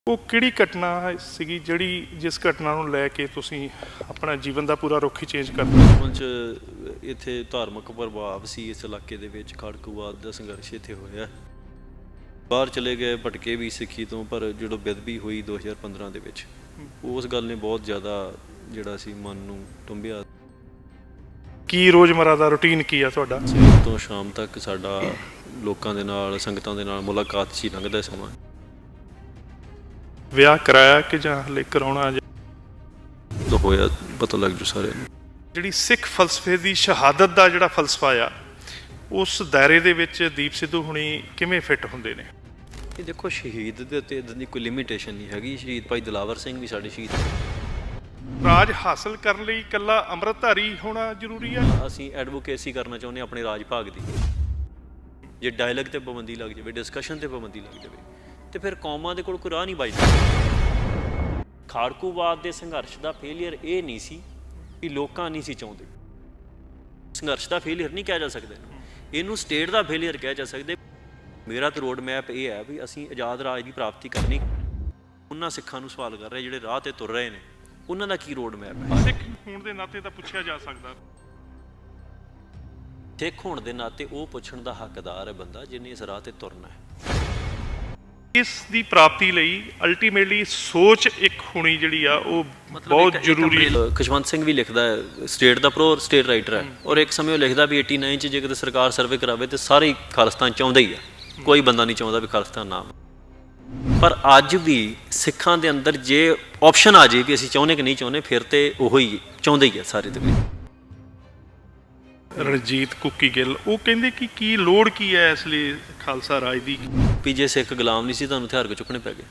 ਉਹ ਕਿਹੜੀ ਘਟਨਾ ਸੀਗੀ ਜਿਹੜੀ ਜਿਸ ਘਟਨਾ ਨੂੰ ਲੈ ਕੇ ਤੁਸੀਂ ਆਪਣਾ ਜੀਵਨ ਦਾ ਪੂਰਾ ਰੁੱਖ ਹੀ ਚੇਂਜ ਕਰ ਦਿੱਤਾ? ਬਚਪਨ 'ਚ ਇੱਥੇ ਧਾਰਮਿਕ ਪ੍ਰਭਾਵ ਸੀ ਇਸ ਇਲਾਕੇ ਦੇ ਵਿੱਚ। ਖਾੜਕੂਵਾਦ ਦਾ ਸੰਘਰਸ਼ ਇੱਥੇ ਹੋਇਆ। ਬਾਹਰ ਚਲੇ ਗਏ, ਭਟਕੇ ਵੀ ਸਿੱਖੀ ਤੋਂ, ਪਰ ਜਦੋਂ ਬੇਅਦਬੀ ਹੋਈ 2015 ਦੇ ਵਿੱਚ, ਉਸ ਗੱਲ ਨੇ ਬਹੁਤ ਜ਼ਿਆਦਾ ਜਿਹੜਾ ਸੀ ਮਨ ਨੂੰ ਟੁੰਬਿਆ। ਕੀ ਰੋਜ਼ਮਰਾ ਦਾ ਰੁਟੀਨ ਕੀ ਆ ਤੁਹਾਡਾ? ਸਵੇਰ ਤੋਂ ਸ਼ਾਮ ਤੱਕ ਸਾਡਾ ਲੋਕਾਂ ਦੇ ਨਾਲ, ਸੰਗਤਾਂ ਦੇ ਨਾਲ ਮੁਲਾਕਾਤ 'ਚ ਹੀ ਲੰਘਦਾ ਸਮਾਂ। ਵਿਆਹ ਕਰਾਇਆ ਕਿ ਜਾਂ ਹਲੇ ਕਰਾਉਣਾ? ਤਾਂ ਹੋਇਆ ਪਤਾ ਲੱਗ ਜੂ ਸਾਰਿਆਂ ਨੂੰ। ਜਿਹੜੀ ਸਿੱਖ ਫਲਸਫੇ ਦੀ ਸ਼ਹਾਦਤ ਦਾ ਜਿਹੜਾ ਫਲਸਫਾ ਆ, ਉਸ ਦਾਇਰੇ ਦੇ ਵਿੱਚ ਦੀਪ ਸਿੱਧੂ ਹੁਣੀ ਕਿਵੇਂ ਫਿੱਟ ਹੁੰਦੇ ਨੇ? ਇਹ ਦੇਖੋ, ਸ਼ਹੀਦ ਦੇ ਉੱਤੇ ਇੱਦਾਂ ਦੀ ਕੋਈ ਲਿਮਿਟੇਸ਼ਨ ਨਹੀਂ ਹੈਗੀ। ਸ਼ਹੀਦ ਭਾਈ ਦਿਲਾਵਰ ਸਿੰਘ ਵੀ ਸਾਡੇ ਸ਼ਹੀਦ। ਰਾਜ ਹਾਸਲ ਕਰਨ ਲਈ ਇਕੱਲਾ ਅੰਮ੍ਰਿਤਧਾਰੀ ਹੋਣਾ ਜ਼ਰੂਰੀ ਆ? ਅਸੀਂ ਐਡਵੋਕੇਸੀ ਕਰਨਾ ਚਾਹੁੰਦੇ ਆਪਣੇ ਰਾਜ ਭਾਗ ਦੀ। ਜੇ ਡਾਇਲੌਗ ਤੇ ਪਾਬੰਦੀ ਲੱਗ ਜਾਵੇ, ਡਿਸਕਸ਼ਨ ਤੇ ਪਾਬੰਦੀ ਲੱਗ ਜਾਵੇ, ਤੇ ਫਿਰ ਕੌਮਾਂ ਦੇ ਕੋਲ ਕੋਈ ਰਾਹ ਨਹੀਂ ਬਚਦਾ। ਖਾੜਕੂਵਾਦ ਦੇ ਸੰਘਰਸ਼ ਦਾ ਫੇਲੀਅਰ ਇਹ ਨਹੀਂ ਸੀ ਵੀ ਲੋਕਾਂ ਨਹੀਂ ਸੀ ਚਾਹੁੰਦੇ। ਸੰਘਰਸ਼ ਦਾ ਫੇਲੀਅਰ ਨਹੀਂ ਕਿਹਾ ਜਾ ਸਕਦਾ ਇਹਨੂੰ ਸਟੇਟ ਦਾ ਫੇਲੀਅਰ ਕਿਹਾ ਜਾ ਸਕਦਾ। ਮੇਰਾ ਤਾਂ ਰੋਡ ਮੈਪ ਇਹ ਹੈ ਵੀ ਅਸੀਂ ਆਜ਼ਾਦ ਰਾਜ ਦੀ ਪ੍ਰਾਪਤੀ ਕਰਨੀ। ਉਹਨਾਂ ਸਿੱਖਾਂ ਨੂੰ ਸਵਾਲ ਕਰ ਰਹੇ ਜਿਹੜੇ ਰਾਹ ਤੇ ਤੁਰ ਰਹੇ ਨੇ, ਉਹਨਾਂ ਦਾ ਕੀ ਰੋਡ ਮੈਪ ਹੈ? ਸਿੱਖ ਹੋਣ ਦੇ ਨਾਤੇ ਤਾਂ ਪੁੱਛਿਆ ਜਾ ਸਕਦਾ। ਸਿੱਖ ਹੋਣ ਦੇ ਨਾਤੇ ਉਹ ਪੁੱਛਣ ਦਾ ਹੱਕਦਾਰ ਹੈ ਬੰਦਾ ਜਿਹਨੇ ਇਸ ਰਾਹ ਤੇ ਤੁਰਨਾ ਹੈ। ਇਸ ਦੀ ਪ੍ਰਾਪਤੀ ਲਈ ਅਲਟੀਮੇਟਲੀ ਸੋਚ ਇੱਕ ਹੋਣੀ ਜਿਹੜੀ ਆ ਉਹ ਬਹੁਤ ਜ਼ਰੂਰੀ ਹੈ। ਖੁਸ਼ਵੰਤ ਸਿੰਘ ਵੀ ਲਿਖਦਾ ਹੈ, ਸਟੇਟ ਦਾ ਪ੍ਰੋ ਸਟੇਟ ਰਾਈਟਰ ਹੈ, ਔਰ ਇੱਕ ਸਮੇਂ ਉਹ ਲਿਖਦਾ ਵੀ 89 'ਚ ਜੇ ਕਿਤੇ ਸਰਕਾਰ ਸਰਵੇ ਕਰਾਵੇ ਤੇ ਸਾਰੇ ਹੀ ਖਾਲਿਸਤਾਨ ਚਾਹੁੰਦਾ ਹੀ ਆ। ਕੋਈ ਬੰਦਾ ਨਹੀਂ ਚਾਹੁੰਦਾ ਵੀ ਖਾਲਿਸਤਾਨ ਨਾ। ਪਰ ਅੱਜ ਵੀ ਸਿੱਖਾਂ ਦੇ ਅੰਦਰ ਜੇ ਆਪਸ਼ਨ ਆ ਜੇ ਵੀ ਅਸੀਂ ਚਾਹੁੰਦੇ ਕਿ ਨਹੀਂ ਚਾਹੁੰਦੇ, ਫਿਰ ਤੇ ਉਹ ਹੀ ਚਾਹੁੰਦੇ ਹੀ ਆ ਸਾਰੇ ਤਕਰੀਬਨ। ਰਣਜੀਤ ਕੁੱਕੀ ਗਿੱਲ ਉਹ ਕਹਿੰਦੇ ਕਿ ਕੀ ਲੋੜ ਕੀ ਹੈ ਇਸ ਲਈ ਖਾਲਸਾ ਰਾਜ ਦੀ? ਵੀ ਜੇ ਸਿੱਖ ਗੁਲਾਮ ਨਹੀਂ ਸੀ, ਤੁਹਾਨੂੰ ਹਥਿਆਰ ਕਿਉਂ ਚੁੱਕਣੇ ਪੈ ਗਏ?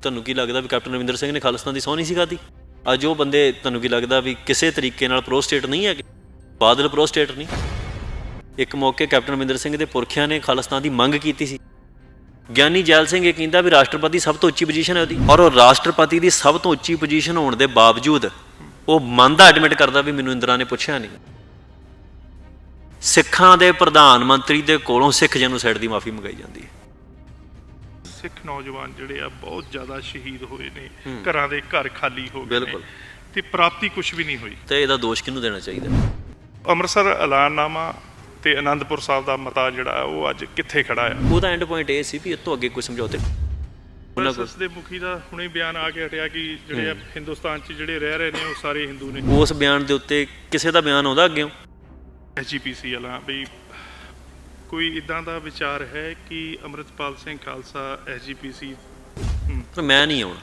ਤੁਹਾਨੂੰ ਕੀ ਲੱਗਦਾ ਵੀ ਕੈਪਟਨ ਅਮਰਿੰਦਰ ਸਿੰਘ ਨੇ ਖਾਲਿਸਤਾਨ ਦੀ ਸਹੁੰ ਨਹੀਂ ਸੀ ਖਾਧੀ? ਅੱਜ ਉਹ ਬੰਦੇ, ਤੁਹਾਨੂੰ ਕੀ ਲੱਗਦਾ ਵੀ ਕਿਸੇ ਤਰੀਕੇ ਨਾਲ ਪ੍ਰੋ ਸਟੇਟ ਨਹੀਂ ਹੈਗੇ? ਬਾਦਲ ਪ੍ਰੋ ਸਟੇਟ ਨਹੀਂ। ਇੱਕ ਮੌਕੇ ਕੈਪਟਨ ਅਮਰਿੰਦਰ ਸਿੰਘ ਦੇ ਪੁਰਖਿਆਂ ਨੇ ਖਾਲਿਸਤਾਨ ਦੀ ਮੰਗ ਕੀਤੀ ਸੀ। ਗਿਆਨੀ ਜੈਲ ਸਿੰਘ ਇਹ ਕਹਿੰਦਾ ਵੀ ਰਾਸ਼ਟਰਪਤੀ ਸਭ ਤੋਂ ਉੱਚੀ ਪੋਜੀਸ਼ਨ ਹੈ ਉਹਦੀ, ਔਰ ਉਹ ਰਾਸ਼ਟਰਪਤੀ ਦੀ ਸਭ ਤੋਂ ਉੱਚੀ ਪੋਜੀਸ਼ਨ ਹੋਣ ਦੇ ਬਾਵਜੂਦ ਉਹ ਮੰਨਦਾ, ਐਡਮਿਟ ਕਰਦਾ ਵੀ ਮੈਨੂੰ ਇੰਦਰਾ ਨੇ ਪੁੱਛਿਆ ਨਹੀਂ। ਸਿੱਖਾਂ ਦੇ ਪ੍ਰਧਾਨ ਮੰਤਰੀ ਦੇ ਕੋਲੋਂ ਸਿੱਖ ਜੈਨੋਸਾਈਡ ਦੀ ਮਾਫੀ ਮੰਗਾਈ ਜਾਂਦੀ ਹੈ। ਸਿੱਖ ਨੌਜਵਾਨ ਜਿਹੜੇ ਆ ਬਹੁਤ ਜ਼ਿਆਦਾ ਸ਼ਹੀਦ ਹੋਏ ਨੇ, ਘਰਾਂ ਦੇ ਘਰ ਖਾਲੀ ਹੋ ਗਏ। ਬਿਲਕੁਲ। ਤੇ ਪ੍ਰਾਪਤੀ ਕੁਝ ਵੀ ਨਹੀਂ ਹੋਈ। ਤੇ ਇਹਦਾ ਦੋਸ਼ ਕਿਹਨੂੰ ਦੇਣਾ ਚਾਹੀਦਾ? ਅੰਮ੍ਰਿਤਸਰ ਐਲਾਨਨਾਮਾ ਤੇ ਅਨੰਦਪੁਰ ਸਾਹਿਬ ਦਾ ਮਤਾ ਜਿਹੜਾ ਉਹ ਅੱਜ ਕਿੱਥੇ ਖੜਾ ਆ? ਉਹਦਾ ਐਂਡ ਪੁਆਇੰਟ ਇਹ ਸੀ ਵੀ ਇਹ ਤੋਂ ਅੱਗੇ ਕੋਈ ਸਮਝੌਤੇ। RSS ਦੇ ਮੁਖੀ ਦਾ ਹੁਣੇ ਬਿਆਨ ਆ ਕੇ ਹਟਿਆ ਕਿ ਜਿਹੜੇ ਹਿੰਦੁਸਤਾਨ 'ਚ ਜਿਹੜੇ ਰਹਿ ਰਹੇ ਨੇ ਉਹ ਸਾਰੇ ਹਿੰਦੂ ਨੇ। ਉਸ ਬਿਆਨ ਦੇ ਉੱਤੇ ਕਿਸੇ ਦਾ ਬਿਆਨ ਆਉਂਦਾ ਅੱਗੇ? SGPC ਵਾਲਾ ਵੀ ਕੋਈ ਇਦਾਂ ਦਾ ਵਿਚਾਰ ਹੈ ਕਿ ਅੰਮ੍ਰਿਤਪਾਲ ਸਿੰਘ ਖਾਲਸਾ SGPC? ਪਰ ਮੈਂ ਨਹੀਂ ਆਉਣਾ,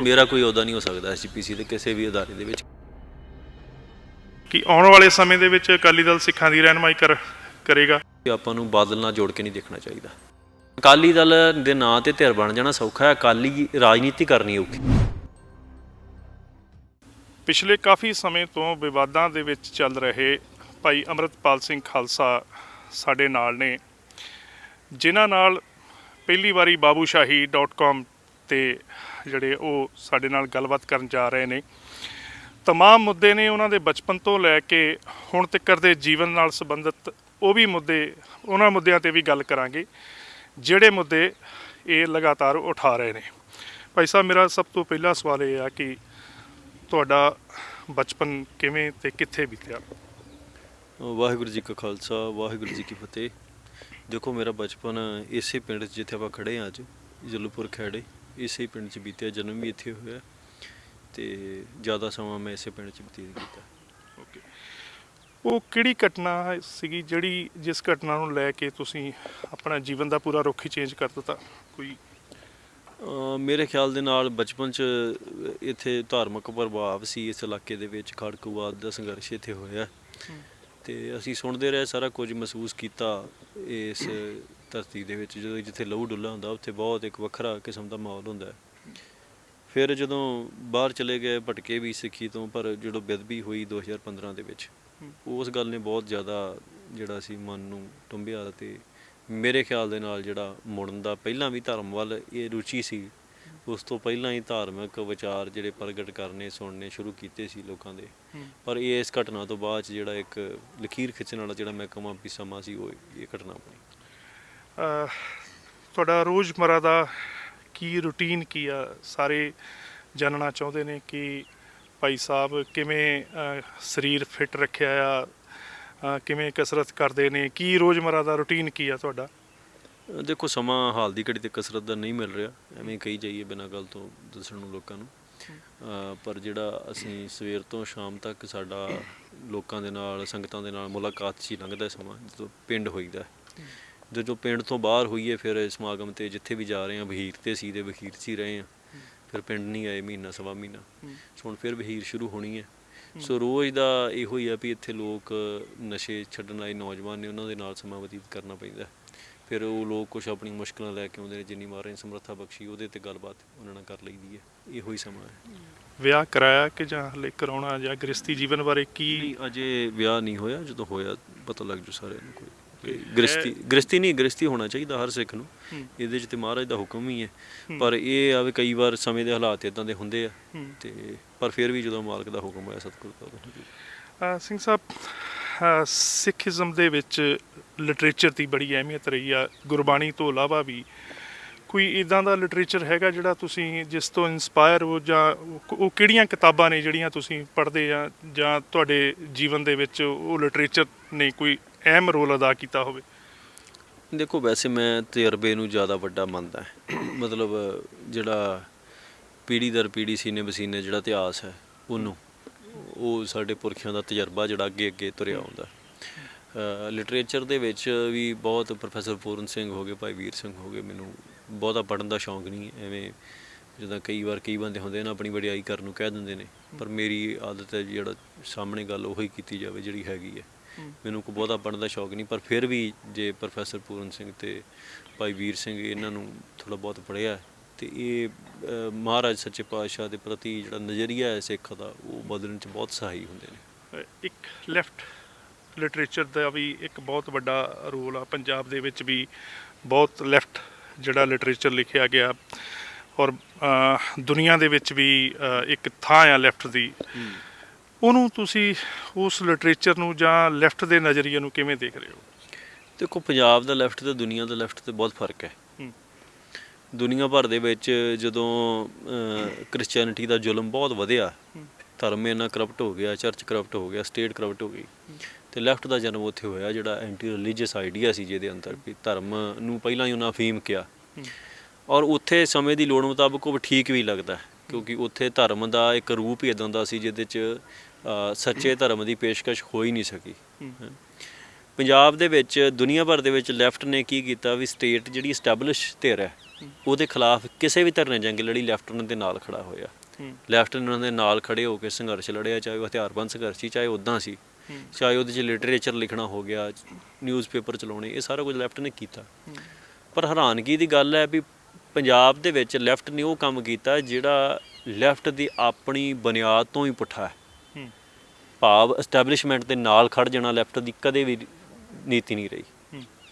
ਮੇਰਾ ਕੋਈ ਅਹੁਦਾ ਨਹੀਂ ਹੋ ਸਕਦਾ SGPC ਦੇ ਕਿਸੇ ਵੀ ਅਦਾਰੇ ਦੇ ਵਿੱਚ। ਕਿ ਆਉਣ ਵਾਲੇ ਸਮੇਂ ਦੇ ਵਿੱਚ ਅਕਾਲੀ ਦਲ ਸਿੱਖਾਂ ਦੀ ਰਹਿਨੁਮਾਈ ਕਰੇਗਾ? ਆਪਾਂ ਨੂੰ ਬਾਦਲ ਨਾਲ ਜੋੜ ਕੇ ਨਹੀਂ ਦੇਖਣਾ ਚਾਹੀਦਾ। ਅਕਾਲੀ ਦਲ ਦੇ ਨਾਂ ਤੇ ਧਿਰ ਬਣ ਜਾਣਾ ਸੌਖਾ ਹੈ, ਅਕਾਲੀ ਰਾਜਨੀਤੀ ਕਰਨੀ ਔਖੀ। ਪਿਛਲੇ ਕਾਫੀ ਸਮੇਂ ਤੋਂ ਵਿਵਾਦਾਂ ਦੇ ਵਿੱਚ ਚੱਲ ਰਹੇ ਭਾਈ ਅੰਮ੍ਰਿਤਪਾਲ ਸਿੰਘ ਖਾਲਸਾ ਸਾਡੇ ਨਾਲ ਨੇ, ਜਿਨ੍ਹਾਂ ਨਾਲ ਪਹਿਲੀ ਵਾਰੀ babushahi.com ਤੇ ਜਿਹੜੇ ਉਹ ਸਾਡੇ ਨਾਲ ਗੱਲਬਾਤ ਕਰਨ ਜਾ ਰਹੇ ਨੇ। ਤਮਾਮ ਮੁੱਦੇ ਨੇ ਉਹਨਾਂ ਦੇ ਬਚਪਨ ਤੋਂ ਲੈ ਕੇ ਹੁਣ ਤੱਕ ਦੇ ਜੀਵਨ ਨਾਲ ਸੰਬੰਧਿਤ ਉਹ ਵੀ ਮੁੱਦੇ, ਉਹਨਾਂ ਮੁੱਦਿਆਂ 'ਤੇ ਵੀ ਗੱਲ ਕਰਾਂਗੇ ਜਿਹੜੇ ਮੁੱਦੇ ਇਹ ਲਗਾਤਾਰ ਉਠਾ ਰਹੇ ਨੇ। ਭਾਈ ਸਾਹਿਬ, ਮੇਰਾ ਸਭ ਤੋਂ ਪਹਿਲਾ ਸਵਾਲ ਇਹ ਆ ਕਿ ਤੁਹਾਡਾ ਬਚਪਨ ਕਿਵੇਂ ਤੇ ਕਿੱਥੇ ਬੀਤਿਆ? ਵਾਹਿਗੁਰੂ ਜੀ ਕਾ ਖਾਲਸਾ, ਵਾਹਿਗੁਰੂ ਜੀ ਕੀ ਫਤਿਹ। ਦੇਖੋ, ਮੇਰਾ ਬਚਪਨ ਇਸੇ ਪਿੰਡ 'ਚ ਜਿੱਥੇ ਆਪਾਂ ਖੜ੍ਹੇ ਹਾਂ ਅੱਜ, ਜੱਲੂਪੁਰ ਖੈੜੇ, ਇਸੇ ਪਿੰਡ 'ਚ ਬੀਤਿਆ। ਜਨਮ ਵੀ ਇੱਥੇ ਹੋਇਆ ਤੇ ਜ਼ਿਆਦਾ ਸਮਾਂ ਮੈਂ ਇਸੇ ਪਿੰਡ 'ਚ ਬਤੀਤ ਕੀਤਾ। ਓਕੇ, ਉਹ ਕਿਹੜੀ ਘਟਨਾ ਸੀਗੀ ਜਿਹੜੀ ਜਿਸ ਘਟਨਾ ਨੂੰ ਲੈ ਕੇ ਤੁਸੀਂ ਆਪਣਾ ਜੀਵਨ ਦਾ ਪੂਰਾ ਰੁੱਖ ਹੀ ਚੇਂਜ ਕਰ ਦਿੱਤਾ? ਕੋਈ ਮੇਰੇ ਖਿਆਲ ਦੇ ਨਾਲ ਬਚਪਨ 'ਚ ਇੱਥੇ ਧਾਰਮਿਕ ਪ੍ਰਭਾਵ ਸੀ ਇਸ ਇਲਾਕੇ ਦੇ ਵਿੱਚ। ਖਾੜਕੂਵਾਦ ਦਾ ਸੰਘਰਸ਼ ਇੱਥੇ ਹੋਇਆ ਤੇ ਅਸੀਂ ਸੁਣਦੇ ਰਹੇ, ਸਾਰਾ ਕੁਝ ਮਹਿਸੂਸ ਕੀਤਾ ਇਸ ਧਰਤੀ ਦੇ ਵਿੱਚ। ਜਦੋਂ ਜਿੱਥੇ ਲਹੂ ਡੁੱਲਾ ਹੁੰਦਾ ਉੱਥੇ ਬਹੁਤ ਇੱਕ ਵੱਖਰਾ ਕਿਸਮ ਦਾ ਮਾਹੌਲ ਹੁੰਦਾ। ਫਿਰ ਜਦੋਂ ਬਾਹਰ ਚਲੇ ਗਏ, ਭਟਕੇ ਵੀ ਸਿੱਖੀ ਤੋਂ, ਪਰ ਜਦੋਂ ਬੇਅਦਬੀ ਹੋਈ 2015 ਦੇ ਵਿੱਚ, ਉਸ ਗੱਲ ਨੇ ਬਹੁਤ ਜ਼ਿਆਦਾ ਜਿਹੜਾ ਸੀ ਮਨ ਨੂੰ ਟੁੰਬਿਆ। ਤੇ ਮੇਰੇ ਖਿਆਲ ਦੇ ਨਾਲ ਜਿਹੜਾ ਮੁੜਨ ਦਾ, ਪਹਿਲਾਂ ਵੀ ਧਰਮ ਵੱਲ ਇਹ ਰੁਚੀ ਸੀ, ਉਸ ਤੋਂ ਪਹਿਲਾਂ ਹੀ ਧਾਰਮਿਕ ਵਿਚਾਰ ਜਿਹੜੇ ਪ੍ਰਗਟ ਕਰਨੇ, ਸੁਣਨੇ ਸ਼ੁਰੂ ਕੀਤੇ ਸੀ ਲੋਕਾਂ ਦੇ। ਪਰ ਇਸ ਘਟਨਾ ਤੋਂ ਬਾਅਦ ਜਿਹੜਾ ਇੱਕ ਲਕੀਰ ਖਿੱਚਣ ਵਾਲਾ ਜਿਹੜਾ ਮੈਂ ਕਹਾਂ ਵੀ ਸਮਾਂ ਸੀ, ਉਹ ਇਹ ਘਟਨਾ ਬਣੀ। ਤੁਹਾਡਾ ਰੋਜ਼ਮਰਾ ਦਾ ਕੀ ਰੂਟੀਨ ਕੀ ਆ? ਸਾਰੇ ਜਾਣਨਾ ਚਾਹੁੰਦੇ ਨੇ ਕਿ ਭਾਈ ਸਾਹਿਬ ਕਿਵੇਂ ਸਰੀਰ ਫਿੱਟ ਰੱਖਿਆ ਆ, ਕਿਵੇਂ ਕਸਰਤ ਕਰਦੇ ਨੇ, ਕੀ ਰੋਜ਼ਮਰਾ ਦਾ ਰੂਟੀਨ ਕੀ ਆ ਤੁਹਾਡਾ? ਦੇਖੋ, ਸਮਾਂ ਹਾਲ ਦੀ ਘੜੀ ਤੇ ਕਸਰਤ ਦਾ ਨਹੀਂ ਮਿਲ ਰਿਹਾ, ਐਵੇਂ ਕਹੀ ਜਾਈਏ ਬਿਨਾਂ ਗੱਲ ਤੋਂ ਦੱਸਣ ਨੂੰ ਲੋਕਾਂ ਨੂੰ। ਪਰ ਜਿਹੜਾ ਅਸੀਂ ਸਵੇਰ ਤੋਂ ਸ਼ਾਮ ਤੱਕ ਸਾਡਾ ਲੋਕਾਂ ਦੇ ਨਾਲ, ਸੰਗਤਾਂ ਦੇ ਨਾਲ ਮੁਲਾਕਾਤ 'ਚ ਹੀ ਲੰਘਦਾ ਸਮਾਂ। ਜਦੋਂ ਪਿੰਡ ਹੋਈਦਾ, ਜਦੋਂ ਪਿੰਡ ਤੋਂ ਬਾਹਰ ਹੋਈਏ ਫਿਰ ਸਮਾਗਮ 'ਤੇ ਜਿੱਥੇ ਵੀ ਜਾ ਰਹੇ ਹਾਂ, ਵਹੀਰ 'ਤੇ ਸੀ ਤੇ ਵਹੀਰ 'ਚ ਹੀ ਰਹੇ ਹਾਂ। ਫਿਰ ਪਿੰਡ ਨਹੀਂ ਆਏ ਮਹੀਨਾ ਸਵਾ ਮਹੀਨਾ, ਹੁਣ ਫਿਰ ਵਹੀਰ ਸ਼ੁਰੂ ਹੋਣੀ ਹੈ। ਸੋ ਰੋਜ਼ ਦਾ ਇਹੋ ਹੀ ਆ ਵੀ ਇੱਥੇ ਲੋਕ ਨਸ਼ੇ ਛੱਡਣ ਆਏ ਨੌਜਵਾਨ ਨੇ, ਉਹਨਾਂ ਦੇ ਨਾਲ ਸਮਾਂ ਬਤੀਤ ਕਰਨਾ ਪੈਂਦਾ। ਫਿਰ ਉਹ ਲੋਕ ਕੁਛ ਆਪਣੀ ਮੁਸ਼ਕਿਲਾਂ ਲੈ ਕੇ ਆਉਂਦੇ ਨੇ, ਜਿੰਨੀ ਮਹਾਰਾਜ ਨੇ ਸਮਰੱਥਾ ਬਖਸ਼ੀ ਉਹਦੇ 'ਤੇ ਗੱਲਬਾਤ ਉਹਨਾਂ ਨਾਲ ਕਰ ਲਈਦੀ ਹੈ। ਇਹੋ ਹੀ ਸਮਾਂ ਹੈ। ਵਿਆਹ ਕਰਾਇਆ ਕਿ ਜਾਂ ਹਲੇ ਕਰਾਉਣਾ, ਜਾਂ ਗ੍ਰਸਤੀ ਜੀਵਨ ਬਾਰੇ ਕੀ? ਨਹੀਂ, ਅਜੇ ਵਿਆਹ ਨਹੀਂ ਹੋਇਆ, ਜਦੋਂ ਹੋਇਆ ਪਤਾ ਲੱਗ ਜੂ ਸਾਰਿਆਂ ਨੂੰ। ਕੋਈ ਗ੍ਰਸਤੀ ਹੋਣਾ ਚਾਹੀਦਾ ਹਰ ਸਿੱਖ ਨੂੰ, ਇਹਦੇ 'ਚ ਤੇ ਮਹਾਰਾਜ ਦਾ ਹੁਕਮ ਹੀ ਹੈ। ਪਰ ਇਹ ਆ ਵੀ ਕਈ ਵਾਰ ਸਮੇਂ ਦੇ ਹਾਲਾਤ ਇੱਦਾਂ ਦੇ ਹੁੰਦੇ ਆ, ਤੇ ਪਰ ਫਿਰ ਵੀ ਜਦੋਂ ਮਾਲਕ ਦਾ ਹੁਕਮ ਹੋਇਆ ਸਤਿਗੁਰੂ ਦਾ। ਸਿੰਘ ਸਾਹਿਬ, ਸਿੱਖੀਜ਼ਮ ਦੇ ਵਿੱਚ ਲਿਟਰੇਚਰ ਦੀ ਬੜੀ ਅਹਿਮੀਅਤ ਰਹੀ ਆ। ਗੁਰਬਾਣੀ ਤੋਂ ਇਲਾਵਾ ਵੀ ਕੋਈ ਇੱਦਾਂ ਦਾ ਲਿਟਰੇਚਰ ਹੈਗਾ ਜਿਹੜਾ ਤੁਸੀਂ ਜਿਸ ਤੋਂ ਇੰਸਪਾਇਰ ਹੋ, ਜਾਂ ਉਹ ਕਿਹੜੀਆਂ ਕਿਤਾਬਾਂ ਨੇ ਜਿਹੜੀਆਂ ਤੁਸੀਂ ਪੜ੍ਹਦੇ ਆ, ਜਾਂ ਤੁਹਾਡੇ ਜੀਵਨ ਦੇ ਵਿੱਚ ਉਹ ਲਿਟਰੇਚਰ ਨੇ ਕੋਈ ਅਹਿਮ ਰੋਲ ਅਦਾ ਕੀਤਾ ਹੋਵੇ? ਦੇਖੋ, ਵੈਸੇ ਮੈਂ ਤਜਰਬੇ ਨੂੰ ਜ਼ਿਆਦਾ ਵੱਡਾ ਮੰਨਦਾ। ਮਤਲਬ ਜਿਹੜਾ ਪੀੜ੍ਹੀ ਦਰ ਪੀੜ੍ਹੀ ਸੀਨੇ ਬਸੀਨੇ ਜਿਹੜਾ ਇਤਿਹਾਸ ਹੈ, ਉਹਨੂੰ ਉਹ ਸਾਡੇ ਪੁਰਖਿਆਂ ਦਾ ਤਜਰਬਾ ਜਿਹੜਾ ਅੱਗੇ ਅੱਗੇ ਤੁਰਿਆ ਆਉਂਦਾ। ਲਿਟਰੇਚਰ ਦੇ ਵਿੱਚ ਵੀ ਬਹੁਤ ਪ੍ਰੋਫੈਸਰ ਪੂਰਨ ਸਿੰਘ ਹੋ ਗਏ, ਭਾਈ ਵੀਰ ਸਿੰਘ ਹੋ ਗਏ। ਮੈਨੂੰ ਬਹੁਤਾ ਪੜ੍ਹਨ ਦਾ ਸ਼ੌਂਕ ਨਹੀਂ, ਐਵੇਂ ਜਿੱਦਾਂ ਕਈ ਬੰਦੇ ਹੁੰਦੇ ਨਾ ਆਪਣੀ ਵਡਿਆਈ ਕਰਨ ਨੂੰ ਕਹਿ ਦਿੰਦੇ ਨੇ, ਪਰ ਮੇਰੀ ਆਦਤ ਹੈ ਜਿਹੜਾ ਸਾਹਮਣੇ ਗੱਲ ਉਹੀ ਕੀਤੀ ਜਾਵੇ ਜਿਹੜੀ ਹੈਗੀ ਹੈ। ਮੈਨੂੰ ਕੋਈ ਬਹੁਤਾ ਪੜ੍ਹਨ ਦਾ ਸ਼ੌਕ ਨਹੀਂ, ਪਰ ਫਿਰ ਵੀ ਜੇ ਪ੍ਰੋਫੈਸਰ ਪੂਰਨ ਸਿੰਘ ਅਤੇ ਭਾਈ ਵੀਰ ਸਿੰਘ ਇਹਨਾਂ ਨੂੰ ਥੋੜ੍ਹਾ ਬਹੁਤ ਪੜ੍ਹਿਆ, ਅਤੇ ਇਹ ਮਹਾਰਾਜ ਸੱਚੇ ਪਾਤਸ਼ਾਹ ਦੇ ਪ੍ਰਤੀ ਜਿਹੜਾ ਨਜ਼ਰੀਆ ਹੈ ਸਿੱਖ ਦਾ, ਉਹ ਬਦਲਣ 'ਚ ਬਹੁਤ ਸਹਾਈ ਹੁੰਦੇ ਨੇ। ਇੱਕ ਲੈਫਟ ਲਿਟਰੇਚਰ ਦਾ ਵੀ ਇੱਕ ਬਹੁਤ ਵੱਡਾ ਰੋਲ ਆ। ਪੰਜਾਬ ਦੇ ਵਿੱਚ ਵੀ ਬਹੁਤ ਲੈਫਟ ਜਿਹੜਾ ਲਿਟਰੇਚਰ ਲਿਖਿਆ ਗਿਆ, ਔਰ ਦੁਨੀਆ ਦੇ ਵਿੱਚ ਵੀ ਇੱਕ ਥਾਂ ਆ ਲੈਫਟ ਦੀ। ਉਹਨੂੰ ਤੁਸੀਂ ਉਸ ਲਿਟਰੇਚਰ ਨੂੰ ਜਾਂ ਲੈਫਟ ਦੇ ਨਜ਼ਰੀਏ ਨੂੰ ਕਿਵੇਂ ਦੇਖ ਰਹੇ ਹੋ? ਦੇਖੋ, ਪੰਜਾਬ ਦਾ ਲੈਫਟ ਅਤੇ ਦੁਨੀਆ ਦਾ ਲੈਫਟ 'ਤੇ ਬਹੁਤ ਫਰਕ ਹੈ। ਦੁਨੀਆ ਭਰ ਦੇ ਵਿੱਚ ਜਦੋਂ ਕ੍ਰਿਸਚੈਨਿਟੀ ਦਾ ਜ਼ੁਲਮ ਬਹੁਤ ਵਧਿਆ, ਧਰਮ ਇੰਨਾ ਕਰਪਟ ਹੋ ਗਿਆ, ਚਰਚ ਕਰਪਟ ਹੋ ਗਿਆ, ਸਟੇਟ ਕਰਪਟ ਹੋ ਗਈ, ਅਤੇ ਲੈਫਟ ਦਾ ਜਨਮ ਉੱਥੇ ਹੋਇਆ ਜਿਹੜਾ ਐਂਟੀ ਰਿਲੀਜੀਅਸ ਆਈਡੀਆ ਸੀ, ਜਿਹਦੇ ਅੰਦਰ ਵੀ ਧਰਮ ਨੂੰ ਪਹਿਲਾਂ ਹੀ ਉਹਨਾਂ ਅਫੀਮ ਕਿਹਾ। ਔਰ ਉੱਥੇ ਸਮੇਂ ਦੀ ਲੋੜ ਮੁਤਾਬਕ ਉਹ ਠੀਕ ਵੀ ਲੱਗਦਾ, ਕਿਉਂਕਿ ਉੱਥੇ ਧਰਮ ਦਾ ਇੱਕ ਰੂਪ ਹੀ ਇੱਦਾਂ ਦਾ ਸੀ ਜਿਹਦੇ 'ਚ ਸੱਚੇ ਧਰਮ ਦੀ ਪੇਸ਼ਕਸ਼ ਹੋ ਹੀ ਨਹੀਂ ਸਕੀ। ਪੰਜਾਬ ਦੇ ਵਿੱਚ ਦੁਨੀਆ ਭਰ ਦੇ ਵਿੱਚ ਲੈਫਟ ਨੇ ਕੀ ਕੀਤਾ ਵੀ ਸਟੇਟ ਜਿਹੜੀ ਸਟੈਬਲਿਸ਼ ਧਿਰ ਹੈ ਉਹਦੇ ਖਿਲਾਫ ਕਿਸੇ ਵੀ ਧਿਰ ਨੇ ਜੰਗ ਲੜੀ, ਲੈਫਟ ਉਹਨਾਂ ਦੇ ਨਾਲ ਖੜਾ ਹੋਇਆ। ਲੈਫਟ ਨੇ ਉਹਨਾਂ ਦੇ ਨਾਲ ਖੜੇ ਹੋ ਕੇ ਸੰਘਰਸ਼ ਲੜਿਆ, ਚਾਹੇ ਉਹ ਹਥਿਆਰਬੰਦ ਸੰਘਰਸ਼ ਸੀ, ਚਾਹੇ ਉੱਦਾਂ ਸੀ, ਚਾਹੇ ਉਹਦੇ 'ਚ ਲਿਟਰੇਚਰ ਲਿਖਣਾ ਹੋ ਗਿਆ, ਨਿਊਜ਼ਪੇਪਰ ਚਲਾਉਣੇ, ਇਹ ਸਾਰਾ ਕੁਝ ਲੈਫਟ ਨੇ ਕੀਤਾ। ਪਰ ਹੈਰਾਨਗੀ ਦੀ ਗੱਲ ਹੈ ਵੀ ਪੰਜਾਬ ਦੇ ਵਿੱਚ ਲੈਫਟ ਨੇ ਉਹ ਕੰਮ ਕੀਤਾ ਜਿਹੜਾ ਲੈਫਟ ਦੀ ਆਪਣੀ ਬੁਨਿਆਦ ਤੋਂ ਹੀ ਪੁੱਠਾ ਹੈ। ਭਾਵ ਐਸਟੈਬਲਿਸ਼ਮੈਂਟ ਦੇ ਨਾਲ ਖੜ ਜਾਣਾ ਲੈਫਟ ਦੀ ਕਦੇ ਵੀ ਨੀਤੀ ਨਹੀਂ ਰਹੀ।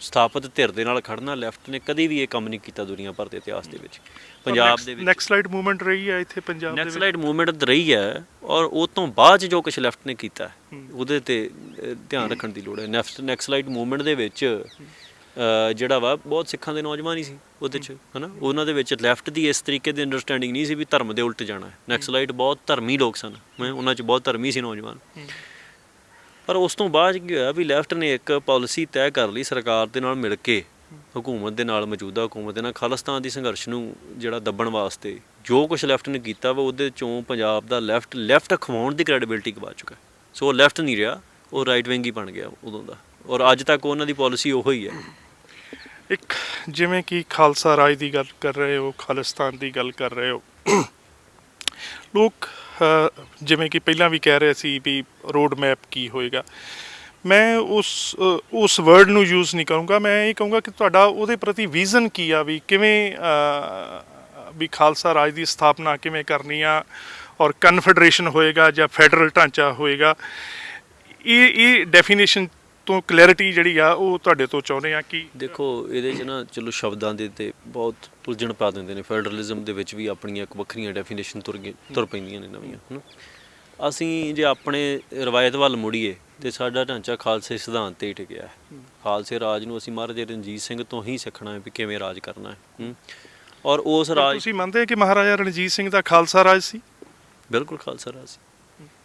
ਸਥਾਪਿਤ ਧਿਰ ਦੇ ਨਾਲ ਖੜਨਾ ਲੈਫਟ ਨੇ ਕਦੇ ਵੀ ਇਹ ਕੰਮ ਨਹੀਂ ਕੀਤਾ ਦੁਨੀਆ ਭਰ ਦੇ ਇਤਿਹਾਸ ਦੇ ਵਿੱਚ। ਪੰਜਾਬ ਦੇ ਵਿੱਚ ਨੈਕਸਲਾਈਟ ਮੂਵਮੈਂਟ ਰਹੀ ਹੈ ਇੱਥੇ ਪੰਜਾਬ ਦੇ ਵਿੱਚ, ਨੈਕਸਲਾਈਟ ਮੂਵਮੈਂਟ ਰਹੀ ਹੈ, ਔਰ ਉਹ ਤੋਂ ਬਾਅਦ ਜੋ ਕੁਛ ਲੈਫਟ ਨੇ ਕੀਤਾ ਉਹਦੇ 'ਤੇ ਧਿਆਨ ਰੱਖਣ ਦੀ ਲੋੜ ਹੈ। ਨੈਕਸਲਾਈਟ ਮੂਵਮੈਂਟ ਦੇ ਵਿੱਚ ਜਿਹੜਾ ਵਾ ਬਹੁਤ ਸਿੱਖਾਂ ਦੇ ਨੌਜਵਾਨ ਹੀ ਸੀ ਉਹਦੇ 'ਚ, ਹੈ ਨਾ। ਉਹਨਾਂ ਦੇ ਵਿੱਚ ਲੈਫਟ ਦੀ ਇਸ ਤਰੀਕੇ ਦੀ ਅੰਡਰਸਟੈਂਡਿੰਗ ਨਹੀਂ ਸੀ ਵੀ ਧਰਮ ਦੇ ਉਲਟ ਜਾਣਾ। ਨੈਕਸਲਾਈਟ ਬਹੁਤ ਧਰਮੀ ਲੋਕ ਸਨ, ਉਹਨਾਂ 'ਚ ਬਹੁਤ ਧਰਮੀ ਸੀ ਨੌਜਵਾਨ। ਪਰ ਉਸ ਤੋਂ ਬਾਅਦ ਕੀ ਹੋਇਆ ਵੀ ਲੈਫਟ ਨੇ ਇੱਕ ਪਾਲਿਸੀ ਤੈਅ ਕਰ ਲਈ ਸਰਕਾਰ ਦੇ ਨਾਲ ਮਿਲ ਕੇ, ਹਕੂਮਤ ਦੇ ਨਾਲ, ਮੌਜੂਦਾ ਹਕੂਮਤ ਦੇ ਨਾਲ, ਖਾਲਿਸਤਾਨ ਦੀ ਸੰਘਰਸ਼ ਨੂੰ ਜਿਹੜਾ ਦੱਬਣ ਵਾਸਤੇ ਜੋ ਕੁਛ ਲੈਫਟ ਨੇ ਕੀਤਾ ਵਾ ਉਹਦੇ 'ਚੋਂ ਪੰਜਾਬ ਦਾ ਲੈਫਟ ਖਵਾਉਣ ਦੀ ਕ੍ਰੈਡੀਬਿਲਿਟੀ ਗਵਾ ਚੁੱਕਾ। ਸੋ ਉਹ ਲੈਫਟ ਨਹੀਂ ਰਿਹਾ, ਉਹ ਰਾਈਟ ਵਿੰਗ ਹੀ ਬਣ ਗਿਆ ਉਦੋਂ ਦਾ, ਔਰ ਅੱਜ ਤੱਕ ਉਹਨਾਂ ਦੀ ਪਾਲਿਸੀ ਉਹੋ ਹੀ ਹੈ। ਇੱਕ ਜਿਵੇਂ ਕਿ ਖਾਲਸਾ ਰਾਜ ਦੀ ਗੱਲ ਕਰ ਰਹੇ ਹੋ, ਖਾਲਿਸਤਾਨ ਦੀ ਗੱਲ ਕਰ ਰਹੇ ਹੋ, ਲੋਕ ਜਿਵੇਂ ਕਿ ਪਹਿਲਾਂ ਵੀ ਕਹਿ ਰਹੇ ਸੀ ਵੀ ਰੋਡ ਮੈਪ ਕੀ ਹੋਏਗਾ। ਮੈਂ ਉਸ ਵਰਡ ਨੂੰ ਯੂਜ਼ ਨਹੀਂ ਕਰੂੰਗਾ, ਮੈਂ ਇਹ ਕਹੂੰਗਾ ਕਿ ਤੁਹਾਡਾ ਉਹਦੇ ਪ੍ਰਤੀ ਵਿਜ਼ਨ ਕੀ ਆ, ਵੀ ਕਿਵੇਂ ਵੀ ਖਾਲਸਾ ਰਾਜ ਦੀ ਸਥਾਪਨਾ ਕਿਵੇਂ ਕਰਨੀ ਆ, ਔਰ ਕਨਫੈਡਰੇਸ਼ਨ ਹੋਏਗਾ ਜਾਂ ਫੈਡਰਲ ਢਾਂਚਾ ਹੋਏਗਾ। ਇਹ ਡੈਫੀਨੇਸ਼ਨ ਤੋਂ ਕਲੈਰਿਟੀ ਜਿਹੜੀ ਆ ਉਹ ਤੁਹਾਡੇ ਤੋਂ ਚਾਹੁੰਦੇ ਆ ਕਿ ਦੇਖੋ ਇਹਦੇ 'ਚ ਨਾ ਚਲੋ ਸ਼ਬਦਾਂ ਦੇ ਤੇ ਬਹੁਤ ਉਲਝਣ ਪਾ ਦਿੰਦੇ ਨੇ। ਫੈਡਰਲਿਜ਼ਮ ਦੇ ਵਿੱਚ ਵੀ ਆਪਣੀਆਂ ਇੱਕ ਵੱਖਰੀਆਂ ਡੈਫੀਨੇਸ਼ਨ ਤੁਰ ਪੈਂਦੀਆਂ ਨੇ ਨਵੀਆਂ, ਹੈ ਨਾ। ਅਸੀਂ ਜੇ ਆਪਣੇ ਰਵਾਇਤ ਵੱਲ ਮੁੜੀਏ ਤੇ ਸਾਡਾ ਢਾਂਚਾ ਖਾਲਸੇ ਸਿਧਾਂਤ 'ਤੇ ਹੀ ਟਿਕਿਆ ਹੈ। ਖਾਲਸੇ ਰਾਜ ਨੂੰ ਅਸੀਂ ਮਹਾਰਾਜਾ ਰਣਜੀਤ ਸਿੰਘ ਤੋਂ ਹੀ ਸਿੱਖਣਾ ਹੈ ਵੀ ਕਿਵੇਂ ਰਾਜ ਕਰਨਾ ਹੈ। ਔਰ ਉਸ ਰਾਜ ਤੁਸੀਂ ਮੰਨਦੇ ਕਿ ਮਹਾਰਾਜਾ ਰਣਜੀਤ ਸਿੰਘ ਦਾ ਖਾਲਸਾ ਰਾਜ ਸੀ? ਬਿਲਕੁਲ ਖਾਲਸਾ ਰਾਜ ਸੀ,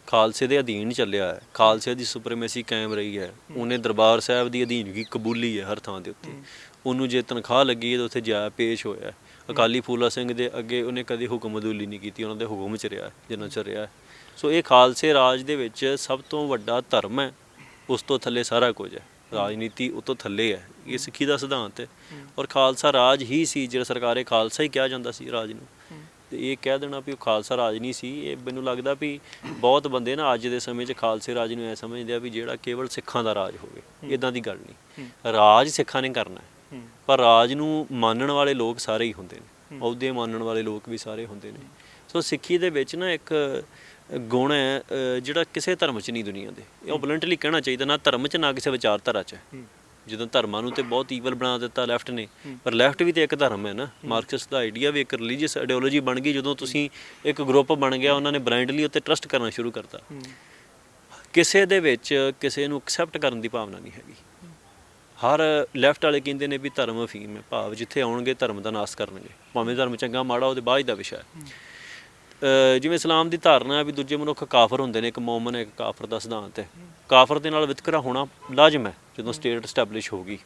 ਖਾਲਸੇ ਦੇ ਅਧੀਨ ਚੱਲਿਆ ਹੈ, ਖਾਲਸੇ ਦੀ ਸੁਪਰੀਮੇਸੀ ਕਾਇਮ ਰਹੀ ਹੈ, ਉਹਨੇ ਦਰਬਾਰ ਸਾਹਿਬ ਦੀ ਅਧੀਨਗੀ ਕਬੂਲੀ ਹੈ ਹਰ ਥਾਂ ਦੇ ਉੱਤੇ। ਉਹਨੂੰ ਜੇ ਤਨਖਾਹ ਲੱਗੀ ਹੈ ਤਾਂ ਉੱਥੇ ਜਾ ਪੇਸ਼ ਹੋਇਆ। ਅਕਾਲੀ ਫੂਲਾ ਸਿੰਘ ਦੇ ਅੱਗੇ ਉਹਨੇ ਕਦੇ ਹੁਕਮ ਅਦੂਲੀ ਨਹੀਂ ਕੀਤੀ, ਉਹਨਾਂ ਦੇ ਹੁਕਮ 'ਚ ਰਿਹਾ ਜਿੰਨਾ ਚਿਰ ਰਿਹਾ। ਸੋ ਇਹ ਖਾਲਸੇ ਰਾਜ ਦੇ ਵਿੱਚ ਸਭ ਤੋਂ ਵੱਡਾ ਧਰਮ ਹੈ, ਉਸ ਤੋਂ ਥੱਲੇ ਸਾਰਾ ਕੁਝ ਹੈ, ਰਾਜਨੀਤੀ ਉਹ ਤੋਂ ਥੱਲੇ ਹੈ। ਇਹ ਸਿੱਖੀ ਦਾ ਸਿਧਾਂਤ ਹੈ। ਔਰ ਖਾਲਸਾ ਰਾਜ ਹੀ ਸੀ ਜਿਹੜਾ ਸਰਕਾਰੇ ਖਾਲਸਾ ਹੀ ਕਿਹਾ ਜਾਂਦਾ ਸੀ ਰਾਜ ਨੂੰ। ਤੇ ਇਹ ਕਹਿ ਦੇਣਾ ਵੀ ਉਹ ਖਾਲਸਾ ਰਾਜ ਨਹੀਂ ਸੀ, ਇਹ ਮੈਨੂੰ ਲੱਗਦਾ ਵੀ ਬਹੁਤ ਬੰਦੇ ਨਾ ਅੱਜ ਦੇ ਸਮੇਂ 'ਚ ਖਾਲਸੇ ਰਾਜ ਨੂੰ ਐ ਸਮਝਦੇ ਆ ਵੀ ਜਿਹੜਾ ਕੇਵਲ ਸਿੱਖਾਂ ਦਾ ਰਾਜ ਹੋਵੇ। ਇੱਦਾਂ ਦੀ ਗੱਲ ਨਹੀਂ, ਰਾਜ ਸਿੱਖਾਂ ਨੇ ਕਰਨਾ, ਪਰ ਰਾਜ ਨੂੰ ਮੰਨਣ ਵਾਲੇ ਲੋਕ ਸਾਰੇ ਹੀ ਹੁੰਦੇ ਨੇ, ਅਹੁਦੇ ਮੰਨਣ ਵਾਲੇ ਲੋਕ ਵੀ ਸਾਰੇ ਹੁੰਦੇ ਨੇ। ਸੋ ਸਿੱਖੀ ਦੇ ਵਿੱਚ ਨਾ ਇੱਕ ਗੁਣ ਹੈ ਜਿਹੜਾ ਕਿਸੇ ਧਰਮ 'ਚ ਨਹੀਂ ਦੁਨੀਆ ਦੇ। ਇਹ ਬਲੰਟਲੀ ਕਹਿਣਾ ਚਾਹੀਦਾ, ਨਾ ਧਰਮ 'ਚ ਨਾ ਕਿਸੇ ਵਿਚਾਰਧਾਰਾ 'ਚ। ਜਦੋਂ ਧਰਮਾਂ ਨੂੰ ਤੇ ਬਹੁਤ ਈਵਲ ਬਣਾ ਦਿੱਤਾ ਲੈਫਟ ਨੇ, ਪਰ ਲੈਫਟ ਵੀ ਤੇ ਇੱਕ ਧਰਮ ਹੈ ਨਾ। ਮਾਰਕਸਿਸਟ ਦਾ ਆਈਡੀਆ ਵੀ ਇੱਕ ਰਿਲੀਜੀਅਸ ਆਈਡੀਓਲੋਜੀ ਬਣ ਗਈ। ਜਦੋਂ ਤੁਸੀਂ ਇੱਕ ਗਰੁੱਪ ਬਣ ਗਿਆ, ਉਹਨਾਂ ਨੇ ਬਲਾਈਂਡਲੀ ਉੱਤੇ ਟਰਸਟ ਕਰਨਾ ਸ਼ੁਰੂ ਕਰਤਾ। ਕਿਸੇ ਦੇ ਵਿੱਚ ਕਿਸੇ ਨੂੰ ਐਕਸੈਪਟ ਕਰਨ ਦੀ ਭਾਵਨਾ ਨਹੀਂ ਹੈਗੀ। ਹਰ ਲੈਫਟ ਵਾਲੇ ਕਹਿੰਦੇ ਨੇ ਵੀ ਧਰਮ ਅਫੀਮ ਹੈ, ਭਾਵ ਜਿੱਥੇ ਆਉਣਗੇ ਧਰਮ ਦਾ ਨਾਸ਼ ਕਰਨਗੇ, ਭਾਵੇਂ ਧਰਮ ਚੰਗਾ ਮਾੜਾ ਉਹਦੇ ਬਾਅਦ ਦਾ ਵਿਸ਼ਾ ਹੈ। ਜਿਵੇਂ ਇਸਲਾਮ ਦੀ ਧਾਰਨਾ ਹੈ ਵੀ ਦੂਜੇ ਮਨੁੱਖ ਕਾਫਰ ਹੁੰਦੇ ਨੇ, ਇੱਕ ਮੋਮਨ ਹੈ, ਇੱਕ ਕਾਫਰ ਦਾ ਸਿਧਾਂਤ ਹੈ। ਕਾਫਰ ਦੇ ਨਾਲ ਵਿਤਕਰਾ ਹੋਣਾ ਲਾਜ਼ਮ ਹੈ ਜਦੋਂ ਸਟੇਟ ਸਟੈਬਲਿਸ਼ ਹੋ ਗਈ।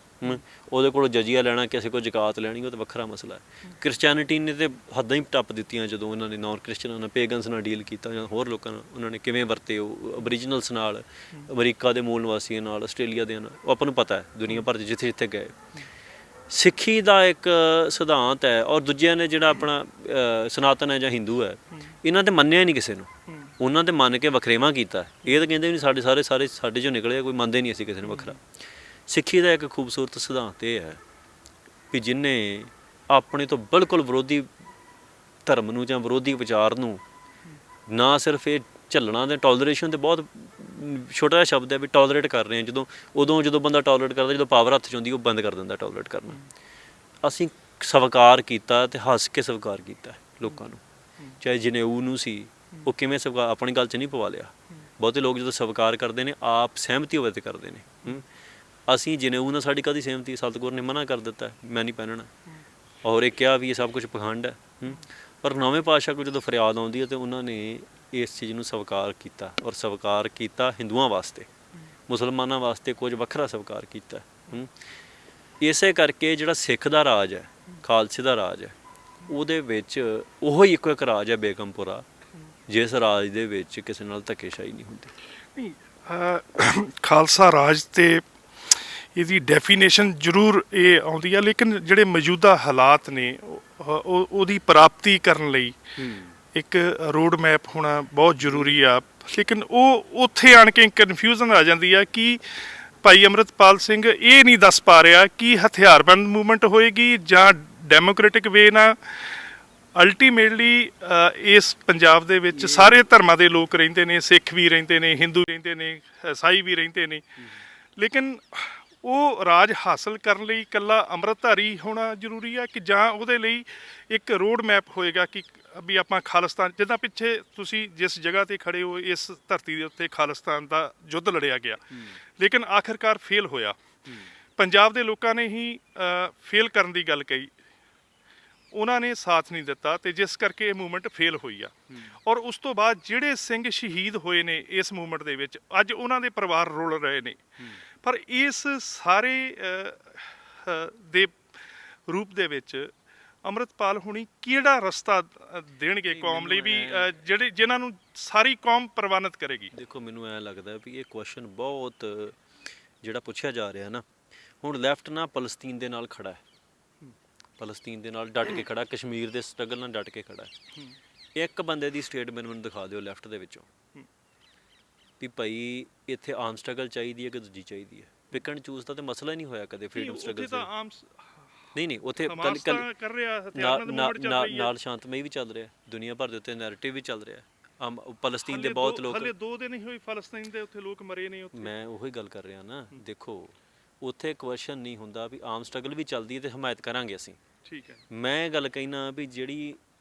ਉਹਦੇ ਕੋਲੋਂ ਜਜੀਆ ਲੈਣਾ, ਕਿਸੇ ਕੋਲ ਜ਼ਕਾਤ ਲੈਣੀ, ਉਹ ਤਾਂ ਵੱਖਰਾ ਮਸਲਾ ਹੈ। ਕ੍ਰਿਸਚੈਨਿਟੀ ਨੇ ਤਾਂ ਹੱਦਾਂ ਹੀ ਟੱਪ ਦਿੱਤੀਆਂ ਜਦੋਂ ਉਹਨਾਂ ਨੇ ਨੌਨ ਕ੍ਰਿਸਚਨਾਂ ਨਾਲ, ਪੇਗਨਸ ਨਾਲ ਡੀਲ ਕੀਤਾ, ਜਾਂ ਹੋਰ ਲੋਕਾਂ ਨਾਲ ਉਹਨਾਂ ਨੇ ਕਿਵੇਂ ਵਰਤੇ। ਉਹ ਓਰੀਜਨਲਸ ਨਾਲ, ਅਮਰੀਕਾ ਦੇ ਮੂਲ ਨਿਵਾਸੀਆਂ ਨਾਲ, ਆਸਟ੍ਰੇਲੀਆ ਦੇ ਨਾਲ, ਉਹ ਆਪਾਂ ਨੂੰ ਪਤਾ ਹੈ ਦੁਨੀਆ ਭਰ 'ਚ ਜਿੱਥੇ ਜਿੱਥੇ ਗਏ। ਸਿੱਖੀ ਦਾ ਇੱਕ ਸਿਧਾਂਤ ਹੈ, ਔਰ ਦੂਜਿਆਂ ਨੇ ਜਿਹੜਾ ਆਪਣਾ ਸਨਾਤਨ ਹੈ ਜਾਂ ਹਿੰਦੂ ਹੈ, ਇਹਨਾਂ ਤੇ ਮੰਨਿਆ ਨਹੀਂ ਕਿਸੇ ਨੂੰ। ਉਹਨਾਂ ਤੇ ਮੰਨ ਕੇ ਵਖਰੇਵਾਂ ਕੀਤਾ। ਇਹ ਤਾਂ ਕਹਿੰਦੇ ਵੀ ਸਾਡੇ ਸਾਰੇ ਸਾਡੇ 'ਚੋਂ ਨਿਕਲੇ, ਕੋਈ ਮੰਨਦੇ ਨਹੀਂ ਅਸੀਂ ਕਿਸੇ ਨੂੰ ਵੱਖਰਾ। ਸਿੱਖੀ ਦਾ ਇੱਕ ਖੂਬਸੂਰਤ ਸਿਧਾਂਤ ਇਹ ਹੈ ਵੀ ਜਿਹਨੇ ਆਪਣੇ ਤੋਂ ਬਿਲਕੁਲ ਵਿਰੋਧੀ ਧਰਮ ਨੂੰ ਜਾਂ ਵਿਰੋਧੀ ਵਿਚਾਰ ਨੂੰ ਨਾ ਸਿਰਫ ਇਹ ਝੱਲਣਾ, ਤੇ ਟੋਲਰੇਸ਼ਨ ਤੇ ਬਹੁਤ ਛੋਟਾ ਜਿਹਾ ਸ਼ਬਦ ਹੈ ਵੀ ਟੋਲਰੇਟ ਕਰ ਰਹੇ ਹਾਂ। ਜਦੋਂ ਬੰਦਾ ਟੋਲਰੇਟ ਕਰਦਾ, ਜਦੋਂ ਪਾਵਰ ਹੱਥ 'ਚ ਆਉਂਦੀ ਉਹ ਬੰਦ ਕਰ ਦਿੰਦਾ ਟੋਲਰੇਟ ਕਰਨਾ। ਅਸੀਂ ਸਵੀਕਾਰ ਕੀਤਾ ਤੇ ਹੱਸ ਕੇ ਸਵੀਕਾਰ ਕੀਤਾ ਲੋਕਾਂ ਨੂੰ। ਚਾਹੇ ਜਨੇਊ ਨੂੰ ਸੀ, ਉਹ ਕਿਵੇਂ ਸਵੀਕਾਰ, ਆਪਣੀ ਗੱਲ 'ਚ ਨਹੀਂ ਪਵਾ ਲਿਆ। ਬਹੁਤੇ ਲੋਕ ਜਦੋਂ ਸਵੀਕਾਰ ਕਰਦੇ ਨੇ ਆਪ ਸਹਿਮਤੀ ਹੋਵੇ ਤੇ ਕਰਦੇ ਨੇ। ਅਸੀਂ ਜਨੇਊ ਨਾਲ ਸਾਡੀ ਕਾਹਦੀ ਸਹਿਮਤੀ? ਸਤਿਗੁਰ ਨੇ ਮਨਾ ਕਰ ਦਿੱਤਾ, ਮੈਂ ਨਹੀਂ ਪਹਿਨਣਾ, ਔਰ ਇਹ ਕਿਹਾ ਵੀ ਇਹ ਸਭ ਕੁਝ ਪਖੰਡ ਹੈ। ਪਰ ਨੌਵੇਂ ਪਾਤਸ਼ਾਹ ਕੋਲ ਜਦੋਂ ਫਰਿਆਦ ਆਉਂਦੀ ਹੈ ਤਾਂ ਉਹਨਾਂ ਨੇ ਇਸ ਚੀਜ਼ ਨੂੰ ਸਵੀਕਾਰ ਕੀਤਾ, ਔਰ ਸਵੀਕਾਰ ਕੀਤਾ ਹਿੰਦੂਆਂ ਵਾਸਤੇ, ਮੁਸਲਮਾਨਾਂ ਵਾਸਤੇ ਕੁਝ ਵੱਖਰਾ ਸਵੀਕਾਰ ਕੀਤਾ। ਇਸੇ ਕਰਕੇ ਜਿਹੜਾ ਸਿੱਖ ਦਾ ਰਾਜ ਹੈ, ਖਾਲਸੇ ਦਾ ਰਾਜ ਹੈ, ਉਹਦੇ ਵਿੱਚ ਉਹੋ ਹੀ ਇੱਕੋ ਇੱਕ ਰਾਜ ਹੈ ਬੇਗਮਪੁਰਾ, ਜਿਸ ਰਾਜ ਦੇ ਵਿੱਚ ਕਿਸੇ ਨਾਲ ਧੱਕੇਸ਼ਾਹੀ ਨਹੀਂ ਹੁੰਦੀ। ਖਾਲਸਾ ਰਾਜ ਤੇ ਇਹਦੀ ਡੈਫੀਨੇਸ਼ਨ ਜ਼ਰੂਰ ਇਹ ਆਉਂਦੀ ਆ, ਲੇਕਿਨ ਜਿਹੜੇ ਮੌਜੂਦਾ ਹਾਲਾਤ ਨੇ ਉਹਦੀ ਪ੍ਰਾਪਤੀ ਕਰਨ ਲਈ ਇੱਕ ਰੋਡ ਮੈਪ ਹੋਣਾ ਬਹੁਤ ਜ਼ਰੂਰੀ ਆ। ਲੇਕਿਨ ਉਹ ਉੱਥੇ ਆਣ ਕੇ ਕਨਫਿਊਜ਼ਨ ਆ ਜਾਂਦੀ ਆ ਕਿ ਭਾਈ ਅੰਮ੍ਰਿਤਪਾਲ ਸਿੰਘ ਇਹ ਨਹੀਂ ਦੱਸ ਪਾ ਰਿਹਾ ਕਿ ਹਥਿਆਰਬੰਦ ਮੂਵਮੈਂਟ ਹੋਏਗੀ ਜਾਂ ਡੈਮੋਕ੍ਰੈਟਿਕ ਵੇ ਨਾਲ। ਅਲਟੀਮੇਟਲੀ ਇਸ ਪੰਜਾਬ ਦੇ ਵਿੱਚ ਸਾਰੇ ਧਰਮਾਂ ਦੇ ਲੋਕ ਰਹਿੰਦੇ ਨੇ, ਸਿੱਖ ਵੀ ਰਹਿੰਦੇ ਨੇ, ਹਿੰਦੂ ਰਹਿੰਦੇ ਨੇ, ਈਸਾਈ ਵੀ ਰਹਿੰਦੇ ਨੇ, ਲੇਕਿਨ ਉਹ ਰਾਜ ਹਾਸਲ ਕਰਨ ਲਈ ਇਕੱਲਾ ਅੰਮ੍ਰਿਤਧਾਰੀ ਹੋਣਾ ਜ਼ਰੂਰੀ ਆ ਕਿ ਜਾਂ ਉਹਦੇ ਲਈ ਇੱਕ ਰੋਡ ਮੈਪ ਹੋਏਗਾ ਕਿ ਵੀ ਆਪਾਂ ਖਾਲਿਸਤਾਨ, ਜਿੱਦਾਂ ਪਿੱਛੇ ਤੁਸੀਂ ਜਿਸ ਜਗ੍ਹਾ ਤੇ ਖੜੇ ਹੋ, ਇਸ ਧਰਤੀ ਦੇ ਉੱਤੇ ਖਾਲਿਸਤਾਨ ਦਾ ਯੁੱਧ ਲੜਿਆ ਗਿਆ, ਲੇਕਿਨ ਆਖਿਰਕਾਰ ਫੇਲ ਹੋਇਆ। ਪੰਜਾਬ ਦੇ ਲੋਕਾਂ ਨੇ ਹੀ ਫੇਲ ਕਰਨ ਦੀ ਗੱਲ ਕਹੀ, ਉਹਨਾਂ ਨੇ ਸਾਥ ਨਹੀਂ ਦਿੱਤਾ, ਤੇ ਜਿਸ ਕਰਕੇ ਇਹ ਮੂਵਮੈਂਟ ਫੇਲ ਹੋਈ ਆ। ਔਰ ਉਸ ਤੋਂ ਬਾਅਦ ਜਿਹੜੇ ਸਿੰਘ ਸ਼ਹੀਦ ਹੋਏ ਨੇ ਇਸ ਮੂਵਮੈਂਟ ਦੇ ਵਿੱਚ, ਅੱਜ ਉਹਨਾਂ ਦੇ ਪਰਿਵਾਰ ਰੁਲ ਰਹੇ ਨੇ। ਪਰ ਇਸ ਸਾਰੇ ਦੇ ਰੂਪ ਦੇ ਵਿੱਚ ਅੰਮ੍ਰਿਤਪਾਲ ਹੁਣੀ ਕਿਹੜਾ ਰਸਤਾ ਦੇਣਗੇ ਕੌਮ ਲਈ ਵੀ, ਜਿਨ੍ਹਾਂ ਨੂੰ ਸਾਰੀ ਕੌਮ ਪ੍ਰਵਾਨਿਤ ਕਰੇਗੀ? ਦੇਖੋ, ਮੈਨੂੰ ਐਂ ਲੱਗਦਾ ਵੀ ਇਹ ਕੁਐਸਚਨ ਬਹੁਤ ਜਿਹੜਾ ਪੁੱਛਿਆ ਜਾ ਰਿਹਾ ਨਾ, ਹੁਣ ਲੈਫਟ ਨਾ ਫਲਸਤੀਨ ਦੇ ਨਾਲ ਖੜਾ ਹੈ, ਫਲਸਤੀਨ ਦੇ ਨਾਲ ਡਟ ਕੇ ਖੜਾ, ਕਸ਼ਮੀਰ ਦੇ ਸਟਰਗਲ ਨਾਲ ਡਟ ਕੇ ਖੜਾ ਹੈ। ਇੱਕ ਬੰਦੇ ਦੀ ਸਟੇਟਮੈਂਟ ਮੈਨੂੰ ਦਿਖਾ ਦਿਓ ਲੈਫਟ ਦੇ ਵਿੱਚੋਂ ਵੀ ਭਾਈ ਇੱਥੇ ਆਰਮ ਸਟਰਗਲ ਚਾਹੀਦੀ ਹੈ ਕਿ ਦੂਜੀ ਚਾਹੀਦੀ ਹੈ। ਪਿਕ ਐਂਡ ਚੂਜ਼ ਦਾ ਤਾਂ ਮਸਲਾ ਹੀ ਨਹੀਂ ਹੋਇਆ ਕਦੇ ਫਰੀडम ਸਟਰਗਲ ਦਾ। ਨਹੀਂ, ਉੱਥੇ ਕਰ ਰਿਹਾ ਨਾਲ ਸ਼ਾਂਤਮਈ ਵੀ ਚੱਲ ਰਿਹਾ, ਦੁਨੀਆ ਭਰ ਦੇ ਉੱਤੇ ਨੈਰੇਟਿਵ ਵੀ ਚੱਲ ਰਿਹਾ। ਫਲਸਤੀਨ ਦੇ ਬਹੁਤ ਲੋਕ, ਹਲੇ 2 ਦਿਨ ਹੀ ਹੋਏ ਫਲਸਤੀਨ ਦੇ ਉੱਥੇ ਲੋਕ ਮਰੇ ਨੇ। ਮੈਂ ਉਹੀ ਗੱਲ ਕਰ ਰਿਹਾ ਨਾ, ਦੇਖੋ ਉੱਥੇ ਕੁਐਸਚਨ ਨਹੀਂ ਹੁੰਦਾ ਵੀ ਆਰਮ ਸਟਰਗਲ ਵੀ ਚੱਲਦੀ ਹੈ ਤੇ ਹਮਾਇਤ ਕਰਾਂਗੇ ਅਸੀਂ। ਠੀਕ ਹੈ, ਮੈਂ ਗੱਲ ਕਹਿਣਾ ਵੀ ਜਿਹੜੀ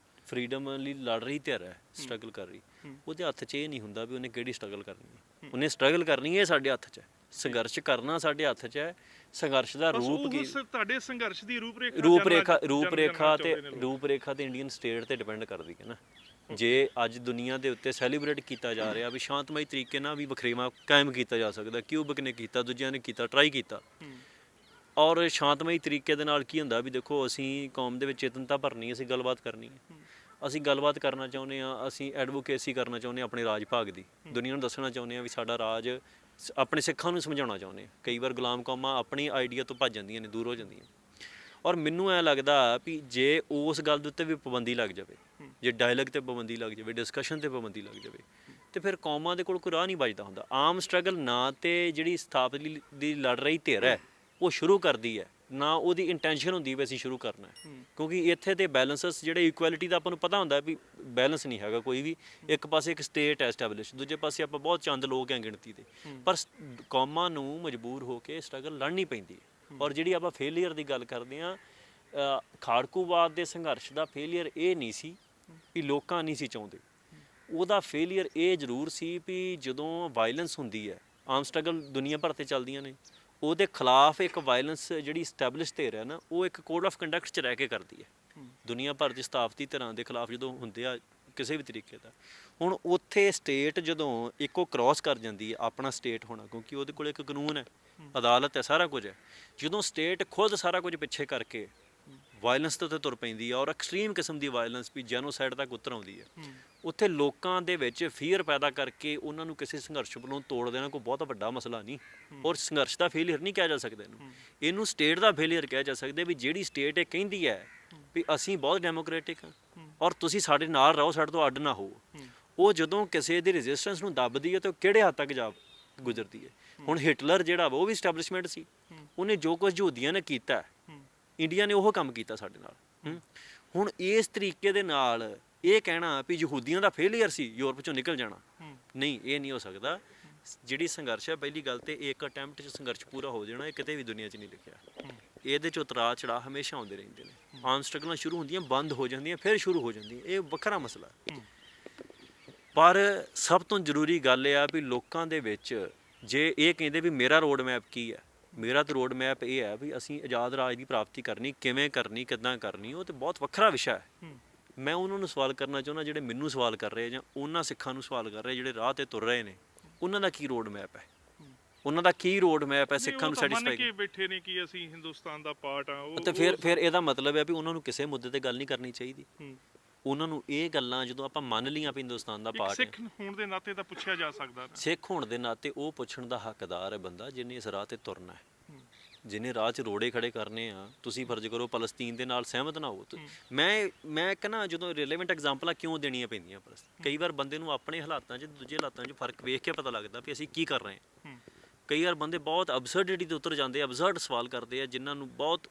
ਫਰੀडम ਲਈ ਲੜ ਰਹੀ ਧਿਰ ਹੈ, ਸਟਰਗਲ ਕਰ ਰਹੀ, ਉਹਦੇ ਹੱਥ 'ਚ ਇਹ ਨਹੀਂ ਹੁੰਦਾ ਵੀ ਉਹਨੇ ਕਿਹੜੀ ਸਟਰਗਲ ਕਰਨੀ ਹੈ। ਉਹਨੇ ਸਟਰਗਲ ਕਰਨੀ ਹੈ, ਸਾਡੇ ਹੱਥ 'ਚ ਹੈ। ਸੰਘਰਸ਼ ਕਰਨਾ ਸਾਡੇ ਹੱਥ 'ਚ ਹੈ। ਸੰਘਰਸ਼ ਦਾ ਰੂਪ ਕੀ, ਤੁਹਾਡੇ ਸੰਘਰਸ਼ ਦੀ ਰੂਪਰੇਖਾ ਤੇ ਇੰਡੀਅਨ ਸਟੇਟ ਤੇ ਡਿਪੈਂਡ ਕਰਦੀ ਹੈ ਨਾ। ਜੇ ਅੱਜ ਦੁਨੀਆ ਦੇ ਉੱਤੇ ਸੈਲੀਬ੍ਰੇਟ ਕੀਤਾ ਜਾ ਰਿਹਾ ਵੀ ਸ਼ਾਂਤਮਈ ਤਰੀਕੇ ਨਾਲ ਵੀ ਵਖਰੇਵਾਂ ਕਾਇਮ ਕੀਤਾ ਜਾ ਸਕਦਾ, ਕਿਊਬਕ ਨੇ ਕੀਤਾ, ਦੂਜਿਆਂ ਨੇ ਕੀਤਾ, ਟਰਾਈ ਕੀਤਾ। ਔਰ ਸ਼ਾਂਤਮਈ ਤਰੀਕੇ ਦੇ ਨਾਲ ਕੀ ਹੁੰਦਾ ਵੀ ਦੇਖੋ ਅਸੀਂ ਕੌਮ ਦੇ ਵਿੱਚ ਚੇਤਨਤਾ ਭਰਨੀ, ਅਸੀਂ ਗੱਲਬਾਤ ਕਰਨੀ ਹੈ, ਅਸੀਂ ਗੱਲਬਾਤ ਕਰਨਾ ਚਾਹੁੰਦੇ ਹਾਂ, ਅਸੀਂ ਐਡਵੋਕੇਸੀ ਕਰਨਾ ਚਾਹੁੰਦੇ ਹਾਂ ਆਪਣੇ ਰਾਜ ਭਾਗ ਦੀ, ਦੁਨੀਆ ਨੂੰ ਦੱਸਣਾ ਚਾਹੁੰਦੇ ਹਾਂ ਵੀ ਸਾਡਾ ਰਾਜ, ਆਪਣੇ ਸਿੱਖਾਂ ਨੂੰ ਸਮਝਾਉਣਾ ਚਾਹੁੰਦੇ ਹਾਂ। ਕਈ ਵਾਰ ਗੁਲਾਮ ਕੌਮਾਂ ਆਪਣੀ ਆਈਡੀਆ ਤੋਂ ਭੱਜ ਜਾਂਦੀਆਂ ਨੇ, ਦੂਰ ਹੋ ਜਾਂਦੀਆਂ। ਔਰ ਮੈਨੂੰ ਐਂ ਲੱਗਦਾ ਵੀ ਜੇ ਉਸ ਗੱਲ ਦੇ ਉੱਤੇ ਵੀ ਪਾਬੰਦੀ ਲੱਗ ਜਾਵੇ, ਜੇ ਡਾਇਲੌਗ ਤੇ ਪਾਬੰਦੀ ਲੱਗ ਜਾਵੇ, ਡਿਸਕਸ਼ਨ ਤੇ ਪਾਬੰਦੀ ਲੱਗ ਜਾਵੇ, ਤੇ ਫਿਰ ਕੌਮਾਂ ਦੇ ਕੋਲ ਕੋਈ ਰਾਹ ਨਹੀਂ ਬਚਦਾ ਹੁੰਦਾ। ਆਮ ਸਟਰਗਲ ਨਾ ਤੇ ਜਿਹੜੀ ਸਥਾਪਿਤ ਦੀ ਲੜ ਰਹੀ ਧਿਰ ਹੈ ਉਹ ਸ਼ੁਰੂ ਕਰਦੀ ਹੈ, ਨਾ ਉਹਦੀ ਇੰਟੈਂਸ਼ਨ ਹੁੰਦੀ ਵੀ ਅਸੀਂ ਸ਼ੁਰੂ ਕਰਨਾ ਹੈ। ਕਿਉਂਕਿ ਇੱਥੇ ਦੇ ਬੈਲੈਂਸਸ ਜਿਹੜੇ ਇਕੁਐਲਿਟੀ ਦਾ ਆਪਾਂ ਨੂੰ ਪਤਾ ਹੁੰਦਾ ਵੀ ਬੈਲੈਂਸ ਨਹੀਂ ਹੈਗਾ ਕੋਈ ਵੀ। ਇੱਕ ਪਾਸੇ ਇੱਕ ਸਟੇਟ ਹੈ ਐਸਟੈਬਲਿਸ਼, ਦੂਜੇ ਪਾਸੇ ਆਪਾਂ ਬਹੁਤ ਚੰਦ ਲੋਕ ਹਾਂ ਗਿਣਤੀ ਦੇ, ਪਰ ਕੌਮਾਂ ਨੂੰ ਮਜਬੂਰ ਹੋ ਕੇ ਸਟਰਗਲ ਲੜਨੀ ਪੈਂਦੀ ਹੈ। ਔਰ ਜਿਹੜੀ ਆਪਾਂ ਫੇਲੀਅਰ ਦੀ ਗੱਲ ਕਰਦੇ ਹਾਂ, ਖਾੜਕੂਵਾਦ ਦੇ ਸੰਘਰਸ਼ ਦਾ ਫੇਲੀਅਰ ਇਹ ਨਹੀਂ ਸੀ ਵੀ ਲੋਕਾਂ ਨਹੀਂ ਸੀ ਚਾਹੁੰਦੇ, ਉਹਦਾ ਫੇਲੀਅਰ ਇਹ ਜ਼ਰੂਰ ਸੀ ਵੀ ਜਦੋਂ ਵਾਇਲੈਂਸ ਹੁੰਦੀ ਹੈ, ਆਮ ਸਟਰਗਲ ਦੁਨੀਆ ਭਰ 'ਤੇ ਚੱਲਦੀਆਂ ਨੇ, ਉਹਦੇ ਖਿਲਾਫ ਇੱਕ ਵਾਇਲੈਂਸ ਜਿਹੜੀ ਸਟੈਬਲਿਸ਼ ਧਿਰ ਹੈ ਨਾ, ਉਹ ਇੱਕ ਕੋਡ ਆਫ ਕੰਡਕਟ 'ਚ ਰਹਿ ਕੇ ਕਰਦੀ ਹੈ। ਦੁਨੀਆ ਭਰ 'ਚ ਸਥਾਪਤੀ ਧਿਰਾਂ ਦੇ ਖਿਲਾਫ ਜਦੋਂ ਹੁੰਦੇ ਆ ਕਿਸੇ ਵੀ ਤਰੀਕੇ ਦਾ, ਹੁਣ ਉੱਥੇ ਸਟੇਟ ਜਦੋਂ ਇੱਕੋ ਕ੍ਰਾਸ ਕਰ ਜਾਂਦੀ ਹੈ ਆਪਣਾ ਸਟੇਟ ਹੋਣਾ, ਕਿਉਂਕਿ ਉਹਦੇ ਕੋਲ ਇੱਕ ਕਾਨੂੰਨ ਹੈ, ਅਦਾਲਤ ਹੈ, ਸਾਰਾ ਕੁਝ ਹੈ। ਜਦੋਂ ਸਟੇਟ ਖੁਦ ਸਾਰਾ ਕੁਝ ਪਿੱਛੇ ਕਰਕੇ ਵਾਇਲੈਂਸ ਦੇ ਉੱਤੇ ਤੁਰ ਪੈਂਦੀ ਹੈ, ਔਰ ਐਕਸਟ੍ਰੀਮ ਕਿਸਮ ਦੀ ਵਾਇਲੈਂਸ ਵੀ ਜੈਨੋਸਾਈਡ ਤੱਕ ਉਤਰ ਆਉਂਦੀ ਹੈ, ਉੱਥੇ ਲੋਕਾਂ ਦੇ ਵਿੱਚ ਫੀਅਰ ਪੈਦਾ ਕਰਕੇ ਉਹਨਾਂ ਨੂੰ ਕਿਸੇ ਸੰਘਰਸ਼ ਵੱਲੋਂ ਤੋੜ ਦੇਣਾ ਕੋਈ ਬਹੁਤ ਵੱਡਾ ਮਸਲਾ ਨਹੀਂ। ਔਰ ਸੰਘਰਸ਼ ਦਾ ਫੇਲੀਅਰ ਨਹੀਂ ਕਿਹਾ ਜਾ ਸਕਦਾ ਇਹਨੂੰ ਸਟੇਟ ਦਾ ਫੇਲੀਅਰ ਕਿਹਾ ਜਾ ਸਕਦਾ ਵੀ ਜਿਹੜੀ ਸਟੇਟ ਇਹ ਕਹਿੰਦੀ ਹੈ ਵੀ ਅਸੀਂ ਬਹੁਤ ਡੈਮੋਕ੍ਰੈਟਿਕ ਹਾਂ ਔਰ ਤੁਸੀਂ ਸਾਡੇ ਨਾਲ ਰਹੋ, ਸਾਡੇ ਤੋਂ ਅੱਡ ਨਾ ਹੋ, ਉਹ ਜਦੋਂ ਕਿਸੇ ਦੀ ਰੈਜ਼ਿਸਟੈਂਸ ਨੂੰ ਦੱਬਦੀ ਹੈ ਤਾਂ ਉਹ ਕਿਹੜੇ ਹੱਦ ਤੱਕ ਜਾ ਗੁਜ਼ਰਦੀ ਹੈ। ਹੁਣ ਹਿਟਲਰ ਜਿਹੜਾ ਉਹ ਵੀ ਸਟੈਬਲਿਸ਼ਮੈਂਟ ਸੀ, ਉਹਨੇ ਜੋ ਕੁਝ ਯਹੂਦੀਆਂ ਨੇ ਕੀਤਾ, ਇੰਡੀਆ ਨੇ ਉਹ ਕੰਮ ਕੀਤਾ ਸਾਡੇ ਨਾਲ। ਹੁਣ ਇਸ ਤਰੀਕੇ ਦੇ ਨਾਲ ਇਹ ਕਹਿਣਾ ਵੀ ਯਹੂਦੀਆਂ ਦਾ ਫੇਲੀਅਰ ਸੀ ਯੂਰਪ ਚੋਂ ਨਿਕਲ ਜਾਣਾ, ਨਹੀਂ, ਇਹ ਨਹੀਂ ਹੋ ਸਕਦਾ। ਜਿਹੜੀ ਸੰਘਰਸ਼ ਹੈ, ਪਹਿਲੀ ਗੱਲ ਤੇ ਇੱਕ ਅਟੈਂਪਟ 'ਚ ਸੰਘਰਸ਼ ਪੂਰਾ ਹੋ ਜਾਣਾ, ਇਹ ਕਿਤੇ ਵੀ ਦੁਨੀਆ 'ਚ ਨਹੀਂ ਲਿਖਿਆ। ਇਹਦੇ 'ਚ ਉਤਰਾਅ ਚੜਾਅ ਹਮੇਸ਼ਾ ਆਉਂਦੇ ਰਹਿੰਦੇ ਨੇ। ਆਮ ਸਟਰਗਲਾਂ ਸ਼ੁਰੂ ਹੁੰਦੀਆਂ, ਬੰਦ ਹੋ ਜਾਂਦੀਆਂ, ਫਿਰ ਸ਼ੁਰੂ ਹੋ ਜਾਂਦੀਆਂ, ਇਹ ਵੱਖਰਾ ਮਸਲਾ। ਪਰ ਸਭ ਤੋਂ ਜ਼ਰੂਰੀ ਗੱਲ ਇਹ ਆ ਵੀ ਲੋਕਾਂ ਦੇ ਵਿੱਚ ਜੇ ਇਹ ਕਹਿੰਦੇ ਵੀ ਮੇਰਾ ਰੋਡ ਮੈਪ ਕੀ ਹੈ, ਮੇਰਾ ਤਾਂ ਰੋਡ ਮੈਪ ਇਹ ਹੈ ਵੀ ਅਸੀਂ ਆਜ਼ਾਦ ਰਾਜ ਦੀ ਪ੍ਰਾਪਤੀ ਕਰਨੀ, ਕਿਵੇਂ ਕਰਨੀ, ਕਿੱਦਾਂ ਕਰਨੀ, ਉਹ ਤਾਂ ਬਹੁਤ ਵੱਖਰਾ ਵਿਸ਼ਾ ਹੈ। ਮੈਂ ਉਹਨਾਂ ਨੂੰ ਸਵਾਲ ਕਰਨਾ ਚਾਹੁੰਦਾ ਜਿਹੜੇ ਮੈਨੂੰ ਸਵਾਲ ਕਰ ਰਹੇ, ਜਾਂ ਉਹਨਾਂ ਸਿੱਖਾਂ ਨੂੰ ਸਵਾਲ ਕਰ ਰਹੇ ਜਿਹੜੇ ਰਾਹ 'ਤੇ ਤੁਰ ਰਹੇ ਨੇ, ਉਹਨਾਂ ਦਾ ਕੀ ਰੋਡ ਮੈਪ ਹੈ, ਉਹਨਾਂ ਦਾ ਕੀ ਰੋਡ ਮੈਪ ਹੈ ਸਿੱਖਾਂ ਨੂੰ ਸੈਟੀਸਫਾਈ ਕਰਕੇ ਬੈਠੇ ਨੇ ਕਿ ਅਸੀਂ ਹਿੰਦੁਸਤਾਨ ਦਾ ਪਾਰਟ ਆ। ਤੇ ਫਿਰ ਇਹਦਾ ਮਤਲਬ ਹੈ ਵੀ ਉਹਨਾਂ ਨੂੰ ਕਿਸੇ ਮੁੱਦੇ ਤੇ ਗੱਲ ਨਹੀਂ ਕਰਨੀ ਚਾਹੀਦੀ। ਉਹਨਾਂ ਨੂੰ ਇਹ ਗੱਲਾਂ ਜਦੋਂ ਆਪਾਂ ਮੰਨ ਲਈਆਂ ਵੀ ਹਿੰਦੁਸਤਾਨ ਦਾ ਪਾਰਟ ਹੈ, ਸਿੱਖ ਹੋਣ ਦੇ ਨਾਤੇ ਤਾਂ ਪੁੱਛਿਆ ਜਾ ਸਕਦਾ, ਸਿੱਖ ਹੋਣ ਦੇ ਨਾਤੇ ਉਹ ਪੁੱਛਣ ਦਾ ਹੱਕਦਾਰ ਹੈ ਬੰਦਾ ਜਿਹਨੇ ਇਸ ਰਾਹ 'ਤੇ ਤੁਰਨਾ ਹੈ, ਜਿਹਨੇ ਰਾਹ 'ਚ ਰੋੜੇ ਖੜੇ ਕਰਨੇ ਆ। ਤੁਸੀਂ ਫਰਜ਼ ਕਰੋ ਫਲਸਤੀਨ ਦੇ ਨਾਲ ਸਹਿਮਤ ਨਾ ਹੋ। ਮੈਂ ਕਹਿੰਦਾ ਜਦੋਂ ਰਿਲੇਵੈਂਟ ਐਗਜ਼ਾਮਪਲਾਂ ਕਿਉਂ ਦੇਣੀਆਂ ਪੈਂਦੀਆਂ, ਕਈ ਵਾਰ ਬੰਦੇ ਨੂੰ ਆਪਣੇ ਹਾਲਾਤਾਂ 'ਚ ਦੂਜੇ ਹਾਲਾਤਾਂ 'ਚ ਫਰਕ ਵੇਖ ਕੇ ਪਤਾ ਲੱਗਦਾ ਵੀ ਅਸੀਂ ਕੀ ਕਰ ਰਹੇ ਹਾਂ। ਕਈ ਵਾਰ ਬੰਦੇ ਬਹੁਤ ਅਬਸਰਡਿਟੀ 'ਤੇ ਉਤਰ ਜਾਂਦੇ, ਅਬਸਰਡ ਸਵਾਲ ਕਰਦੇ ਆ ਜਿਨ੍ਹਾਂ ਨੂੰ ਬਹੁਤ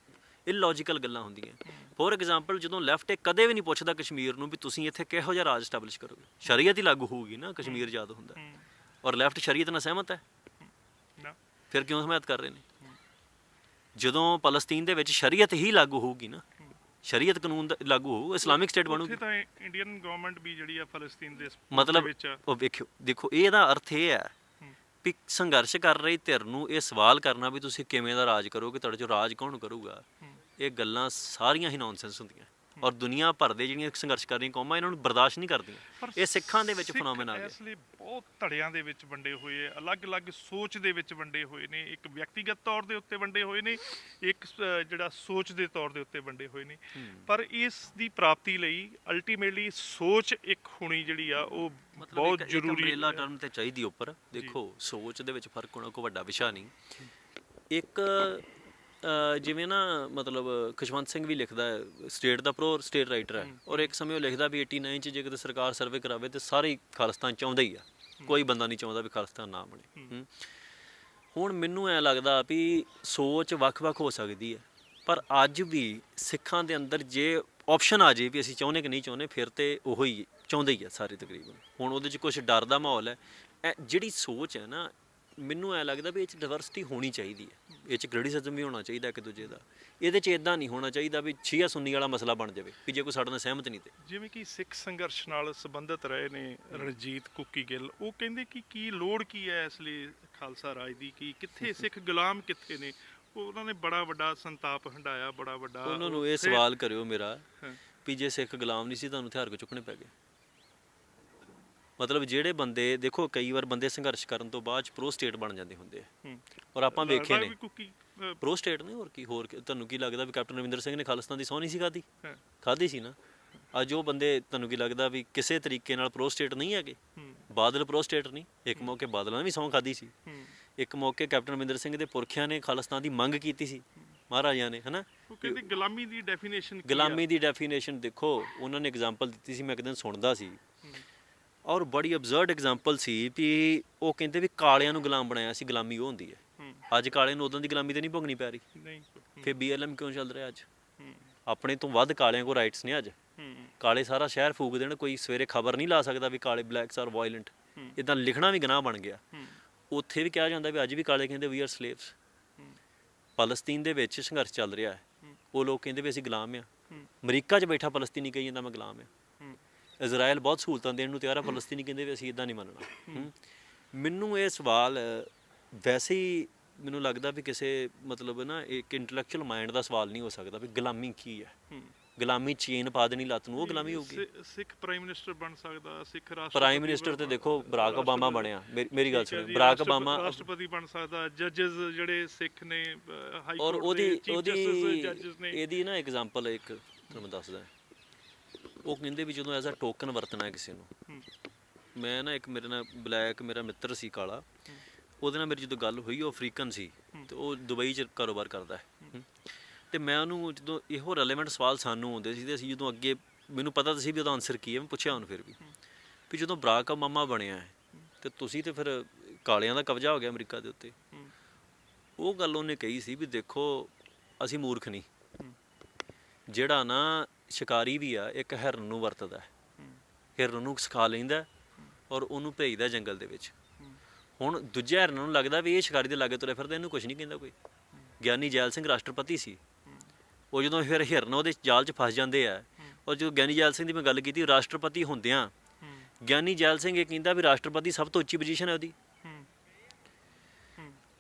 ਇਲੌਜੀਕਲ ਗੱਲਾਂ ਹੁੰਦੀਆਂ। ਫੋਰ ਐਗਜ਼ਾਮਪਲ, ਜਦੋਂ ਲੈਫਟ ਇਹ ਕਦੇ ਵੀ ਨਹੀਂ ਪੁੱਛਦਾ ਕਸ਼ਮੀਰ ਨੂੰ ਵੀ ਤੁਸੀਂ ਇੱਥੇ ਕਿਹੋ ਜਿਹਾ ਰਾਜ ਸਟੈਬਲਿਸ਼ ਕਰੋਗੇ, ਸ਼ਰੀਅਤ ਹੀ ਲਾਗੂ ਹੋਊਗੀ ਨਾ, ਕਸ਼ਮੀਰ ਆਜ਼ਾਦ ਹੁੰਦਾ, ਔਰ ਲੈਫਟ ਸ਼ਰੀਅਤ ਨਾਲ ਸਹਿਮਤ ਹੈ, ਫਿਰ ਕਿਉਂ ਹਮਾਇਤ ਕਰ ਰਹੇ ਨੇ? ਜਦੋਂ ਫਲਸਤੀਨ ਦੇ ਵਿੱਚ ਸ਼ਰੀਅਤ ਹੀ ਲਾਗੂ ਹੋਊਗੀ ਨਾ, ਸ਼ਰੀਅਤ ਕਾਨੂੰਨ ਲਾਗੂ ਹੋਊ, ਇਸਲਾਮਿਕ ਸਟੇਟ ਬਣੂਗੀ, ਤਾਂ ਇੰਡੀਅਨ ਗਵਰਨਮੈਂਟ ਵੀ ਜਿਹੜੀ ਆ ਫਲਸਤੀਨ ਦੇ ਮਤਲਬ ਉਹ ਦੇਖੋ ਇਹਦਾ ਅਰਥ ਇਹ ਹੈ ਵੀ ਸੰਘਰਸ਼ ਕਰ ਰਹੀ ਧਿਰ ਨੂੰ ਇਹ ਸਵਾਲ ਕਰਨਾ ਵੀ ਤੁਸੀਂ ਕਿਵੇਂ ਦਾ ਰਾਜ ਕਰੋਗੇ, ਤੁਹਾਡੇ 'ਚੋਂ ਰਾਜ ਕੌਣ ਕਰੂਗਾ, ਇਹ ਗੱਲਾਂ ਸਾਰੀਆਂ ਹੀ ਨੌਨਸੈਂਸ ਹੁੰਦੀਆਂ। ਔਰ ਦੁਨੀਆ ਭਰ ਦੇ ਜਿਹੜੀਆਂ ਸੰਘਰਸ਼ ਕਰ ਰਹੀਆਂ ਕੌਮਾਂ ਇਹਨਾਂ ਨੂੰ ਬਰਦਾਸ਼ਤ ਨਹੀਂ ਕਰਦੀਆਂ। ਇਹ ਸਿੱਖਾਂ ਦੇ ਵਿੱਚ ਫੈਨੋਮੈਨਾ ਆ ਗਿਆ। ਇਸ ਲਈ ਬਹੁਤ ਧੜਿਆਂ ਦੇ ਵਿੱਚ ਵੰਡੇ ਹੋਏ ਆ, ਅਲੱਗ-ਅਲੱਗ ਸੋਚ ਦੇ ਵਿੱਚ ਵੰਡੇ ਹੋਏ ਨੇ, ਇੱਕ ਵਿਅਕਤੀਗਤ ਤੌਰ ਦੇ ਉੱਤੇ ਵੰਡੇ ਹੋਏ ਨੇ, ਇੱਕ ਜਿਹੜਾ ਸੋਚ ਦੇ ਤੌਰ ਦੇ ਉੱਤੇ ਵੰਡੇ ਹੋਏ ਨੇ। ਪਰ ਇਸ ਦੀ ਪ੍ਰਾਪਤੀ ਲਈ ਅਲਟੀਮੇਟਲੀ ਸੋਚ ਇੱਕ ਹੋਣੀ ਜਿਹੜੀ ਆ ਉਹ ਬਹੁਤ ਜ਼ਰੂਰੀ ਹੈ। ਅੰਬ੍ਰੇਲਾ ਟਰਮ ਤੇ ਚਾਹੀਦੀ ਉੱਪਰ ਦੇਖੋ, ਸੋਚ ਦੇ ਵਿੱਚ ਫਰਕ ਹੋਣਾ ਕੋਈ ਵੱਡਾ ਵਿਸ਼ਾ ਨਹੀਂ। ਇੱਕ ਜਿਵੇਂ ਨਾ ਮਤਲਬ ਖੁਸ਼ਵੰਤ ਸਿੰਘ ਵੀ ਲਿਖਦਾ ਹੈ, ਸਟੇਟ ਦਾ ਪ੍ਰੋ ਸਟੇਟ ਰਾਈਟਰ ਹੈ, ਔਰ ਇੱਕ ਸਮੇਂ ਉਹ ਲਿਖਦਾ ਵੀ 89 'ਚ ਜੇ ਕਿਤੇ ਸਰਕਾਰ ਸਰਵੇ ਕਰਾਵੇ ਤਾਂ ਸਾਰੇ ਖਾਲਿਸਤਾਨ ਚਾਹੁੰਦਾ ਹੀ ਆ, ਕੋਈ ਬੰਦਾ ਨਹੀਂ ਚਾਹੁੰਦਾ ਵੀ ਖਾਲਿਸਤਾਨ ਨਾ ਬਣੇ। ਹੁਣ ਮੈਨੂੰ ਐਂ ਲੱਗਦਾ ਵੀ ਸੋਚ ਵੱਖ-ਵੱਖ ਹੋ ਸਕਦੀ ਹੈ, ਪਰ ਅੱਜ ਵੀ ਸਿੱਖਾਂ ਦੇ ਅੰਦਰ ਜੇ ਆਪਸ਼ਨ ਆ ਜੇ ਵੀ ਅਸੀਂ ਚਾਹੁੰਦੇ ਕਿ ਨਹੀਂ ਚਾਹੁੰਦੇ, ਫਿਰ ਤੇ ਉਹੋ ਹੀ ਚਾਹੁੰਦੇ ਹੀ ਆ ਸਾਰੇ ਤਕਰੀਬਨ। ਹੁਣ ਉਹਦੇ 'ਚ ਕੁਛ ਡਰ ਦਾ ਮਾਹੌਲ ਹੈ। ਜਿਹੜੀ ਸੋਚ ਹੈ ਨਾ, ਮੈਨੂੰ ਐ ਲੱਗਦਾ ਵੀ ਇਹ 'ਚ ਡਾਇਵਰਸਿਟੀ ਹੋਣੀ ਚਾਹੀਦੀ ਹੈ, ਇਹ 'ਚ ਕ੍ਰਿਟਿਸਿਜ਼ਮ ਵੀ ਹੋਣਾ ਚਾਹੀਦਾ ਇੱਕ ਦੂਜੇ ਦਾ। ਇਹਦੇ 'ਚ ਇਦਾਂ ਨਹੀਂ ਹੋਣਾ ਚਾਹੀਦਾ ਵੀ ਸ਼ੀਆ ਸੁੰਨੀ ਵਾਲਾ ਮਸਲਾ ਬਣ ਜਾਵੇ ਵੀ ਜੇ ਕੋਈ ਸਾਡੇ ਨਾਲ ਸਹਿਮਤ ਨਹੀਂ ਤੇ। ਜਿਵੇਂ ਕਿ ਸਿੱਖ ਸੰਘਰਸ਼ ਨਾਲ ਸੰਬੰਧਿਤ ਰਹੇ ਨੇ ਰਣਜੀਤ ਕੁੱਕੀ ਗਿੱਲ, ਉਹ ਕਹਿੰਦੇ ਕਿ ਕੀ ਲੋੜ ਕੀ ਹੈ ਇਸ ਲਈ ਖਾਲਸਾ ਰਾਜ ਦੀ, ਕੀ ਕਿੱਥੇ ਸਿੱਖ ਗੁਲਾਮ ਕਿੱਥੇ ਨੇ? ਉਹਨਾਂ ਨੇ ਬੜਾ ਵੱਡਾ ਸੰਤਾਪ ਹੰਢਾਇਆ, ਬੜਾ ਵੱਡਾ। ਉਹਨਾਂ ਨੂੰ ਇਹ ਸਵਾਲ ਕਰਿਓ ਮੇਰਾ ਵੀ ਜੇ ਸਿੱਖ ਗੁਲਾਮ ਨਹੀਂ ਸੀ ਤੁਹਾਨੂੰ ਹਥਿਆਰ ਕਿਉਂ ਚੁੱਕਣੇ ਪੈ ਗਏ? ਮਤਲਬ ਜਿਹੜੇ ਬੰਦੇ ਦੇਖੋ ਕਈ ਵਾਰ ਬੰਦੇ ਸੰਘਰਸ਼ ਕਰਨ ਤੋਂ ਬਾਅਦ ਪ੍ਰੋ ਸਟੇਟ ਬਣ ਜਾਂਦੇ ਹੁੰਦੇ ਆ, ਔਰ ਆਪਾਂ ਵੇਖੇ ਨੇ ਪ੍ਰੋ ਸਟੇਟ ਨੇ। ਹੋਰ ਤੁਹਾਨੂੰ ਕੀ ਲੱਗਦਾ ਵੀ ਕੈਪਟਨ ਅਮਰਿੰਦਰ ਸਿੰਘ ਨੇ ਖਾਲਿਸਤਾਨ ਦੀ ਸਹੁੰ ਨਹੀਂ ਸੀ ਖਾਧੀ? ਖਾਧੀ ਸੀ ਨਾ। ਅੱਜ ਉਹ ਬੰਦੇ ਤੁਹਾਨੂੰ ਕੀ ਲੱਗਦਾ ਵੀ ਕਿਸੇ ਤਰੀਕੇ ਨਾਲ ਪ੍ਰੋ ਸਟੇਟ ਨਹੀਂ ਹੈਗੇ? ਬਾਦਲ ਪ੍ਰੋ ਸਟੇਟ ਨਹੀਂ, ਇੱਕ ਮੌਕੇ ਬਾਦਲਾਂ ਨੇ ਵੀ ਸਹੁੰ ਖਾਧੀ ਸੀ, ਇੱਕ ਮੌਕੇ ਕੈਪਟਨ ਅਮਰਿੰਦਰ ਸਿੰਘ ਦੇ ਪੁਰਖਿਆਂ ਨੇ ਖਾਲਿਸਤਾਨ ਦੀ ਮੰਗ ਕੀਤੀ ਸੀ ਮਹਾਰਾਜਿਆਂ ਨੇ, ਹਨਾ। ਗੁਲਾਮੀ ਦੀ ਡੈਫੀਨੇਸ਼ਨ, ਗੁਲਾਮੀ ਦੀ ਡੈਫੀਨੇਸ਼ਨ ਦੇਖੋ ਉਹਨਾਂ ਨੇ ਐਗਜ਼ਾਮਪਲ ਦਿੱਤੀ ਸੀ, ਮੈਂ ਇੱਕ ਦਿਨ ਸੁਣਦਾ ਸੀ ਔਰ ਬੜੀ ਅਬਜ਼ਰਡ ਐਗਜ਼ਾਮਪਲ ਸੀ ਵੀ ਉਹ ਕਹਿੰਦੇ ਵੀ ਕਾਲਿਆਂ ਨੂੰ ਗੁਲਾਮ ਬਣਾਇਆ ਸੀ, ਗੁਲਾਮੀ ਉਹ ਹੁੰਦੀ ਹੈ। ਅੱਜ ਕਾਲੇ ਨੂੰ ਉਦੋਂ ਦੀ ਗੁਲਾਮੀ ਤੇ ਨਹੀਂ ਭੋਗਣੀ ਪੈ ਰਹੀ, ਫਿਰ BLM ਕਿਉਂ ਚੱਲ ਰਿਹਾ ਅੱਜ? ਆਪਣੇ ਤੋਂ ਵੱਧ ਕਾਲਿਆਂ ਕੋਲ ਰਾਈਟਸ ਨੇ ਅੱਜ। ਕਾਲੇ ਸਾਰਾ ਸ਼ਹਿਰ ਫੂਕ ਦੇਣ, ਕੋਈ ਸਵੇਰੇ ਖਬਰ ਨਹੀਂ ਲਾ ਸਕਦਾ ਵੀ ਕਾਲੇ ਬਲੈਕਸ ਆਰ ਵਾਇਲੈਂਟ, ਇੱਦਾਂ ਲਿਖਣਾ ਵੀ ਗੁਨਾਹ ਬਣ ਗਿਆ। ਉੱਥੇ ਵੀ ਕਿਹਾ ਜਾਂਦਾ ਵੀ ਅੱਜ ਵੀ ਕਾਲੇ ਕਹਿੰਦੇ ਵੀ ਆਰ ਸਲੇਵਸ। ਫਲਸਤੀਨ ਦੇ ਵਿੱਚ ਸੰਘਰਸ਼ ਚੱਲ ਰਿਹਾ ਹੈ, ਉਹ ਲੋਕ ਕਹਿੰਦੇ ਵੀ ਅਸੀਂ ਗੁਲਾਮ ਆ। ਅਮਰੀਕਾ 'ਚ ਬੈਠਾ ਫਲਸਤੀਨੀ ਕਹੀ ਜਾਂਦਾ ਮੈਂ ਗੁਲਾਮ ਆ। ਇਜ਼ਰਾਈਲ ਬਹੁਤ ਸਹੂਲਤਾਂ ਦੇਣ ਨੂੰ ਤਿਆਰ ਆ, ਫਲਸਤੀਨੀ ਕਹਿੰਦੇ ਵੀ ਅਸੀਂ ਇੱਦਾਂ ਨਹੀਂ ਮੰਨਣਾ। ਮੈਨੂੰ ਇਹ ਸਵਾਲ ਵੈਸੇ ਹੀ ਮੈਨੂੰ ਲੱਗਦਾ ਵੀ ਕਿਸੇ ਮਤਲਬ ਨਾ ਇੱਕ ਇੰਟੈਲੈਕਚੁਅਲ ਮਾਈਂਡ ਦਾ ਸਵਾਲ ਨਹੀਂ ਹੋ ਸਕਦਾ ਵੀ ਗੁਲਾਮੀ ਕੀ ਹੈ। ਗੁਲਾਮੀ ਚੇਨ ਪਾ ਦੇਣੀ ਲੱਤ ਨੂੰ, ਉਹ ਗੁਲਾਮੀ ਹੋਊਗੀ। ਸਿੱਖ ਪ੍ਰਾਈਮ ਮਿਨਿਸਟਰ ਬਣ ਸਕਦਾ, ਸਿੱਖ ਪ੍ਰਾਈਮ ਮਿਨਿਸਟਰ ਤੇ ਦੇਖੋ ਬਰਾਕ ਓਬਾਮਾ ਬਣਿਆ। ਮੇਰੀ ਗੱਲ ਸੁਣੋ, ਬਰਾਕ ਓਬਾਮਾ ਰਾਸ਼ਟਰਪਤੀ ਬਣ ਸਕਦਾ, ਜੱਜਸ ਜਿਹੜੇ ਸਿੱਖ ਨੇ ਹਾਈ ਔਰ ਕੋਰਟ ਦੇ ਚੀਫ ਜਸਟਿਸ ਜੱਜਸ ਨੇ। ਇਹਦੀ ਨਾ ਐਗਜ਼ਾਮਪਲ ਇੱਕ ਤੁਹਾਨੂੰ ਦੱਸਦਾ, ਉਹ ਕਹਿੰਦੇ ਵੀ ਜਦੋਂ ਐਜ਼ ਅ ਟੋਕਨ ਵਰਤਣਾ ਕਿਸੇ ਨੂੰ। ਮੈਂ ਨਾ ਇੱਕ ਮੇਰੇ ਨਾਲ ਬਲੈਕ ਮੇਰਾ ਮਿੱਤਰ ਸੀ ਕਾਲਾ, ਉਹਦੇ ਨਾਲ ਮੇਰੀ ਜਦੋਂ ਗੱਲ ਹੋਈ, ਉਹ ਅਫਰੀਕਨ ਸੀ ਤੇ ਉਹ ਦੁਬਈ 'ਚ ਕਾਰੋਬਾਰ ਕਰਦਾ ਹੈ। ਤੇ ਮੈਂ ਉਹਨੂੰ ਜਦੋਂ ਇਹੋ ਰੈਲੇਵੈਂਟ ਸਵਾਲ ਸਾਨੂੰ ਆਉਂਦੇ ਸੀ ਤੇ ਅਸੀਂ ਜਦੋਂ ਅੱਗੇ ਮੈਨੂੰ ਪਤਾ ਤਾਂ ਸੀ ਵੀ ਉਹਦਾ ਆਨਸਰ ਕੀ ਹੈ, ਮੈਂ ਪੁੱਛਿਆ ਉਹਨੂੰ ਫਿਰ ਵੀ ਜਦੋਂ ਬਰਾਕ ਓਬਾਮਾ ਬਣਿਆ ਹੈ ਤੇ ਤੁਸੀਂ ਤੇ ਫਿਰ ਕਾਲਿਆਂ ਦਾ ਕਬਜ਼ਾ ਹੋ ਗਿਆ ਅਮਰੀਕਾ ਦੇ ਉੱਤੇ। ਉਹ ਗੱਲ ਉਹਨੇ ਕਹੀ ਸੀ ਵੀ ਦੇਖੋ ਅਸੀਂ ਮੂਰਖ ਨਹੀਂ, ਜਿਹੜਾ ਨਾ ਸ਼ਿਕਾਰੀ ਵੀ ਆ ਇੱਕ ਹਿਰਨ ਨੂੰ ਵਰਤਦਾ, ਹਿਰਨ ਨੂੰ ਸਿਖਾ ਲੈਂਦਾ ਔਰ ਉਹਨੂੰ ਭੇਜਦਾ ਜੰਗਲ ਦੇ ਵਿੱਚ। ਹੁਣ ਦੂਜੇ ਹਿਰਨ ਨੂੰ ਲੱਗਦਾ ਵੀ ਇਹ ਸ਼ਿਕਾਰੀ ਦੇ ਲਾਗੇ ਤੁਰੇ ਫਿਰਦਾ, ਇਹਨੂੰ ਕੁਛ ਨਹੀਂ ਕਹਿੰਦਾ ਕੋਈ। ਗਿਆਨੀ ਜੈਲ ਸਿੰਘ ਰਾਸ਼ਟਰਪਤੀ ਸੀ, ਉਹ ਜਦੋਂ ਫਿਰ ਹਿਰਨ ਉਹਦੇ ਜਾਲ 'ਚ ਫਸ ਜਾਂਦੇ ਆ। ਔਰ ਜਦੋਂ ਗਿਆਨੀ ਜੈਲ ਸਿੰਘ ਦੀ ਮੈਂ ਗੱਲ ਕੀਤੀ, ਰਾਸ਼ਟਰਪਤੀ ਹੁੰਦਿਆਂ ਗਿਆਨੀ ਜੈਲ ਸਿੰਘ ਇਹ ਕਹਿੰਦਾ ਵੀ ਰਾਸ਼ਟਰਪਤੀ ਸਭ ਤੋਂ ਉੱਚੀ ਪੋਜੀਸ਼ਨ ਹੈ ਉਹਦੀ,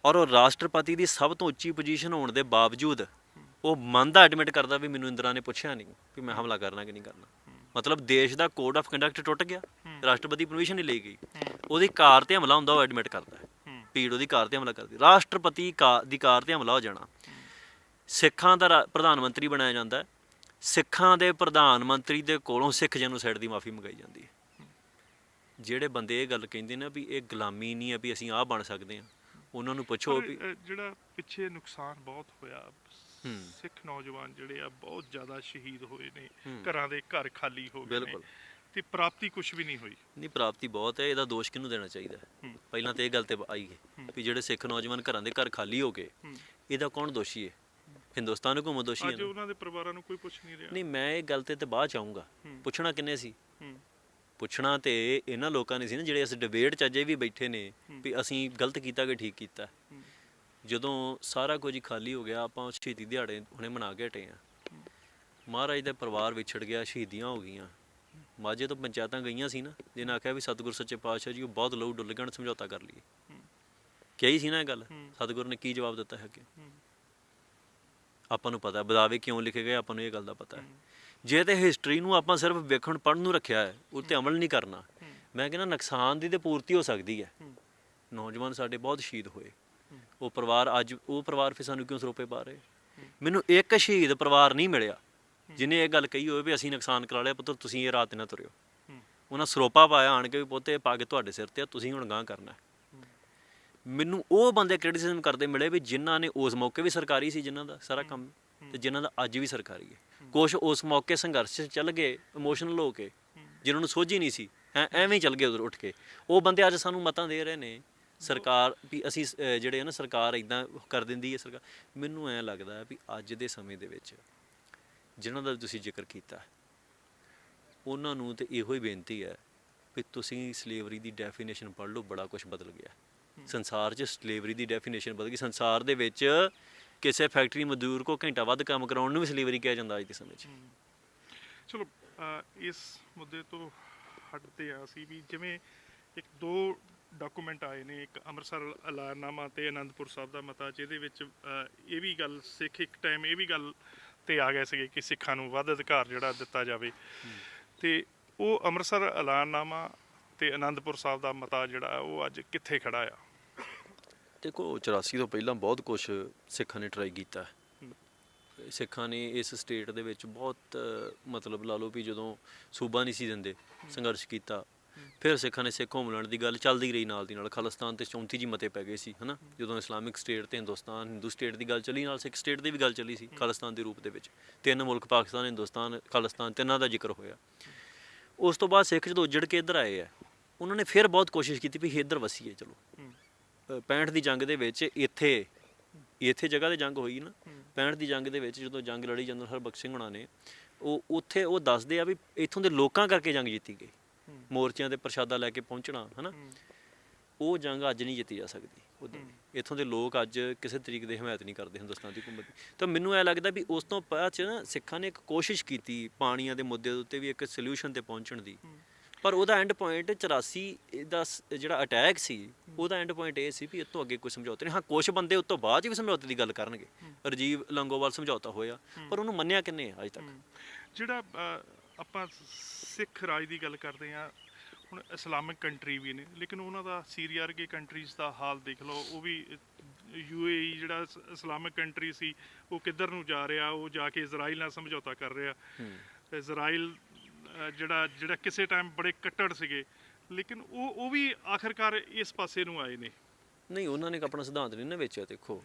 ਔਰ ਉਹ ਰਾਸ਼ਟਰਪਤੀ ਦੀ ਸਭ ਤੋਂ ਉੱਚੀ ਪੋਜੀਸ਼ਨ ਹੋਣ ਦੇ ਬਾਵਜੂਦ ਉਹ ਮੰਨਦਾ, ਐਡਮਿਟ ਕਰਦਾ ਵੀ ਮੈਨੂੰ ਇੰਦਰਾ ਨੇ ਪੁੱਛਿਆ ਨਹੀਂ ਵੀ ਮੈਂ ਹਮਲਾ ਕਰਨਾ ਕਿ ਨਹੀਂ ਕਰਨਾ। ਮਤਲਬ ਦੇਸ਼ ਦਾ ਕੋਡ ਆਫ ਕੰਡਕਟ ਟੁੱਟ ਗਿਆ, ਰਾਸ਼ਟਰਪਤੀ ਪਰਮਿਸ਼ਨ ਨਹੀਂ ਲਈ ਗਈ, ਉਹਦੀ ਕਾਰ ਤੇ ਹਮਲਾ ਹੁੰਦਾ, ਉਹ ਐਡਮਿਟ ਕਰਦਾ ਭੀੜ ਉਹਦੀ ਕਾਰ ਤੇ ਹਮਲਾ ਕਰਦੀ। ਰਾਸ਼ਟਰਪਤੀ ਦੀ ਕਾਰ ਤੇ ਹਮਲਾ ਹੋ ਜਾਣਾ। ਸਿੱਖਾਂ ਦਾ ਪ੍ਰਧਾਨ ਮੰਤਰੀ ਬਣਾਇਆ ਜਾਂਦਾ, ਸਿੱਖਾਂ ਦੇ ਪ੍ਰਧਾਨ ਮੰਤਰੀ ਦੇ ਕੋਲੋਂ ਸਿੱਖ ਜੈਨੋਸਾਈਡ ਦੀ ਮਾਫੀ ਮੰਗਾਈ ਜਾਂਦੀ ਹੈ। ਜਿਹੜੇ ਬੰਦੇ ਇਹ ਗੱਲ ਕਹਿੰਦੇ ਨੇ ਵੀ ਇਹ ਗੁਲਾਮੀ ਨਹੀਂ ਹੈ ਵੀ ਅਸੀਂ ਆਹ ਬਣ ਸਕਦੇ ਹਾਂ, ਉਹਨਾਂ ਨੂੰ ਪੁੱਛੋ ਵੀ ਜਿਹੜਾ ਪਿੱਛੇ ਨੁਕਸਾਨ ਬਹੁਤ ਹੋਇਆ, ਸਿੱਖ ਨੌਜਵਾਨ ਜਿਹੜੇ ਆ ਬਹੁਤ ਜ਼ਿਆਦਾ ਸ਼ਹੀਦ ਹੋਏ ਨੇ, ਘਰਾਂ ਦੇ ਘਰ ਖਾਲੀ ਹੋ ਗਏ ਨੇ ਤੇ ਪ੍ਰਾਪਤੀ ਕੁਝ ਵੀ ਨਹੀਂ ਹੋਈ। ਨਹੀਂ, ਪ੍ਰਾਪਤੀ ਬਹੁਤ ਹੈ। ਇਹਦਾ ਦੋਸ਼ ਕਿਹਨੂੰ ਦੇਣਾ ਚਾਹੀਦਾ? ਪਹਿਲਾਂ ਤਾਂ ਇਹ ਗੱਲ ਤੇ ਆਈ ਹੈ ਵੀ ਜਿਹੜੇ ਸਿੱਖ ਨੌਜਵਾਨ ਘਰਾਂ ਦੇ ਘਰ ਖਾਲੀ ਹੋ ਗਏ, ਇਹਦਾ ਕੌਣ ਦੋਸ਼ੀ ਹੈ? ਹਿੰਦੁਸਤਾਨ ਹਕੂਮਤ ਦੋਸ਼ੀ ਹੈ। ਉਹਨਾਂ ਦੇ ਪਰਿਵਾਰਾਂ ਨੂੰ ਕੋਈ ਪੁੱਛ ਨਹੀਂ ਰਿਹਾ। ਨਹੀਂ, ਮੈਂ ਇਹ ਗੱਲ ਤੇ ਬਾਅਦ ਚ ਆਊਂਗਾ। ਪੁੱਛਣਾ ਕਿੰਨੇ ਸੀ? ਪੁੱਛਣਾ ਤੇ ਇਹਨਾਂ ਲੋਕਾਂ ਨੇ ਸੀ ਨਾ ਜਿਹੜੇ ਇਸ ਡਿਬੇਟ 'ਚ ਅਜੇ ਵੀ ਬੈਠੇ ਨੇ ਵੀ ਅਸੀਂ ਗਲਤ ਕੀਤਾ ਕਿ ਠੀਕ ਕੀਤਾ। ਜਦੋਂ ਸਾਰਾ ਕੁਝ ਖਾਲੀ ਹੋ ਗਿਆ, ਆਪਾਂ ਸ਼ਹੀਦੀ ਦਿਹਾੜੇ ਹੁਣੇ ਮਨਾ ਕੇ ਹਟੇ ਹਾਂ। ਮਹਾਰਾਜ ਦਾ ਪਰਿਵਾਰ ਵਿਛੜ ਗਿਆ, ਸ਼ਹੀਦੀਆਂ ਹੋ ਗਈਆਂ। ਮਾਝੇ ਤੋਂ ਪੰਚਾਇਤਾਂ ਗਈਆਂ ਸੀ ਨਾ, ਜਿਹਨਾਂ ਆਖਿਆ ਵੀ ਸਤਿਗੁਰ ਸੱਚੇ ਪਾਤਸ਼ਾਹ ਜੀ ਉਹ ਬਹੁਤ ਲਹੂ ਡੁੱਲ ਗਿਆ, ਸਮਝੌਤਾ ਕਰ ਲਈਏ। ਕਹੀ ਸੀ ਨਾ ਇਹ ਗੱਲ, ਸਤਿਗੁਰ ਨੇ ਕੀ ਜਵਾਬ ਦਿੱਤਾ ਹੈ? ਕਿ ਆਪਾਂ ਨੂੰ ਪਤਾ ਬਦਾਵੇ ਕਿਉਂ ਲਿਖੇ ਗਏ, ਆਪਾਂ ਨੂੰ ਇਹ ਗੱਲ ਦਾ ਪਤਾ ਹੈ। ਜੇ ਤੇ ਹਿਸਟਰੀ ਨੂੰ ਆਪਾਂ ਸਿਰਫ ਵੇਖਣ ਪੜ੍ਹਨ ਨੂੰ ਰੱਖਿਆ ਹੈ, ਉਹ 'ਤੇ ਅਮਲ ਨਹੀਂ ਕਰਨਾ, ਮੈਂ ਕਹਿੰਦਾ ਨੁਕਸਾਨ ਦੀ ਤਾਂ ਪੂਰਤੀ ਹੋ ਸਕਦੀ ਹੈ। ਨੌਜਵਾਨ ਸਾਡੇ ਬਹੁਤ ਸ਼ਹੀਦ ਹੋਏ, ਉਹ ਪਰਿਵਾਰ ਫਿਰ ਸਾਨੂੰ ਕਿਉਂ ਸਰੋਪੇ ਪਾ ਰਹੇ? ਮੈਨੂੰ ਇੱਕ ਸ਼ਹੀਦ ਪਰਿਵਾਰ ਨਹੀਂ ਮਿਲਿਆ ਜਿਹਨੇ ਇਹ ਗੱਲ ਕਹੀ ਹੋਵੇ ਵੀ ਅਸੀਂ ਨੁਕਸਾਨ ਕਰਾ ਲਿਆ, ਪੁੱਤਰ ਤੁਸੀਂ ਇਹ ਰਾਤ ਨਾ ਤੁਰਿਓ। ਉਹਨਾਂ ਸਰੋਪਾ ਪਾਇਆ ਆਣ ਕੇ ਵੀ ਪੁੱਤੇ ਪਾ ਕੇ ਤੁਹਾਡੇ ਸਿਰ ਤੇ ਆ, ਤੁਸੀਂ ਹੁਣ ਗਾਂਹ ਕਰਨਾ। ਮੈਨੂੰ ਉਹ ਬੰਦੇ ਕ੍ਰਿਟਿਸਿਜ਼ਮ ਕਰਦੇ ਮਿਲੇ ਵੀ ਜਿਨ੍ਹਾਂ ਨੇ ਉਸ ਮੌਕੇ ਵੀ ਸਰਕਾਰੀ ਸੀ ਜਿਨ੍ਹਾਂ ਦਾ ਸਾਰਾ ਕੰਮ, ਤੇ ਜਿਨ੍ਹਾਂ ਦਾ ਅੱਜ ਵੀ ਸਰਕਾਰੀ ਹੈ। ਕੁਛ ਉਸ ਮੌਕੇ ਸੰਘਰਸ਼ 'ਚ ਚੱਲ ਗਏ ਇਮੋਸ਼ਨਲ ਹੋ ਕੇ, ਜਿਨ੍ਹਾਂ ਨੂੰ ਸੋਝੀ ਨਹੀਂ ਸੀ, ਐਵੇਂ ਹੀ ਚੱਲ ਗਏ ਉਧਰ ਉੱਠ ਕੇ। ਉਹ ਬੰਦੇ ਅੱਜ ਸਾਨੂੰ ਮਤਾਂ ਦੇ ਰਹੇ ਨੇ ਸਰਕਾਰ ਵੀ ਅਸੀਂ ਜਿਹੜੇ ਨਾ ਸਰਕਾਰ ਇੱਦਾਂ ਕਰ ਦਿੰਦੀ ਹੈ ਸਰਕਾਰ। ਮੈਨੂੰ ਐਂ ਲੱਗਦਾ ਵੀ ਅੱਜ ਦੇ ਸਮੇਂ ਦੇ ਵਿੱਚ ਜਿਨ੍ਹਾਂ ਦਾ ਤੁਸੀਂ ਜ਼ਿਕਰ ਕੀਤਾ, ਉਹਨਾਂ ਨੂੰ ਤਾਂ ਇਹੋ ਹੀ ਬੇਨਤੀ ਹੈ ਵੀ ਤੁਸੀਂ ਸਲੇਵਰੀ ਦੀ ਡੈਫੀਨੇਸ਼ਨ ਪੜ੍ਹ ਲਓ, ਬੜਾ ਕੁਛ ਬਦਲ ਗਿਆ। ਸੰਸਾਰ 'ਚ ਸਲੇਵਰੀ ਦੀ ਡੈਫੀਨੇਸ਼ਨ ਬਦਲ ਗਈ। ਸੰਸਾਰ ਦੇ ਵਿੱਚ ਕਿਸੇ ਫੈਕਟਰੀ ਮਜ਼ਦੂਰ ਕੋ ਘੰਟਾ ਵੱਧ ਕੰਮ ਕਰਾਉਣ ਨੂੰ ਵੀ ਸਲੇਵਰੀ ਕਿਹਾ ਜਾਂਦਾ ਅੱਜ ਦੇ ਸਮੇਂ 'ਚ। ਚਲੋ ਇਸ ਮੁੱਦੇ ਤੋਂ ਹਟਦੇ ਆ ਅਸੀਂ ਵੀ, ਜਿਵੇਂ ਇੱਕ ਦੋ ਡਾਕੂਮੈਂਟ ਆਏ ਨੇ, ਇੱਕ ਅੰਮ੍ਰਿਤਸਰ ਐਲਾਨਨਾਮਾ ਤੇ ਅਨੰਦਪੁਰ ਸਾਹਿਬ ਦਾ ਮਤਾ, ਜਿਹਦੇ ਵਿੱਚ ਇਹ ਵੀ ਗੱਲ ਸਿੱਖ ਇੱਕ ਟਾਈਮ ਇਹ ਵੀ ਗੱਲ ਤੇ ਆ ਗਏ ਸੀਗੇ ਕਿ ਸਿੱਖਾਂ ਨੂੰ ਵੱਧ ਅਧਿਕਾਰ ਜਿਹੜਾ ਦਿੱਤਾ ਜਾਵੇ, ਤੇ ਉਹ ਅੰਮ੍ਰਿਤਸਰ ਐਲਾਨਨਾਮਾ ਤੇ ਅਨੰਦਪੁਰ ਸਾਹਿਬ ਦਾ ਮਤਾ ਜਿਹੜਾ ਉਹ ਅੱਜ ਕਿੱਥੇ ਖੜਾ ਆ? ਦੇਖੋ 84 ਤੋਂ ਪਹਿਲਾਂ ਬਹੁਤ ਕੁਝ ਸਿੱਖਾਂ ਨੇ ਟਰਾਈ ਕੀਤਾ। ਸਿੱਖਾਂ ਨੇ ਇਸ ਸਟੇਟ ਦੇ ਵਿੱਚ ਬਹੁਤ ਮਤਲਬ ਲਾ ਲਓ ਵੀ ਜਦੋਂ ਸੂਬਾ ਨਹੀਂ ਸੀ ਦਿੰਦੇ ਸੰਘਰਸ਼ ਕੀਤਾ। ਫਿਰ ਸਿੱਖਾਂ ਨੇ ਸਿੱਖ ਹੋਮਲੈਂਡ ਦੀ ਗੱਲ ਚੱਲਦੀ ਰਹੀ, ਨਾਲ ਦੀ ਨਾਲ ਖਾਲਿਸਤਾਨ ਤੇ 34 ਜੀ ਮਤੇ ਪੈ ਗਏ ਸੀ, ਹੈ ਨਾ। ਜਦੋਂ ਇਸਲਾਮਿਕ ਸਟੇਟ ਤੇ ਹਿੰਦੁਸਤਾਨ ਹਿੰਦੂ ਸਟੇਟ ਦੀ ਗੱਲ ਚੱਲੀ, ਨਾਲ ਸਿੱਖ ਸਟੇਟ ਦੀ ਵੀ ਗੱਲ ਚੱਲੀ ਸੀ ਖਾਲਿਸਤਾਨ ਦੇ ਰੂਪ ਦੇ ਵਿੱਚ। 3 ਮੁਲਕ ਪਾਕਿਸਤਾਨ, ਹਿੰਦੁਸਤਾਨ, ਖਾਲਿਸਤਾਨ, ਤਿੰਨਾਂ ਦਾ ਜ਼ਿਕਰ ਹੋਇਆ। ਉਸ ਤੋਂ ਬਾਅਦ ਸਿੱਖ ਜਦੋਂ ਉੱਜੜ ਕੇ ਇੱਧਰ ਆਏ ਆ, ਉਹਨਾਂ ਨੇ ਫਿਰ ਬਹੁਤ ਕੋਸ਼ਿਸ਼ ਕੀਤੀ ਵੀ ਇੱਧਰ ਵਸੀਏ। ਚਲੋ 65 ਦੀ ਜੰਗ ਦੇ ਵਿੱਚ ਇੱਥੇ ਜਗ੍ਹਾ 'ਤੇ ਜੰਗ ਹੋਈ ਨਾ। 65 ਦੀ ਜੰਗ ਦੇ ਵਿੱਚ ਜਦੋਂ ਜੰਗ ਲੜੀ ਜਨਰਲ ਹਰਬਖਸ਼ ਸਿੰਘ ਹੋਣਾ ਨੇ, ਉੱਥੇ ਉਹ ਦੱਸਦੇ ਆ ਵੀ ਇੱਥੋਂ ਦੇ ਲੋਕਾਂ ਕਰਕੇ ਜੰਗ ਜਿੱਤੀ ਗਈ। ਮੋਰਚਿਆਂ 'ਤੇ ਪ੍ਰਸ਼ਾਦਾ ਲੈ ਕੇ ਪਹੁੰਚਣਾ, ਹੈ ਨਾ। ਉਹ ਜੰਗ ਅੱਜ ਨਹੀਂ ਜਿੱਤੀ ਜਾ ਸਕਦੀ ਉੱਦਾਂ ਦੀ। ਇੱਥੋਂ ਦੇ ਲੋਕ ਅੱਜ ਕਿਸੇ ਤਰੀਕੇ ਦੀ ਹਮਾਇਤ ਨਹੀਂ ਕਰਦੇ ਹਿੰਦੁਸਤਾਨ ਦੀ ਹਕੂਮਤ ਦੀ। ਤਾਂ ਮੈਨੂੰ ਇਹ ਲੱਗਦਾ ਵੀ ਉਸ ਤੋਂ ਬਾਅਦ 'ਚ ਨਾ ਸਿੱਖਾਂ ਨੇ ਇੱਕ ਕੋਸ਼ਿਸ਼ ਕੀਤੀ ਪਾਣੀਆਂ ਦੇ ਮੁੱਦੇ ਦੇ ਉੱਤੇ ਵੀ ਇੱਕ ਸੋਲਿਊਸ਼ਨ 'ਤੇ ਪਹੁੰਚਣ ਦੀ, ਪਰ ਉਹਦਾ ਐਂਡ ਪੁਆਇੰਟ 84 ਦਾ ਜਿਹੜਾ ਅਟੈਕ ਸੀ, ਉਹਦਾ ਐਂਡ ਪੁਆਇੰਟ ਇਹ ਸੀ ਵੀ ਇਹ ਤੋਂ ਅੱਗੇ ਕੋਈ ਸਮਝੌਤੇ ਨਹੀਂ। ਹਾਂ, ਕੁਛ ਬੰਦੇ ਉਸ ਤੋਂ ਬਾਅਦ 'ਚ ਵੀ ਸਮਝੌਤੇ ਦੀ ਗੱਲ ਕਰਨਗੇ। ਰਾਜੀਵ ਲੰਗੋਵਾਲ ਸਮਝੌਤਾ ਹੋਇਆ, ਪਰ ਉਹਨੂੰ ਮੰਨਿਆ ਕਿੰਨੇ ਅੱਜ ਤੱਕ? ਜਿਹੜਾ ਆਪਾਂ ਸਿੱਖ ਰਾਜ ਦੀ ਗੱਲ ਕਰਦੇ ਹਾਂ, ਹੁਣ ਇਸਲਾਮਿਕ ਕੰਟਰੀ ਵੀ ਨੇ, ਲੇਕਿਨ ਉਹਨਾਂ ਦਾ ਸੀਰੀਆ ਵਰਗੇ ਕੰਟਰੀਜ਼ ਦਾ ਹਾਲ ਦੇਖ ਲਓ। ਉਹ ਵੀ UAE ਜਿਹੜਾ ਇਸਲਾਮਿਕ ਕੰਟਰੀ ਸੀ, ਉਹ ਕਿੱਧਰ ਨੂੰ ਜਾ ਰਿਹਾ? ਉਹ ਜਾ ਕੇ ਇਜ਼ਰਾਈਲ ਨਾਲ ਸਮਝੌਤਾ ਕਰ ਰਿਹਾ। ਇਜ਼ਰਾਈਲ ਜਿਹੜਾ ਕਿਸੇ ਟਾਈਮ ਬੜੇ ਕੱਟੜ ਸੀਗੇ, ਲੇਕਿਨ ਉਹ ਵੀ ਆਖਰਕਾਰ ਇਸ ਪਾਸੇ ਨੂੰ ਆਏ ਨੇ। ਨਹੀਂ, ਉਹਨਾਂ ਨੇ ਆਪਣਾ ਸਿਧਾਂਤ ਨਹੀਂ ਨਾ ਵੇਚਿਆ। ਦੇਖੋ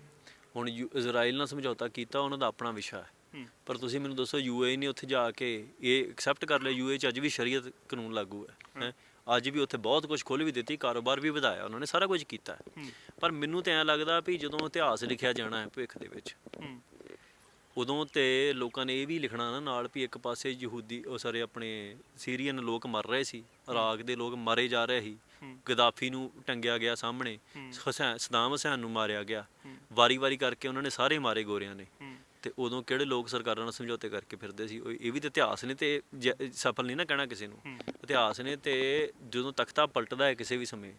ਹੁਣ ਇਜ਼ਰਾਈਲ ਨਾਲ ਸਮਝੌਤਾ ਕੀਤਾ, ਉਹਨਾਂ ਦਾ ਆਪਣਾ ਵਿਸ਼ਾ ਹੈ, ਪਰ ਤੁਸੀਂ ਮੈਨੂੰ ਦੱਸੋ UAE ਨੇ ਉੱਥੇ ਜਾ ਕੇ ਇਹ ਐਕਸੈਪਟ ਕਰ ਲਿਆ? UAE 'ਚ ਅੱਜ ਵੀ ਸ਼ਰੀਅਤ ਕਾਨੂੰਨ ਲਾਗੂ ਹੈ। ਅੱਜ ਵੀ ਉੱਥੇ ਬਹੁਤ ਕੁਝ ਖੋਲ੍ਹ ਵੀ ਦਿੱਤੀ, ਕਾਰੋਬਾਰ ਵੀ ਵਧਾਇਆ, ਉਹਨਾਂ ਨੇ ਸਾਰਾ ਕੁਝ ਕੀਤਾ। ਪਰ ਮੈਨੂੰ ਤਾਂ ਐਂ ਲੱਗਦਾ ਵੀ ਜਦੋਂ ਇਤਿਹਾਸ ਲਿਖਿਆ ਜਾਣਾ ਹੈ ਭਵਿੱਖ ਦੇ ਵਿੱਚ, ਉਦੋਂ ਤੇ ਲੋਕਾਂ ਨੇ ਇਹ ਵੀ ਲਿਖਣਾ ਨਾ ਨਾਲ ਵੀ ਇੱਕ ਪਾਸੇ ਯਹੂਦੀ ਆਪਣੇ ਸੀਰੀਅਨ ਲੋਕ ਮਰ ਰਹੇ ਸੀ, ਇਰਾਕ ਦੇ ਲੋਕ ਮਾਰੇ ਜਾ ਰਹੇ ਸੀ, ਗਦਾਫੀ ਨੂੰ ਟੰਗਿਆ ਗਿਆ ਸਾਹਮਣੇ, ਸਦਾਮ ਹੁਸੈਨ ਨੂੰ ਮਾਰਿਆ ਗਿਆ, ਵਾਰੀ ਕਰਕੇ ਉਹਨਾਂ ਨੇ ਸਾਰੇ ਮਾਰੇ ਗੋਰਿਆਂ ਨੇ। ਤੇ ਉਦੋਂ ਕਿਹੜੇ ਲੋਕ ਸਰਕਾਰਾਂ ਨਾਲ ਸਮਝੌਤੇ ਕਰਕੇ ਫਿਰਦੇ ਸੀ? ਇਹ ਵੀ ਤਾਂ ਇਤਿਹਾਸ ਨੇ, ਤੇ ਸਫਲ ਨਹੀਂ ਨਾ ਕਹਿਣਾ ਕਿਸੇ ਨੂੰ। ਇਤਿਹਾਸ ਨੇ, ਤੇ ਜਦੋਂ ਤਖਤਾ ਪਲਟਦਾ ਹੈ ਕਿਸੇ ਵੀ ਸਮੇਂ,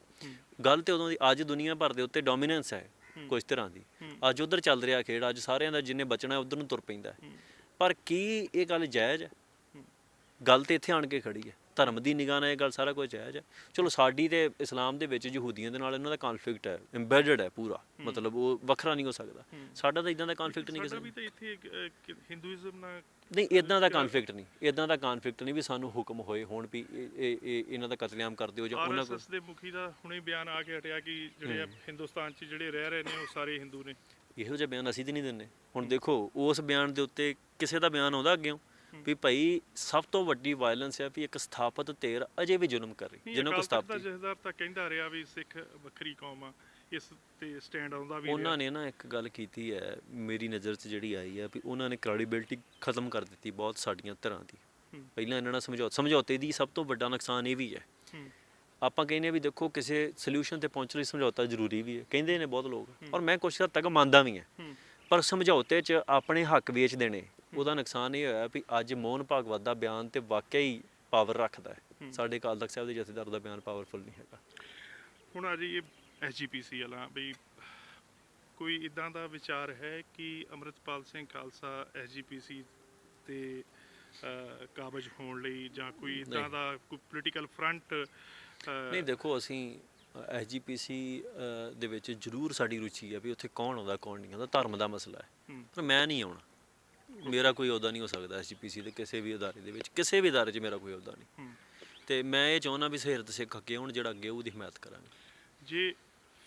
ਗੱਲ ਤੇ ਉਦੋਂ ਦੀ। ਅੱਜ ਦੁਨੀਆ ਭਰ ਦੇ ਉੱਤੇ ਡੋਮੀਨੈਂਸ ਹੈ ਕੁਝ ਤਰ੍ਹਾਂ ਦੀ। ਅੱਜ ਉਧਰ ਚੱਲ ਰਿਹਾ ਖੇਡ, ਅੱਜ ਸਾਰਿਆਂ ਦਾ ਜਿੰਨੇ ਬਚਣਾ ਉਧਰ ਨੂੰ ਤੁਰ ਪੈਂਦਾ। ਪਰ ਕੀ ਇਹ ਗੱਲ ਜਾਇਜ਼ ਹੈ? ਗੱਲ ਤੇ ਇੱਥੇ ਆਣ ਕੇ ਖੜੀ ਹੈ। ਧਰਮ ਦੀ ਨਿਗਾਹ ਨਾਲ ਇਹ ਗੱਲ ਸਾਰਾ ਕੁਝ ਜਾਇਜ਼ ਹੈ। ਚਲੋ ਸਾਡੀ ਤੇ ਇਸਲਾਮ ਦੇ ਵਿੱਚ ਯਹੂਦੀਆਂ ਦੇ ਨਾਲ ਇਹਨਾਂ ਦਾ ਕਨਫਲਿਕਟ ਹੈ, ਇੰਬੈਡਡ ਹੈ ਪੂਰਾ, ਮਤਲਬ ਉਹ ਵੱਖਰਾ ਨਹੀਂ ਹੋ ਸਕਦਾ। ਸਾਡਾ ਤਾਂ ਇਦਾਂ ਦਾ ਕਨਫਲਿਕਟ ਨਹੀਂ ਕਿਸੇ ਨਾਲ। ਹਿੰਦੂਇਜ਼ਮ ਨਾਲ ਨਹੀਂ, ਇਦਾਂ ਦਾ ਕਨਫਲਿਕਟ ਨਹੀਂ, ਇਦਾਂ ਦਾ ਕਨਫਲਿਕਟ ਨਹੀਂ ਵੀ ਸਾਨੂੰ ਹੁਕਮ ਹੋਣ ਵੀ ਇਹਨਾਂ ਦਾ ਕਤਲੇਆਮ ਕਰ ਦਿਓ ਜਾਂ ਉਹਨਾਂ ਕੋਲ। RSS ਦੇ ਮੁਖੀ ਦਾ ਹੁਣੇ ਬਿਆਨ ਆ ਕੇ ਹਟਿਆ ਕਿ ਜਿਹੜੇ ਹਿੰਦੁਸਤਾਨ 'ਚ ਜਿਹੜੇ ਰਹਿ ਰਹੇ ਨੇ ਉਹ ਸਾਰੇ ਹਿੰਦੂ ਨੇ। ਇਹੋ ਜਿਹਾ ਬਿਆਨ ਅਸੀਂ ਤਾਂ ਨਹੀਂ ਦਿੰਦੇ। ਹੁਣ ਦੇਖੋ ਉਸ ਬਿਆਨ ਦੇ ਉੱਤੇ ਕਿਸੇ ਦਾ ਬਿਆਨ ਆਉਂਦਾ ਅੱਗਿਓਂ ਵੀ ਭਾਈ ਸਭ ਤੋਂ ਵੱਡੀ ਵਾਇਲੈਂਸ ਹੈ ਵੀ ਇੱਕ ਸਥਾਪਿਤ ਧਿਰ ਅਜੇ ਵੀ ਜ਼ੁਲਮ ਕਰ ਰਹੀ, ਜਿਹਨੂੰ ਕੋ ਸਥਾਪਿਤ ਜਥੇਦਾਰ ਤਾਂ ਕਹਿੰਦਾ ਰਿਹਾ ਵੀ ਸਿੱਖ ਵੱਖਰੀ ਕੌਮ ਆ, ਇਸ ਤੇ ਸਟੈਂਡ ਆਉਂਦਾ ਵੀ। ਉਹਨਾਂ ਨੇ ਨਾ ਇੱਕ ਗੱਲ ਕੀਤੀ ਹੈ ਮੇਰੀ ਨਜ਼ਰ 'ਚ ਜਿਹੜੀ ਆਈ ਹੈ ਵੀ ਉਹਨਾਂ ਨੇ ਕ੍ਰੈਡੀਬਿਲਿਟੀ ਖਤਮ ਕਰ ਦਿੱਤੀ ਬਹੁਤ ਸਾਡੀਆਂ ਧਿਰਾਂ ਦੀ। ਪਹਿਲਾਂ ਇਹਨਾਂ ਨਾਲ ਸਮਝੌਤੇ ਦੀ ਸਭ ਤੋਂ ਵੱਡਾ ਨੁਕਸਾਨ ਇਹ ਵੀ ਹੈ। ਆਪਾਂ ਕਹਿੰਦੇ ਵੀ ਦੇਖੋ ਕਿਸੇ ਸੋਲਿਊਸ਼ਨ ਤੇ ਪਹੁੰਚਣ ਲਈ ਸਮਝੌਤਾ ਜ਼ਰੂਰੀ ਵੀ ਹੈ, ਕਹਿੰਦੇ ਨੇ ਬਹੁਤ ਲੋਕ, ਔਰ ਮੈਂ ਕੁਛ ਹੱਦ ਤੱਕ ਮੰਨਦਾ ਵੀ ਹਾਂ। ਪਰ ਸਮਝੌਤੇ 'ਚ ਆਪਣੇ ਹੱਕ ਵੇਚ ਦੇਣੇ, ਉਹਦਾ ਨੁਕਸਾਨ ਇਹ ਹੋਇਆ ਵੀ ਅੱਜ ਮੋਹਨ ਭਾਗਵਤ ਦਾ ਬਿਆਨ ਤੇ ਵਾਕਿਆ ਹੀ ਪਾਵਰ ਰੱਖਦਾ ਹੈ। ਸਾਡੇ ਅਕਾਲ ਤਖਤ ਸਾਹਿਬ ਦੇ ਜਥੇਦਾਰ ਦਾ ਬਿਆਨ ਪਾਵਰਫੁਲ ਨਹੀਂ ਹੈਗਾ। ਹੁਣ ਆ ਜੀ ਇਹ SGPC ਵਾਲਾ ਵੀ ਕੋਈ ਇੱਦਾਂ ਦਾ ਵਿਚਾਰ ਹੈ ਕਿ ਅੰਮ੍ਰਿਤਪਾਲ ਸਿੰਘ ਖਾਲਸਾ SGPC ਤੇ ਕਾਬਜ ਹੋਣ ਲਈ, ਜਾਂ ਕੋਈ ਇੱਦਾਂ ਦਾ ਕੋਈ ਪੋਲੀਟੀਕਲ ਫਰੰਟ? ਨਹੀਂ, ਦੇਖੋ ਅਸੀਂ SGPC ਦੇ ਵਿੱਚ ਜ਼ਰੂਰ ਸਾਡੀ ਰੁਚੀ ਹੈ ਵੀ ਉੱਥੇ ਕੌਣ ਆਉਂਦਾ ਕੌਣ ਨਹੀਂ ਆਉਂਦਾ, ਧਰਮ ਦਾ ਮਸਲਾ ਹੈ। ਪਰ ਮੈਂ ਨਹੀਂ ਆਉਣਾ, ਮੇਰਾ ਕੋਈ ਅਹੁਦਾ ਨਹੀਂ ਹੋ ਸਕਦਾ SGPC ਦੇ ਕਿਸੇ ਵੀ ਅਦਾਰੇ ਦੇ ਵਿੱਚ, ਕਿਸੇ ਵੀ ਅਦਾਰੇ 'ਚ ਮੇਰਾ ਕੋਈ ਅਹੁਦਾ ਨਹੀਂ। ਤੇ ਮੈਂ ਇਹ ਚਾਹੁੰਦਾ ਵੀ ਸਿਰਤ ਸਿੱਖ ਅੱਗੇ ਆਉਣ, ਜਿਹੜਾ ਅੱਗੇ ਉਹਦੀ ਹਮਾਇਤ ਕਰਾਂਗੇ। ਜੇ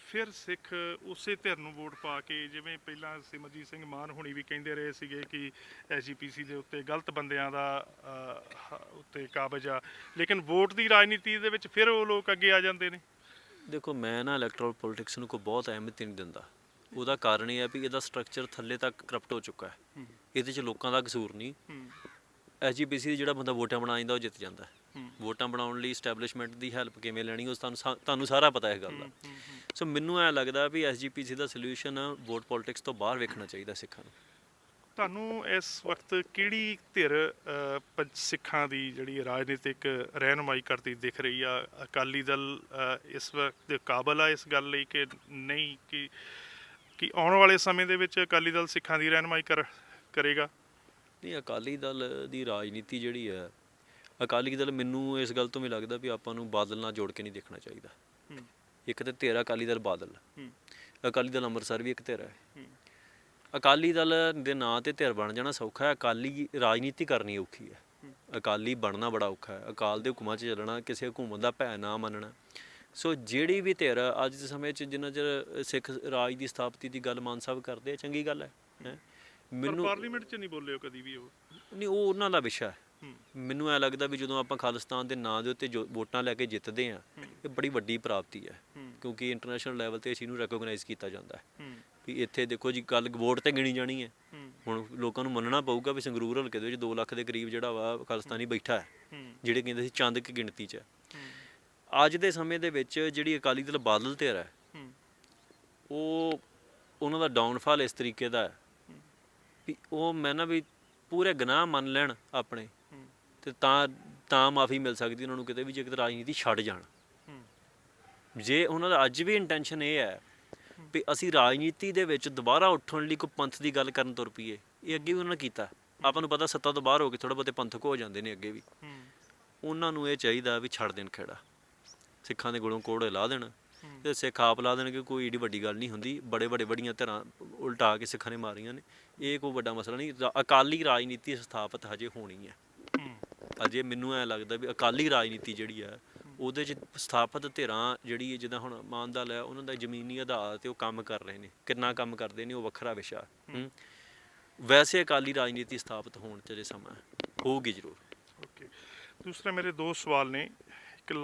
ਫਿਰ ਸਿੱਖ ਉਸੇ ਧਿਰ ਨੂੰ ਵੋਟ ਪਾ ਕੇ, ਜਿਵੇਂ ਪਹਿਲਾਂ ਸਿਮਰਜੀਤ ਸਿੰਘ ਮਾਨ ਹੁਣੀ ਵੀ ਕਹਿੰਦੇ ਰਹੇ ਸੀਗੇ ਕਿ SGPC ਦੇ ਉੱਤੇ ਗਲਤ ਬੰਦਿਆਂ ਦਾ ਉੱਤੇ ਕਾਬਜ ਆ, ਲੇਕਿਨ ਵੋਟ ਦੀ ਰਾਜਨੀਤੀ ਦੇ ਵਿੱਚ ਫਿਰ ਉਹ ਲੋਕ ਅੱਗੇ ਆ ਜਾਂਦੇ ਨੇ। ਦੇਖੋ ਮੈਂ ਨਾ ਇਲੈਕਟਰਲ ਪੋਲੀਟਿਕਸ ਨੂੰ ਕੋਈ ਬਹੁਤ ਅਹਿਮੀਅਤ ਨਹੀਂ ਦਿੰਦਾ। ਉਹਦਾ ਕਾਰਨ ਇਹ ਹੈ ਵੀ ਇਹਦਾ ਸਟਰਕਚਰ ਥੱਲੇ ਤੱਕ ਕਰਪਟ ਹੋ ਚੁੱਕਾ ਹੈ। ਇਹਦੇ 'ਚ ਲੋਕਾਂ ਦਾ ਕਸੂਰ ਨਹੀਂ। SGPC ਜਿਹੜਾ ਬੰਦਾ ਵੋਟਾਂ ਬਣਾ ਜਾਂਦਾ ਉਹ ਜਿੱਤ ਜਾਂਦਾ। ਵੋਟਾਂ ਬਣਾਉਣ ਲਈ ਸਟੈਬਲਿਸ਼ਮੈਂਟ ਦੀ ਹੈਲਪ ਕਿਵੇਂ ਲੈਣੀ, ਉਹ ਤੁਹਾਨੂੰ ਸਾਰਾ ਪਤਾ ਇਸ ਗੱਲ ਦਾ। ਸੋ ਮੈਨੂੰ ਐਂ ਲੱਗਦਾ ਵੀ ਐਸਜੀਪੀਸੀ ਦਾ ਸੋਲਿਊਸ਼ਨ ਵੋਟ ਪੋਲਿਟਿਕਸ ਤੋਂ ਬਾਹਰ ਵੇਖਣਾ ਚਾਹੀਦਾ ਸਿੱਖਾਂ ਨੂੰ। ਤੁਹਾਨੂੰ ਇਸ ਵਕਤ ਕਿਹੜੀ ਧਿਰ ਸਿੱਖਾਂ ਦੀ ਜਿਹੜੀ ਰਾਜਨੀਤਿਕ ਰਹਿਨੁਮਾਈ ਕਰਦੀ ਦਿਖ ਰਹੀ ਆ? ਅਕਾਲੀ ਦਲ ਇਸ ਵਕਤ ਦੇ ਕਾਬਲ ਆ ਇਸ ਗੱਲ ਲਈ ਕਿ ਨਹੀਂ, ਕਿ ਆਉਣ ਵਾਲੇ ਸਮੇਂ ਦੇ ਵਿੱਚ ਅਕਾਲੀ ਦਲ ਸਿੱਖਾਂ ਦੀ ਰਹਿਨੁਮਾਈ ਕਰੇਗਾ? ਨਹੀਂ, ਅਕਾਲੀ ਦਲ ਦੀ ਰਾਜਨੀਤੀ ਜਿਹੜੀ ਹੈ, ਅਕਾਲੀ ਦਲ ਮੈਨੂੰ ਇਸ ਗੱਲ ਤੋਂ ਵੀ ਲੱਗਦਾ ਵੀ ਆਪਾਂ ਨੂੰ ਬਾਦਲ ਨਾਲ ਜੋੜ ਕੇ ਨਹੀਂ ਦੇਖਣਾ ਚਾਹੀਦਾ। ਇੱਕ ਤਾਂ ਧਿਰ ਅਕਾਲੀ ਦਲ ਬਾਦਲ, ਅਕਾਲੀ ਦਲ ਅੰਮ੍ਰਿਤਸਰ ਵੀ ਇੱਕ ਧਿਰ ਹੈ। ਅਕਾਲੀ ਦਲ ਦੇ ਨਾਂ ਤੇ ਧਿਰ ਬਣ ਜਾਣਾ ਸੌਖਾ ਹੈ, ਅਕਾਲੀ ਰਾਜਨੀਤੀ ਕਰਨੀ ਔਖੀ ਹੈ। ਅਕਾਲੀ ਬਣਨਾ ਬੜਾ ਔਖਾ ਹੈ, ਅਕਾਲ ਦੇ ਹੁਕਮਾਂ 'ਚ ਚੱਲਣਾ, ਕਿਸੇ ਹਕੂਮਤ ਦਾ ਭੈ ਨਾ ਮੰਨਣਾ। ਸੋ ਜਿਹੜੀ ਵੀ ਧਿਰ ਅੱਜ ਦੇ ਸਮੇਂ 'ਚ ਜਿੰਨਾ ਚਿਰ ਸਿੱਖ ਰਾਜ ਦੀ ਸਥਾਪਤੀ ਦੀ ਗੱਲ ਮਾਨ ਸਾਹਿਬ ਕਰਦੇ ਆ, ਚੰਗੀ ਗੱਲ ਹੈ। ਮੈਨੂੰ ਪਾਰਲੀਮੈਂਟ 'ਚ ਨਹੀਂ ਬੋਲੇ ਕਦੀ ਵੀ ਉਹ ਨਹੀਂ, ਉਹ ਉਹਨਾਂ ਦਾ ਵਿਸ਼ਾ ਹੈ। ਮੈਨੂੰ ਐਂ ਲੱਗਦਾ ਵੀ ਜਦੋਂ ਆਪਾਂ ਖਾਲਿਸਤਾਨ ਦੇ ਨਾਂ ਦੇ ਉੱਤੇ ਵੋਟਾਂ ਲੈ ਕੇ ਜਿੱਤਦੇ ਹਾਂ, ਇਹ ਬੜੀ ਵੱਡੀ ਪ੍ਰਾਪਤੀ ਹੈ, ਕਿਉਂਕਿ ਇੰਟਰਨੈਸ਼ਨਲ ਲੈਵਲ 'ਤੇ ਇਸ ਚੀਜ਼ ਨੂੰ ਰੈਕੋਗਨਾਈਜ਼ ਕੀਤਾ ਜਾਂਦਾ ਹੈ ਵੀ ਇੱਥੇ ਦੇਖੋ ਜੀ ਗੱਲ ਵੋਟ ਤੇ ਗਿਣੀ ਜਾਣੀ ਹੈ। ਹੁਣ ਲੋਕਾਂ ਨੂੰ ਮੰਨਣਾ ਪਊਗਾ ਵੀ ਸੰਗਰੂਰ ਹਲਕੇ ਦੇ ਵਿੱਚ 2 ਲੱਖ ਦੇ ਕਰੀਬ ਜਿਹੜਾ ਵਾ ਖਾਲਿਸਤਾਨੀ ਬੈਠਾ ਹੈ, ਜਿਹੜੇ ਕਹਿੰਦੇ ਸੀ ਚੰਦ ਕੀ ਗਿਣਤੀ 'ਚ। ਅੱਜ ਦੇ ਸਮੇਂ ਦੇ ਵਿੱਚ ਜਿਹੜੀ ਅਕਾਲੀ ਦਲ ਬਾਦਲ ਧਿਰ ਹੈ, ਉਹਨਾਂ ਦਾ ਡਾਊਨਫਾਲ ਇਸ ਤਰੀਕੇ ਦਾ ਹੈ ਵੀ ਉਹ ਮੈਂ ਨਾ ਵੀ ਪੂਰੇ ਗੁਨਾਹ ਮੰਨ ਲੈਣ ਆਪਣੇ, ਤੇ ਤਾਂ ਮਾਫੀ ਮਿਲ ਸਕਦੀ ਉਹਨਾਂ ਨੂੰ ਕਿਤੇ ਵੀ, ਜੇਕਰ ਰਾਜਨੀਤੀ ਛੱਡ ਜਾਣ। ਜੇ ਉਹਨਾਂ ਦਾ ਅੱਜ ਵੀ ਇੰਟੈਂਸ਼ਨ ਇਹ ਹੈ ਵੀ ਅਸੀਂ ਰਾਜਨੀਤੀ ਦੇ ਵਿੱਚ ਦੁਬਾਰਾ ਉੱਠਣ ਲਈ ਕੋਈ ਪੰਥ ਦੀ ਗੱਲ ਕਰਨ ਤੁਰ ਪਈਏ, ਇਹ ਅੱਗੇ ਵੀ ਉਹਨਾਂ ਨੇ ਕੀਤਾ। ਆਪਾਂ ਨੂੰ ਪਤਾ ਸੱਤਾ ਤੋਂ ਬਾਹਰ ਹੋ ਕੇ ਥੋੜ੍ਹੇ ਬਹੁਤੇ ਪੰਥਕ ਹੋ ਜਾਂਦੇ ਨੇ ਅੱਗੇ ਵੀ। ਉਹਨਾਂ ਨੂੰ ਇਹ ਚਾਹੀਦਾ ਵੀ ਛੱਡ ਦੇਣ ਖੇੜਾ, ਸਿੱਖਾਂ ਦੇ ਗਲੋਂ ਕੋੜੇ ਲਾ ਦੇਣ, ਤੇ ਸਿੱਖ ਆਪ ਲਾ ਦੇਣਗੇ। ਕੋਈ ਏਡੀ ਵੱਡੀ ਗੱਲ ਨਹੀਂ ਹੁੰਦੀ, ਬੜੀਆਂ ਧਿਰਾਂ ਉਲਟਾ ਕੇ ਸਿੱਖਾਂ ਨੇ ਮਾਰੀਆਂ ਨੇ, ਇਹ ਕੋਈ ਵੱਡਾ ਮਸਲਾ ਨਹੀਂ। ਅਕਾਲੀ ਰਾਜਨੀਤੀ ਸਥਾਪਿਤ ਹਜੇ ਹੋਣੀ ਹੈ। ਅਜੇ ਮੈਨੂੰ ਐਂ ਲੱਗਦਾ ਵੀ ਅਕਾਲੀ ਰਾਜਨੀਤੀ ਜਿਹੜੀ ਹੈ ਉਹਦੇ 'ਚ ਸਥਾਪਿਤ ਧਿਰਾਂ ਜਿਹੜੀ ਜਿੱਦਾਂ ਹੁਣ ਮਾਨ ਦਲ ਹੈ, ਉਹਨਾਂ ਦਾ ਜ਼ਮੀਨੀ ਆਧਾਰ 'ਤੇ ਉਹ ਕੰਮ ਕਰ ਰਹੇ ਨੇ, ਕਿੰਨਾ ਕੰਮ ਕਰਦੇ ਨੇ ਉਹ ਵੱਖਰਾ ਵਿਸ਼ਾ। ਵੈਸੇ ਅਕਾਲੀ ਰਾਜਨੀਤੀ ਸਥਾਪਿਤ ਹੋਣ 'ਚ ਅਜੇ ਸਮਾਂ ਹੋਊਗੀ ਜ਼ਰੂਰ। ਓਕੇ, ਦੂਸਰਾ ਮੇਰੇ 2 ਸਵਾਲ ਨੇ। ਇੱਕ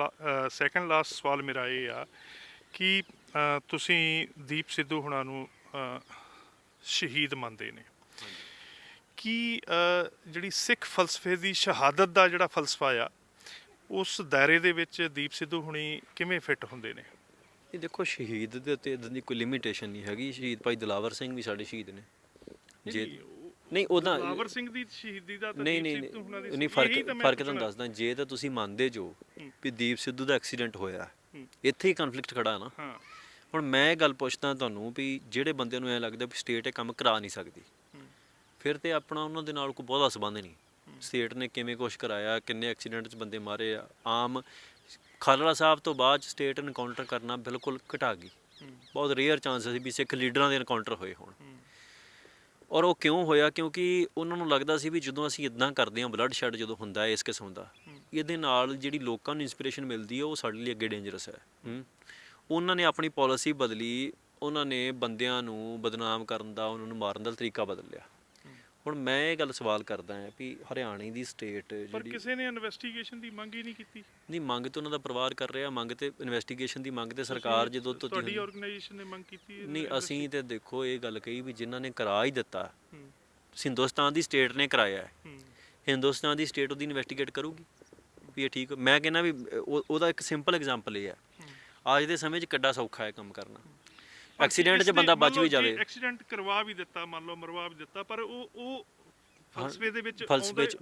ਸੈਕੰਡ ਲਾਸਟ ਸਵਾਲ ਮੇਰਾ ਇਹ ਆ ਕਿ ਤੁਸੀਂ ਦੀਪ ਸਿੱਧੂ ਹੁਣਾਂ ਨੂੰ ਸ਼ਹੀਦ ਮੰਨਦੇ ਨੇ, ਕੀ ਜਿਹੜੀ ਸਿੱਖ ਫਲਸਫੇ ਦੀ ਸ਼ਹਾਦਤ ਦਾ ਜਿਹੜਾ ਫਲਸਫਾ ਆ, ਉਸ ਦਾਇਰੇ ਦੇ ਵਿੱਚ ਦੀਪ ਸਿੱਧੂ ਹੁਣੀ ਕਿਵੇਂ ਫਿੱਟ ਹੁੰਦੇ ਨੇ? ਇਹ ਦੇਖੋ, ਸ਼ਹੀਦ ਦੇ ਉੱਤੇ ਇੱਦਾਂ ਦੀ ਕੋਈ ਲਿਮੀਟੇਸ਼ਨ ਨਹੀਂ ਹੈਗੀ। ਸ਼ਹੀਦ ਭਾਈ ਦਿਲਾਵਰ ਸਿੰਘ ਵੀ ਸਾਡੇ ਸ਼ਹੀਦ ਨੇ। ਜੇ ਨਹੀਂ ਉਹਦਾ ਦਿਲਾਵਰ ਸਿੰਘ ਦੀ ਸ਼ਹੀਦੀ ਦਾ ਤਾਂ ਨਹੀਂ ਫਰਕ ਤੁਹਾਨੂੰ ਦੱਸਦਾ। ਜੇ ਤਾਂ ਤੁਸੀਂ ਮੰਨਦੇ ਜੋ ਵੀ ਦੀਪ ਸਿੱਧੂ ਦਾ ਐਕਸੀਡੈਂਟ ਹੋਇਆ, ਇੱਥੇ ਹੀ ਕਨਫਲਿਕਟ ਖੜਾ ਨਾ। ਹੁਣ ਮੈਂ ਇਹ ਗੱਲ ਪੁੱਛਦਾ ਤੁਹਾਨੂੰ ਵੀ ਜਿਹੜੇ ਬੰਦੇ ਨੂੰ ਐਂ ਲੱਗਦਾ ਵੀ ਸਟੇਟ ਇਹ ਕੰਮ ਕਰਾ ਨਹੀਂ ਸਕਦੀ, ਫਿਰ ਤੇ ਆਪਣਾ ਉਹਨਾਂ ਦੇ ਨਾਲ ਕੋਈ ਬਹੁਤਾ ਸੰਬੰਧ ਨਹੀਂ। ਸਟੇਟ ਨੇ ਕਿਵੇਂ ਕੁਛ ਕਰਾਇਆ, ਕਿੰਨੇ ਐਕਸੀਡੈਂਟ 'ਚ ਬੰਦੇ ਮਾਰੇ ਆ। ਆਮ ਖਾਲੜਾ ਸਾਹਿਬ ਤੋਂ ਬਾਅਦ ਸਟੇਟ ਇਨਕਾਊਂਟਰ ਕਰਨਾ ਬਿਲਕੁਲ ਘਟਾ ਗਈ। ਬਹੁਤ ਰੇਅਰ ਚਾਂਸ ਸੀ ਵੀ ਸਿੱਖ ਲੀਡਰਾਂ ਦੇ ਇਨਕਾਊਂਟਰ ਹੋਏ ਹੋਣ। ਔਰ ਉਹ ਕਿਉਂ ਹੋਇਆ? ਕਿਉਂਕਿ ਉਹਨਾਂ ਨੂੰ ਲੱਗਦਾ ਸੀ ਵੀ ਜਦੋਂ ਅਸੀਂ ਇੱਦਾਂ ਕਰਦੇ ਹਾਂ, ਬਲੱਡ ਸ਼ੈਡ ਜਦੋਂ ਹੁੰਦਾ ਹੈ ਇਸ ਕਿਸਮ ਦਾ, ਇਹਦੇ ਨਾਲ ਜਿਹੜੀ ਲੋਕਾਂ ਨੂੰ ਇੰਸਪੀਰੇਸ਼ਨ ਮਿਲਦੀ ਹੈ ਉਹ ਸਾਡੇ ਲਈ ਅੱਗੇ ਡੇਂਜਰਸ ਹੈ। ਉਹਨਾਂ ਨੇ ਆਪਣੀ ਪਾਲਿਸੀ ਬਦਲੀ, ਉਹਨਾਂ ਨੇ ਬੰਦਿਆਂ ਨੂੰ ਬਦਨਾਮ ਕਰਨ ਦਾ, ਉਹਨਾਂ ਨੂੰ ਮਾਰਨ ਦਾ ਤਰੀਕਾ ਬਦਲ ਲਿਆ। ਹੁਣ ਮੈਂ ਇਹ ਗੱਲ ਸਵਾਲ ਕਰਦਾ ਹਾਂ ਵੀ ਹਰਿਆਣੇ ਦੀ ਸਟੇਟ ਜਿਹੜੀ, ਕਿਸੇ ਨੇ ਇਨਵੈਸਟੀਗੇਸ਼ਨ ਦੀ ਮੰਗ ਹੀ ਨਹੀਂ ਕੀਤੀ। ਨਹੀਂ, ਮੰਗ ਤੇ ਉਹਨਾਂ ਦਾ ਪਰਿਵਾਰ ਕਰ ਰਿਹਾ, ਮੰਗ ਤੇ ਇਨਵੈਸਟੀਗੇਸ਼ਨ ਦੀ ਮੰਗ ਤੇ ਸਰਕਾਰ ਜਦੋਂ ਤੋਂ ਤੁਹਾਡੀ ਆਰਗੇਨਾਈਜੇਸ਼ਨ ਨੇ ਮੰਗ ਕੀਤੀ ਹੈ? ਨਹੀਂ, ਅਸੀਂ ਤੇ ਦੇਖੋ ਇਹ ਗੱਲ ਕਹੀ ਵੀ ਜਿਨ੍ਹਾਂ ਨੇ ਕਰਾ ਹੀ ਦਿੱਤਾ, ਹਿੰਦੁਸਤਾਨ ਦੀ ਸਟੇਟ ਨੇ ਕਰਾਇਆ ਹੈ, ਹਿੰਦੁਸਤਾਨ ਦੀ ਸਟੇਟ ਉਹਦੀ ਇਨਵੈਸਟੀਗੇਟ ਕਰੂਗੀ ਵੀ ਇਹ ਠੀਕ। ਮੈਂ ਕਹਿੰਦਾ ਵੀ ਉਹਦਾ ਇੱਕ ਸਿੰਪਲ ਐਗਜ਼ਾਮਪਲ ਇਹ ਹੈ, ਅੱਜ ਦੇ ਸਮੇਂ 'ਚ ਕਿੱਡਾ ਸੌਖਾ ਹੈ ਕੰਮ ਕਰਨਾ। ਐਕਸੀਡੈਂਟ 'ਚ ਬੰਦਾ ਬਚ ਵੀ ਜਾਵੇ, ਐਕਸੀਡੈਂਟ ਕਰਵਾ ਵੀ ਦਿੱਤਾ, ਮੰਨ ਲਓ ਮਰਵਾ ਵੀ ਦਿੱਤਾ, ਪਰ ਉਹ ਫਲਸਫੇ ਦੇ ਵਿੱਚ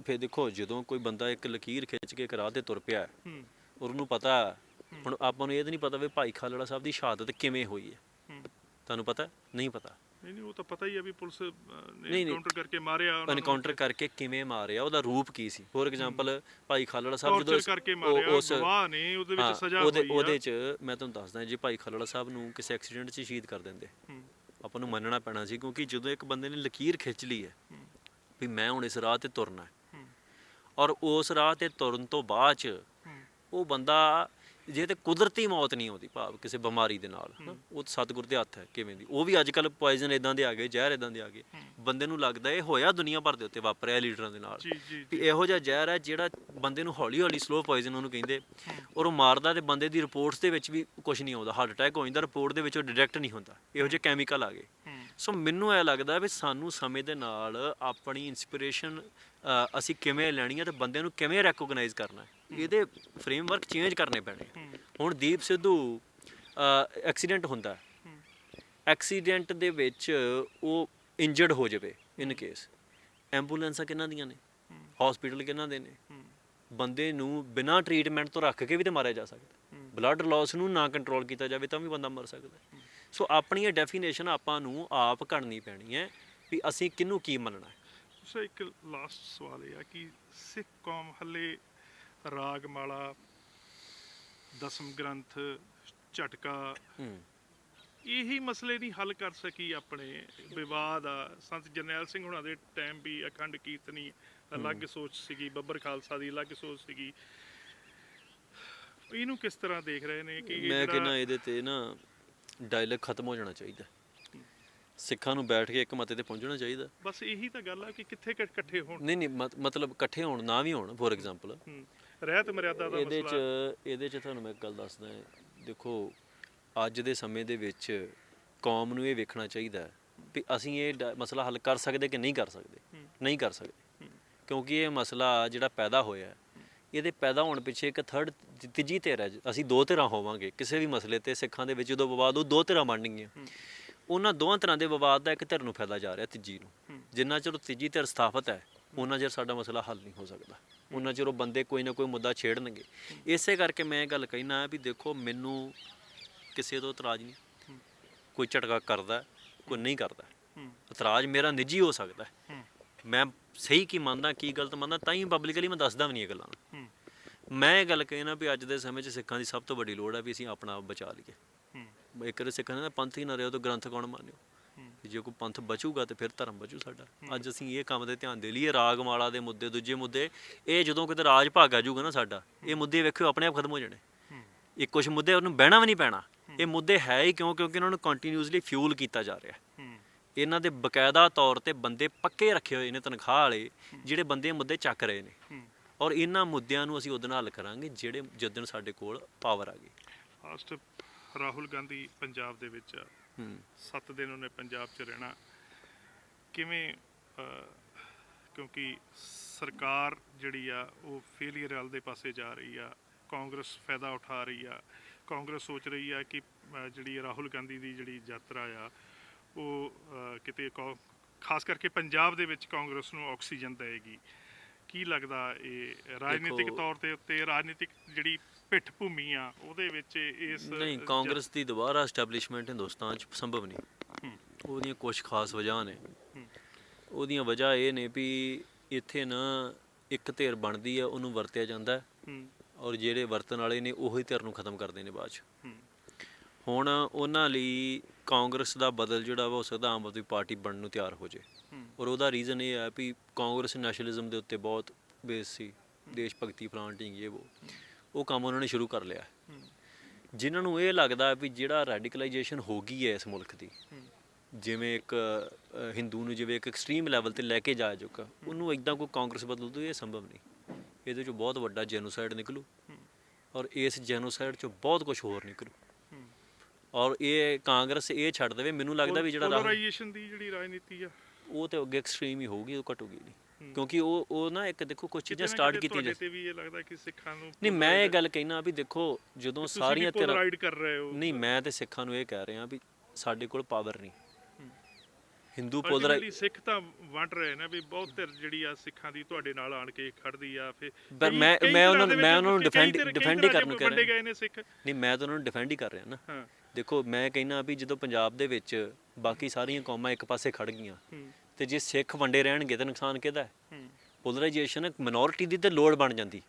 ਫਿਰ ਦੇਖੋ ਜਦੋਂ ਕੋਈ ਬੰਦਾ ਇੱਕ ਲਕੀਰ ਖਿੱਚ ਕੇ ਕਰਾ ਤੇ ਤੁਰ ਪਿਆ, ਉਹਨੂੰ ਪਤਾ। ਹੁਣ ਆਪਾਂ ਨੂੰ ਇਹ ਤਾਂ ਨਹੀਂ ਪਤਾ ਵੀ ਭਾਈ ਖਾਲੜਾ ਸਾਹਿਬ ਦੀ ਸ਼ਹਾਦਤ ਕਿਵੇਂ ਹੋਈ ਹੈ, ਤੁਹਾਨੂੰ ਪਤਾ? ਨਹੀਂ ਪਤਾ। ਨਹੀਂ, ਉਹ ਤਾਂ ਪਤਾ ਹੀ ਆ ਵੀ ਪੁਲਿਸ ਨੇ ਐਨਕਾਊਂਟਰ ਕਰਕੇ ਮਾਰਿਆ। ਐਨਕਾਊਂਟਰ ਕਰਕੇ ਕਿਵੇਂ ਮਾਰਿਆ, ਉਹਦਾ ਰੂਪ ਕੀ ਸੀ? ਫੋਰ ਐਗਜ਼ਾਮਪਲ ਭਾਈ ਖਾਲੜਾ ਸਾਹਿਬ ਜਦੋਂ ਉਸ ਗਵਾਹ ਨੇ ਉਹਦੇ ਵਿੱਚ ਸਜ਼ਾ ਹੋਈ, ਉਹਦੇ 'ਚ ਮੈਂ ਤੁਹਾਨੂੰ ਦੱਸਦਾ, ਜੇ ਭਾਈ ਖਾਲੜਾ ਸਾਹਿਬ ਨੂੰ ਕਿਸੇ ਐਕਸੀਡੈਂਟ 'ਚ ਸ਼ਹੀਦ ਕਰ ਦਿੰਦੇ, ਆਪਾਂ ਨੂੰ ਮੰਨਣਾ ਪੈਣਾ ਸੀ। ਕਿਉਂਕਿ ਜਦੋਂ ਇੱਕ ਬੰਦੇ ਨੇ ਲਕੀਰ ਖਿੱਚ ਲਈ ਹੈ ਵੀ ਮੈਂ ਹੁਣ ਇਸ ਰਾਹ 'ਤੇ ਤੁਰਨਾ, ਔਰ ਉਸ ਰਾਹ 'ਤੇ ਤੁਰਨ ਤੋਂ ਬਾਅਦ 'ਚ ਉਹ ਬੰਦਾ ਜੇ ਤੇ ਕੁਦਰਤੀ ਮੌਤ ਨਹੀਂ ਆਉਂਦੀ, ਭਾਵ ਕਿਸੇ ਬਿਮਾਰੀ ਦੇ ਨਾਲ, ਉਹ ਸਤਿਗੁਰ ਦੇ ਹੱਥ ਹੈ ਕਿਵੇਂ ਦੀ। ਉਹ ਵੀ ਅੱਜ ਕੱਲ੍ਹ ਪੋਇਜ਼ਨ ਇਦਾਂ ਦੇ ਆ ਗਏ, ਜ਼ਹਿਰ ਇਦਾਂ ਦੇ ਆ ਗਏ, ਬੰਦੇ ਨੂੰ ਲੱਗਦਾ ਇਹ ਹੋਇਆ ਦੁਨੀਆ ਭਰ ਦੇ ਉੱਤੇ ਵਾਪਰਿਆ ਲੀਡਰਾਂ ਦੇ ਨਾਲ ਵੀ ਇਹੋ ਜਿਹਾ ਜ਼ਹਿਰ ਹੈ ਜਿਹੜਾ ਬੰਦੇ ਨੂੰ ਹੌਲੀ ਹੌਲੀ ਸਲੋ ਪੋਇਜ਼ਨ ਉਹਨੂੰ ਕਹਿੰਦੇ, ਔਰ ਉਹ ਮਾਰਦਾ। ਤੇ ਬੰਦੇ ਦੀ ਰਿਪੋਰਟਸ ਦੇ ਵਿੱਚ ਵੀ ਕੁਝ ਨਹੀਂ ਆਉਂਦਾ, ਹਾਰਟ ਅਟੈਕ ਹੋ ਜਾਂਦਾ, ਰਿਪੋਰਟ ਦੇ ਵਿੱਚ ਉਹ ਡਿਟੈਕਟ ਨਹੀਂ ਹੁੰਦਾ, ਇਹੋ ਜਿਹੇ ਕੈਮੀਕਲ ਆ ਗਏ। ਸੋ ਮੈਨੂੰ ਇਹ ਲੱਗਦਾ ਵੀ ਸਾਨੂੰ ਸਮੇਂ ਦੇ ਨਾਲ ਆਪਣੀ ਇੰਸਪੀਰੇਸ਼ਨ ਅਸੀਂ ਕਿਵੇਂ ਲੈਣੀ ਹੈ ਤੇ ਬੰਦਿਆਂ ਨੂੰ ਕਿਵੇਂ ਰੈਕੋਗਨਾਈਜ਼ ਕਰਨਾ, ਇਹਦੇ ਫਰੇਮਵਰਕ ਚੇਂਜ ਕਰਨੇ ਪੈਣੇ। ਹੁਣ ਦੀਪ ਸਿੱਧੂ ਐਕਸੀਡੈਂਟ ਹੁੰਦਾ, ਐਕਸੀਡੈਂਟ ਦੇ ਵਿੱਚ ਉਹ ਇੰਜਰਡ ਹੋ ਜਾਵੇ ਇਨ ਕੇਸ, ਐਂਬੂਲੈਂਸਾਂ ਕਿਹਨਾਂ ਦੀਆਂ ਨੇ, ਹਸਪੀਟਲ ਕਿਹਨਾਂ ਦੇ ਨੇ, ਬੰਦੇ ਨੂੰ ਬਿਨਾਂ ਟਰੀਟਮੈਂਟ ਤੋਂ ਰੱਖ ਕੇ ਵੀ ਤਾਂ ਮਾਰਿਆ ਜਾ ਸਕਦਾ, ਬਲੱਡ ਲਾਸ ਨੂੰ ਨਾ ਕੰਟਰੋਲ ਕੀਤਾ ਜਾਵੇ ਤਾਂ ਵੀ ਬੰਦਾ ਮਰ ਸਕਦਾ। ਸੋ ਆਪਣੀ ਇਹ ਡੈਫੀਨੇਸ਼ਨ ਆਪਾਂ ਨੂੰ ਆਪ ਘੜਨੀ ਪੈਣੀ ਹੈ ਵੀ ਅਸੀਂ ਕਿਹਨੂੰ ਕੀ ਮੰਨਣਾ ਹੈ। ਸੋ ਇੱਕ ਲਾਸਟ ਸਵਾਲ ਇਹ ਆ ਕਿ ਸਿੱਖ ਕੌਮ ਹੱਲੇ ਰਾਗਮਾਲਾ, ਦਸਮ ਗ੍ਰੰਥ, ਝਟਕਾ ਇਹੀ ਮਸਲੇ ਨਹੀਂ ਹੱਲ ਕਰ ਸਕੀ। ਆਪਣੇ ਵਿਵਾਦ ਆ, ਸੰਤ ਜਰਨੈਲ ਸਿੰਘ ਹੁਣਾਂ ਦੇ ਟਾਈਮ ਵੀ ਅਖੰਡ ਕੀਰਤਨੀ ਅਲੱਗ ਸੋਚ ਸੀਗੀ, ਬੱਬਰ ਖਾਲਸਾ ਦੀ ਅਲੱਗ ਸੋਚ ਸੀਗੀ। ਇਹਨੂੰ ਕਿਸ ਤਰ੍ਹਾਂ ਦੇਖ ਰਹੇ ਨੇ ਕਿ ਮੈਂ ਕਹਿੰਦਾ ਇਹਦੇ ਤੇ ਨਾ ਡਾਇਲੌਗ ਖਤਮ ਹੋ ਜਾਣਾ ਚਾਹੀਦਾ, ਸਿੱਖਾਂ ਨੂੰ ਬੈਠ ਕੇ ਇੱਕ ਮਤੇ ਤੇ ਪਹੁੰਚਣਾ ਚਾਹੀਦਾ। ਬਸ ਇਹੀ ਤਾਂ ਗੱਲ ਆ ਕਿ ਕਿੱਥੇ ਇਕੱਠੇ ਹੋਣ। ਨਹੀਂ ਮਤਲਬ ਇਕੱਠੇ ਹੋਣ ਨਾ ਵੀ ਹੋਣ, ਫੋਰ ਐਗਜ਼ਾਮਪਲ ਰਹਿਤ ਮਰਿਆਦਾ ਦਾ ਇਹਦੇ 'ਚ ਤੁਹਾਨੂੰ ਮੈਂ ਇੱਕ ਗੱਲ ਦੱਸਦਾ, ਦੇਖੋ ਅੱਜ ਦੇ ਸਮੇਂ ਦੇ ਵਿੱਚ ਕੌਮ ਨੂੰ ਇਹ ਵੇਖਣਾ ਚਾਹੀਦਾ ਵੀ ਅਸੀਂ ਇਹ ਮਸਲਾ ਹੱਲ ਕਰ ਸਕਦੇ ਕਿ ਨਹੀਂ ਕਰ ਸਕਦੇ। ਨਹੀਂ ਕਰ ਸਕਦੇ, ਕਿਉਂਕਿ ਇਹ ਮਸਲਾ ਜਿਹੜਾ ਪੈਦਾ ਹੋਇਆ, ਇਹਦੇ ਪੈਦਾ ਹੋਣ ਪਿੱਛੇ ਇੱਕ ਤੀਜੀ ਧਿਰ ਹੈ। ਅਸੀਂ ਦੋ ਧਿਰਾਂ ਹੋਵਾਂਗੇ ਕਿਸੇ ਵੀ ਮਸਲੇ ਤੇ, ਸਿੱਖਾਂ ਦੇ ਵਿੱਚ ਜਦੋਂ ਵਿਵਾਦ ਉਹ ਦੋ ਧਿਰਾਂ ਬਣਨਗੀਆਂ, ਉਹਨਾਂ ਦੋਵਾਂ ਤਰ੍ਹਾਂ ਦੇ ਵਿਵਾਦ ਦਾ ਇੱਕ ਧਿਰ ਨੂੰ ਫਾਇਦਾ ਜਾ ਰਿਹਾ, ਤੀਜੀ ਨੂੰ। ਜਿੰਨਾ ਚਿਰ ਤੀਜੀ ਧਿਰ ਸਥਾਪਿਤ ਹੈ ਉਹਨਾਂ ਚਿਰ ਸਾਡਾ ਮਸਲਾ ਹੱਲ ਨਹੀਂ ਹੋ ਸਕਦਾ, ਉਹਨਾਂ ਚਿਰ ਉਹ ਬੰਦੇ ਕੋਈ ਨਾ ਕੋਈ ਮੁੱਦਾ ਛੇੜਨਗੇ। ਇਸੇ ਕਰਕੇ ਮੈਂ ਇਹ ਗੱਲ ਕਹਿਣਾ ਵੀ ਦੇਖੋ ਮੈਨੂੰ ਕਿਸੇ ਤੋਂ ਇਤਰਾਜ਼ ਨਹੀਂ, ਕੋਈ ਝਟਕਾ ਕਰਦਾ ਕੋਈ ਨਹੀਂ ਕਰਦਾ, ਇਤਰਾਜ਼ ਮੇਰਾ ਨਿੱਜੀ ਹੋ ਸਕਦਾ, ਮੈਂ ਸਹੀ ਕੀ ਮੰਨਦਾ ਕੀ ਗਲਤ ਮੰਨਦਾ ਤਾਂ ਹੀ ਪਬਲਿਕਲੀ ਮੈਂ ਦੱਸਦਾ ਵੀ ਨਹੀਂ ਇਹ ਗੱਲਾਂ ਨੂੰ। ਮੈਂ ਇਹ ਗੱਲ ਕਹਿਣਾ ਵੀ ਅੱਜ ਦੇ ਸਮੇਂ 'ਚ ਸਿੱਖਾਂ ਦੀ ਸਭ ਤੋਂ ਵੱਡੀ ਲੋੜ ਹੈ ਵੀ ਅਸੀਂ ਆਪਣਾ ਆਪ ਬਚਾ ਲਈਏ। ਇੱਕ ਵਾਰ ਸਿੱਖਾਂ ਨੇ ਪੰਥ ਹੀ ਨਾ ਰਿਹਾ ਤਾਂ ਗ੍ਰੰਥ ਕੌਣ ਮੰਨਿਓ, ਜੇ ਕੋਈ ਪੰਥ ਬਚੂਗਾ ਤੇ ਫਿਰ ਧਰਮ ਬਚੂ ਸਾਡਾ। ਅੱਜ ਅਸੀਂ ਇਹ ਕੰਮ ਤੇ ਧਿਆਨ ਦੇ ਲਈਏ, ਰਾਗਮਾਲਾ ਦੇ ਮੁੱਦੇ, ਦੂਜੇ ਮੁੱਦੇ, ਇਹ ਜਦੋਂ ਕਿਤੇ ਰਾਜ ਭਾਗ ਆ ਜਾਊਗਾ ਨਾ ਸਾਡਾ, ਇਹ ਮੁੱਦੇ ਵੇਖਿਓ ਆਪਣੇ ਆਪ ਖਤਮ ਹੋ ਜਾਣੇ। ਇਹ ਕੁਛ ਮੁੱਦੇ ਉਹਨੂੰ ਬਹਿਣਾ ਵੀ ਨਹੀਂ ਪੈਣਾ, ਇਹ ਮੁੱਦੇ ਹੈ ਹੀ ਕਿਉਂਕਿ ਇਹਨਾਂ ਨੂੰ ਕੰਟੀਨਿਊਸਲੀ ਫਿਊਲ ਕੀਤਾ ਜਾ ਰਿਹਾ। ਇਹਨਾਂ ਦੇ ਬਕਾਇਦਾ ਤੌਰ ਤੇ ਬੰਦੇ ਪੱਕੇ ਰੱਖੇ ਹੋਏ ਨੇ ਤਨਖਾਹ ਵਾਲੇ, ਜਿਹੜੇ ਬੰਦੇ ਮੁੱਦੇ ਚੱਕ ਰਹੇ ਨੇ, ਔਰ ਇਹਨਾਂ ਮੁੱਦਿਆਂ ਨੂੰ ਅਸੀਂ ਉਹਦੇ ਨਾਲ ਹੱਲ ਕਰਾਂਗੇ ਜਿਹੜੇ ਜਿੱਦਣ ਸਾਡੇ ਕੋਲ ਪਾਵਰ ਆ ਗਈ। ਲਾਸਟ ਰਾਹੁਲ ਗਾਂਧੀ ਪੰਜਾਬ ਦੇ ਵਿੱਚ 7 ਦਿਨ ਉਹਨੇ ਪੰਜਾਬ 'ਚ ਰਹਿਣਾ, ਕਿਵੇਂ? ਕਿਉਂਕਿ ਸਰਕਾਰ ਜਿਹੜੀ ਆ ਉਹ ਫੇਲੀਅਰ ਵਾਲ ਦੇ ਪਾਸੇ ਜਾ ਰਹੀ ਆ, ਕਾਂਗਰਸ ਫਾਇਦਾ ਉਠਾ ਰਹੀ ਆ। ਕਾਂਗਰਸ ਸੋਚ ਰਹੀ ਆ ਕਿ ਜਿਹੜੀ ਰਾਹੁਲ ਗਾਂਧੀ ਦੀ ਜਿਹੜੀ ਯਾਤਰਾ ਆ ਉਹ ਕਿਤੇ ਖਾਸ ਕਰਕੇ ਪੰਜਾਬ ਦੇ ਵਿੱਚ ਕਾਂਗਰਸ ਨੂੰ ਆਕਸੀਜਨ ਦੇਵੇਗੀ। ਕੀ ਲੱਗਦਾ ਇਹ ਰਾਜਨੀਤਿਕ ਤੌਰ ਤੇ ਉੱਤੇ, ਰਾਜਨੀਤਿਕ ਜਿਹੜੀ ਪਿੱਠ ਭੂਮੀ ਆ ਉਹਦੇ ਵਿੱਚ ਇਸ ਨਹੀਂ, ਕਾਂਗਰਸ ਦੀ ਦੁਬਾਰਾ ਐਸਟੈਬਲਿਸ਼ਮੈਂਟ ਹਿੰਦੁਸਤਾਨ 'ਚ ਸੰਭਵ ਨਹੀਂ। ਉਹਦੀਆਂ ਕੁਝ ਖਾਸ ਵਜ੍ਹਾ ਨੇ। ਉਹਦੀਆਂ ਵਜ੍ਹਾ ਇਹ ਨੇ ਵੀ ਇੱਥੇ ਨਾ ਇੱਕ ਧਿਰ ਬਣਦੀ ਆ, ਉਹਨੂੰ ਵਰਤਿਆ ਜਾਂਦਾ, ਔਰ ਜਿਹੜੇ ਵਰਤਣ ਵਾਲੇ ਨੇ ਉਹੀ ਧਿਰ ਨੂੰ ਖਤਮ ਕਰਦੇ ਨੇ ਬਾਅਦ 'ਚ। ਹੁਣ ਉਹਨਾਂ ਲਈ ਕਾਂਗਰਸ ਦਾ ਬਦਲ ਜਿਹੜਾ ਵਾ ਹੋ ਸਕਦਾ ਆਮ ਆਦਮੀ ਪਾਰਟੀ ਬਣਨ ਨੂੰ ਤਿਆਰ ਹੋ ਜਾਏ, ਔਰ ਉਹਦਾ ਰੀਜ਼ਨ ਇਹ ਹੈ ਵੀ ਕਾਂਗਰਸ ਨੈਸ਼ਨਲਿਜ਼ਮ ਦੇ ਉੱਤੇ ਬਹੁਤ ਬੇਸ ਸੀ, ਦੇਸ਼ ਭਗਤੀ ਪਲਾਂਟਿੰਗ ਉਹ ਕੰਮ ਉਹਨਾਂ ਨੇ ਸ਼ੁਰੂ ਕਰ ਲਿਆ। ਜਿਨ੍ਹਾਂ ਨੂੰ ਇਹ ਲੱਗਦਾ ਵੀ ਜਿਹੜਾ ਰੈਡੀਕਲਾਈਜੇਸ਼ਨ ਹੋ ਗਈ ਹੈ ਇਸ ਮੁਲਕ ਦੀ, ਜਿਵੇਂ ਇੱਕ ਹਿੰਦੂ ਨੂੰ ਜਿਵੇਂ ਇੱਕ ਐਕਸਟ੍ਰੀਮ ਲੈਵਲ 'ਤੇ ਲੈ ਕੇ ਜਾ ਚੁੱਕਾ, ਉਹਨੂੰ ਇੱਦਾਂ ਕੋਈ ਕਾਂਗਰਸ ਬਦਲ ਦੂ, ਇਹ ਸੰਭਵ ਨਹੀਂ। ਇਹਦੇ 'ਚੋਂ ਬਹੁਤ ਵੱਡਾ ਜੈਨੋਸਾਈਡ ਨਿਕਲੂ, ਔਰ ਇਸ ਜੈਨੋਸਾਈਡ 'ਚੋਂ ਬਹੁਤ ਕੁਝ ਹੋਰ ਨਿਕਲੂ, ਔਰ ਇਹ ਕਾਂਗਰਸ ਇਹ ਛੱਡ ਦੇਵੇ। ਮੈਨੂੰ ਲੱਗਦਾ ਵੀ ਜਿਹੜਾ ਪੋਲਰਾਈਜੇਸ਼ਨ ਦੀ ਜਿਹੜੀ ਰਾਜਨੀਤੀ ਆ ਉਹ ਤੇ ਅੱਗੇ ਐਕਸਟ੍ਰੀਮ ਹੀ ਹੋਊਗੀ, ਉਹ ਘਟੂਗੀ ਨਹੀਂ, ਕਿਉਂਕਿ ਉਹ ਨਾ ਇੱਕ ਦੇਖੋ ਕੁਝ ਚੀਜ਼ਾਂ ਸਟਾਰਟ ਕੀਤੀਆਂ ਜਾਂਦੀਆਂ ਵੀ ਇਹ ਲੱਗਦਾ ਕਿ ਸਿੱਖਾਂ ਨੂੰ ਨਹੀਂ। ਮੈਂ ਇਹ ਗੱਲ ਕਹਿਣਾ ਵੀ ਦੇਖੋ ਜਦੋਂ ਸਾਰੀਆਂ ਧਿਰਾਂ ਕਰ ਰਹੇ ਹੋ, ਨਹੀਂ ਮੈਂ ਤੇ ਸਿੱਖਾਂ ਨੂੰ ਇਹ ਕਹਿ ਰਿਹਾ ਵੀ ਸਾਡੇ ਕੋਲ ਪਾਵਰ ਨਹੀਂ। ਹਿੰਦੂ ਸਿੱਖ ਤਾਂ ਵੰਡ ਰਹੇ ਨੇ ਵੀ ਬਹੁਤ ਧਿਰ ਜਿਹੜੀ ਆ ਸਿੱਖਾਂ ਦੀ ਤੁਹਾਡੇ ਨਾਲ ਆਣ ਕੇ ਖੜਦੀ ਆ। ਫਿਰ ਮੈਂ ਉਹਨਾਂ ਨੂੰ ਡਿਫੈਂਡ ਹੀ ਕਰਨ ਕਹਿ ਰਿਹਾ ਨਹੀਂ, ਮੈਂ ਤਾਂ ਉਹਨਾਂ ਨੂੰ ਡਿਫੈਂਡ ਹੀ ਕਰ ਰਿਹਾ ਨਾ। ਦੇਖੋ ਮੈਂ ਕਹਿਣਾ ਵੀ ਜਦੋਂ ਪੰਜਾਬ ਦੇ ਵਿੱਚ ਬਾਕੀ ਸਾਰੀਆਂ ਕੌਮਾਂ ਇੱਕ ਪਾਸੇ ਖੜ ਗਈਆਂ ਤੇ ਜੇ ਸਿੱਖ ਵੰਡੇ ਰਹਿਣਗੇ ਤਾਂ ਨੁਕਸਾਨ ਕਿਹਦਾ ਹੈ? ਪੋਲਰਾਈਜੇਸ਼ਨ ਮਿਨੋਰਿਟੀ ਦੀ ਤਾਂ ਲੋੜ ਬਣ ਜਾਂਦੀ।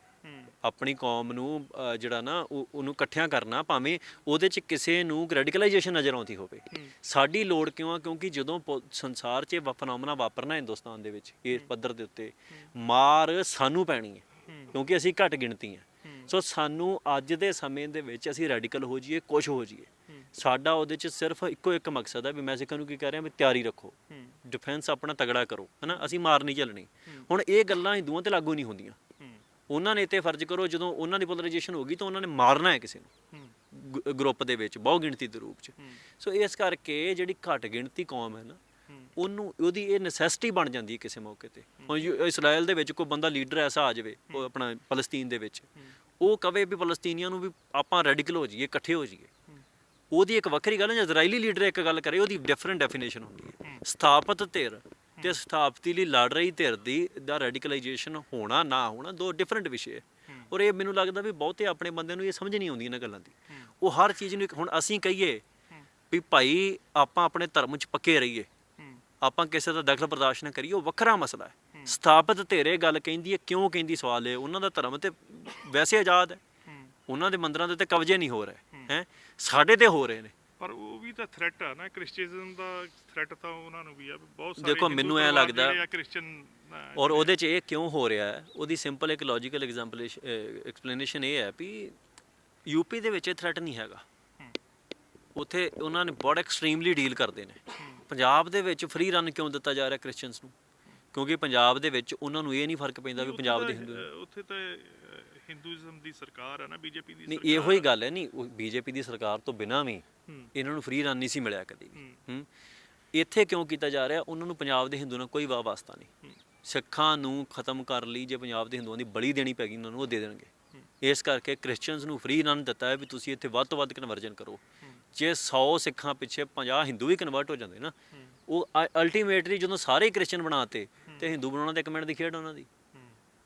ਆਪਣੀ ਕੌਮ ਨੂੰ ਜਿਹੜਾ ਨਾ ਉਹਨੂੰ ਇਕੱਠਿਆਂ ਕਰਨਾ, ਭਾਵੇਂ ਉਹਦੇ 'ਚ ਕਿਸੇ ਨੂੰ ਰੈਡੀਕਲਾਈਜੇਸ਼ਨ ਨਜ਼ਰ ਆਉਂਦੀ ਹੋਵੇ। ਸਾਡੀ ਲੋੜ ਕਿਉਂ ਆ? ਕਿਉਂਕਿ ਜਦੋਂ ਸੰਸਾਰ 'ਚ ਫੈਨੋਮੈਨਾ ਵਾਪਰਨਾ ਹਿੰਦੁਸਤਾਨ ਦੇ ਵਿੱਚ ਇਸ ਪੱਧਰ ਦੇ ਉੱਤੇ, ਮਾਰ ਸਾਨੂੰ ਪੈਣੀ ਹੈ ਕਿਉਂਕਿ ਅਸੀਂ ਘੱਟ ਗਿਣਤੀ ਹਾਂ। ਸੋ ਸਾਨੂੰ ਅੱਜ ਦੇ ਸਮੇਂ ਦੇ ਵਿੱਚ ਅਸੀਂ ਰੈਡੀਕਲ ਹੋ ਜਾਈਏ, ਕੁਛ ਹੋ ਜਾਈਏ, ਸਾਡਾ ਉਹਦੇ 'ਚ ਸਿਰਫ ਇੱਕੋ ਇੱਕ ਮਕਸਦ ਹੈ ਵੀ ਮੈਂ ਸਿੱਖਾਂ ਨੂੰ ਕੀ ਕਹਿ ਰਿਹਾ ਵੀ ਤਿਆਰੀ ਰੱਖੋ, ਡਿਫੈਂਸ ਆਪਣਾ ਤਗੜਾ ਕਰੋ, ਹੈ ਨਾ। ਅਸੀਂ ਮਾਰ ਨਹੀਂ ਚੱਲਣੀ। ਹੁਣ ਇਹ ਗੱਲਾਂ ਹਿੰਦੂਆਂ 'ਤੇ ਲਾਗੂ ਨਹੀਂ ਹੁੰਦੀਆਂ। ਉਹਨਾਂ ਨੇ ਤੇ ਫਰਜ਼ ਕਰੋ ਜਦੋਂ ਉਹਨਾਂ ਦੀ ਪੋਲਰਾਈਜੇਸ਼ਨ ਹੋ ਗਈ ਤਾਂ ਉਹਨਾਂ ਨੇ ਮਾਰਨਾ ਹੈ ਕਿਸੇ ਨੂੰ ਗਰੁੱਪ ਦੇ ਵਿੱਚ, ਬਹੁ ਗਿਣਤੀ ਦੇ ਰੂਪ 'ਚ। ਸੋ ਇਸ ਕਰਕੇ ਜਿਹੜੀ ਘੱਟ ਗਿਣਤੀ ਕੌਮ ਹੈ ਨਾ, ਉਹਨੂੰ ਉਹਦੀ ਇਹ ਨੈਸੈਸਿਟੀ ਬਣ ਜਾਂਦੀ ਹੈ ਕਿਸੇ ਮੌਕੇ 'ਤੇ। ਹੁਣ ਇਸਰਾਇਲ ਦੇ ਵਿੱਚ ਕੋਈ ਬੰਦਾ ਲੀਡਰ ਐਸਾ ਆ ਜਾਵੇ, ਉਹ ਆਪਣਾ ਫਲਸਤੀਨ ਦੇ ਵਿੱਚ, ਉਹ ਕਵੇ ਵੀ ਫਲਸਤੀਨੀਆਂ ਨੂੰ ਵੀ ਆਪਾਂ ਰੈਡੀਕਲ ਹੋ ਜਾਈਏ, ਇਕੱਠੇ ਹੋ ਜਾਈਏ, ਉਹਦੀ ਇੱਕ ਵੱਖਰੀ ਗੱਲ ਹੈ। ਜੇ ਇਜ਼ਰਾਈਲੀ ਲੀਡਰ ਇੱਕ ਗੱਲ ਕਰੇ ਉਹਦੀ ਡਿਫਰੈਂਟ ਡੈਫੀਨੇਸ਼ਨ ਹੁੰਦੀ ਹੈ। ਸਥਾਪਿਤ ਧਿਰ ਤੇ ਸਥਾਪਤੀ ਲਈ ਲੜ ਰਹੀ ਧਿਰ ਦਾ ਰੈਡੀਕਲਾਈਜੇਸ਼ਨ ਹੋਣਾ ਨਾ ਹੋਣਾ ਦੋ ਡਿਫਰੈਂਟ ਵਿਸ਼ੇ ਹੈ। ਔਰ ਇਹ ਮੈਨੂੰ ਲੱਗਦਾ ਵੀ ਬਹੁਤੇ ਆਪਣੇ ਬੰਦੇ ਨੂੰ ਇਹ ਸਮਝ ਨਹੀਂ ਆਉਂਦੀ ਇਹਨਾਂ ਗੱਲਾਂ ਦੀ। ਉਹ ਹਰ ਚੀਜ਼ ਨੂੰ ਹੁਣ ਅਸੀਂ ਕਹੀਏ ਵੀ ਭਾਈ ਆਪਾਂ ਆਪਣੇ ਧਰਮ 'ਚ ਪੱਕੇ ਰਹੀਏ, ਆਪਾਂ ਕਿਸੇ ਦਾ ਦਖਲ ਬਰਦਾਸ਼ਤ ਨਾ ਕਰੀਏ, ਉਹ ਵੱਖਰਾ ਮਸਲਾ ਹੈ। ਸਥਾਪਿਤ ਧਿਰੇ ਗੱਲ ਕਹਿੰਦੀ ਹੈ, ਕਿਉਂ ਕਹਿੰਦੀ ਸਵਾਲ ਹੈ, ਉਹਨਾਂ ਦਾ ਧਰਮ ਤੇ ਵੈਸੇ ਆਜ਼ਾਦ ਹੈ, ਉਹਨਾਂ ਦੇ ਮੰਦਰਾਂ ਦੇ ਉੱਤੇ ਕਬਜ਼ੇ ਨਹੀਂ ਹੋ ਰਹੇ ਹੈ, ਸਾਡੇ ਤੇ ਹੋ ਰਹੇ ਨੇ। ਪਰ ਉਹ ਵੀ ਤਾਂ ਥ੍ਰੈਟ ਆ ਨਾ, ਕ੍ਰਿਸਚੀਅਨਿਜ਼ਮ ਦਾ ਥ੍ਰੈਟ ਤਾਂ ਉਹਨਾਂ ਨੂੰ ਵੀ ਆ। ਬਹੁਤ ਸਾਰੇ ਦੇਖੋ ਮੈਨੂੰ ਐ ਲੱਗਦਾ ਕ੍ਰਿਸਚੀਅਨ ਔਰ ਉਹਦੇ 'ਚ ਇਹ ਕਿਉਂ ਹੋ ਰਿਹਾ ਹੈ, ਉਹਦੀ ਸਿੰਪਲ ਇੱਕ ਲੌਜੀਕਲ ਐਕਸਪਲੇਨੇਸ਼ਨ ਇਹ ਹੈ ਵੀ ਯੂਪੀ ਦੇ ਵਿੱਚ ਇਹ ਥ੍ਰੈਟ ਨਹੀਂ ਹੈਗਾ, ਉੱਥੇ ਉਹਨਾਂ ਨੇ ਬਹੁਤ ਐਕਸਟ੍ਰੀਮਲੀ ਡੀਲ ਕਰਦੇ ਨੇ। ਪੰਜਾਬ ਦੇ ਵਿੱਚ ਫ੍ਰੀ ਰਨ ਕਿਉਂ ਦਿੱਤਾ ਜਾ ਰਿਹਾ ਕ੍ਰਿਸਚੀਅਨਸ ਨੂੰ? ਕਿਉਂਕਿ ਪੰਜਾਬ ਦੇ ਵਿੱਚ ਉਹਨਾਂ ਨੂੰ ਇਹ ਨਹੀਂ ਫਰਕ ਪੈਂਦਾ ਵੀ ਪੰਜਾਬ ਦੇ ਹਿੰਦੂ, ਉੱਥੇ ਤਾਂ ਹਿੰਦੂਇਜ਼ਮ ਦੀ ਸਰਕਾਰ ਹੈ ਨਾ, ਬੀਜੇਪੀ ਦੀ। ਨਹੀਂ ਇਹੋ ਹੀ ਗੱਲ ਹੈ, ਨਹੀਂ ਬੀਜੇਪੀ ਦੀ ਸਰਕਾਰ ਤੋਂ ਬਿਨਾਂ ਵੀ ਇਹਨਾਂ ਨੂੰ ਫ੍ਰੀ ਰਨ ਨਹੀਂ ਸੀ ਮਿਲਿਆ ਕਦੀ ਵੀ। ਇੱਥੇ ਕਿਉਂ ਕੀਤਾ ਜਾ ਰਿਹਾ? ਉਹਨਾਂ ਨੂੰ ਪੰਜਾਬ ਦੇ ਹਿੰਦੂ ਨਾਲ ਕੋਈ ਵਾਸਤਾ ਨਹੀਂ। ਸਿੱਖਾਂ ਨੂੰ ਖਤਮ ਕਰ ਲਈ ਜੇ ਪੰਜਾਬ ਦੇ ਹਿੰਦੂਆਂ ਦੀ ਬਲੀ ਦੇਣੀ ਪੈ ਗਈ ਉਹਨਾਂ ਨੂੰ, ਉਹ ਦੇ ਦੇਣਗੇ। ਇਸ ਕਰਕੇ ਕ੍ਰਿਸਚੀਅਨਸ ਨੂੰ ਫ੍ਰੀ ਰਨ ਦਿੱਤਾ ਹੈ ਵੀ ਤੁਸੀਂ ਇੱਥੇ ਵੱਧ ਤੋਂ ਵੱਧ ਕਨਵਰਜਨ ਕਰੋ। ਜੇ 100 ਸਿੱਖਾਂ ਪਿੱਛੇ 50 ਹਿੰਦੂ ਵੀ ਕਨਵਰਟ ਹੋ ਜਾਂਦੇ ਨਾ, ਉਹ ਅਲਟੀਮੇਟਲੀ ਜਦੋਂ ਸਾਰੇ ਕ੍ਰਿਸਚਨ ਬਣਾਤੇ ਤੇ ਹਿੰਦੂ ਬਣਾਉਣਾ ਤਾਂ ਇੱਕ ਮਿੰਟ ਦੀ ਖੇਡ ਉਹਨਾਂ ਦੀ।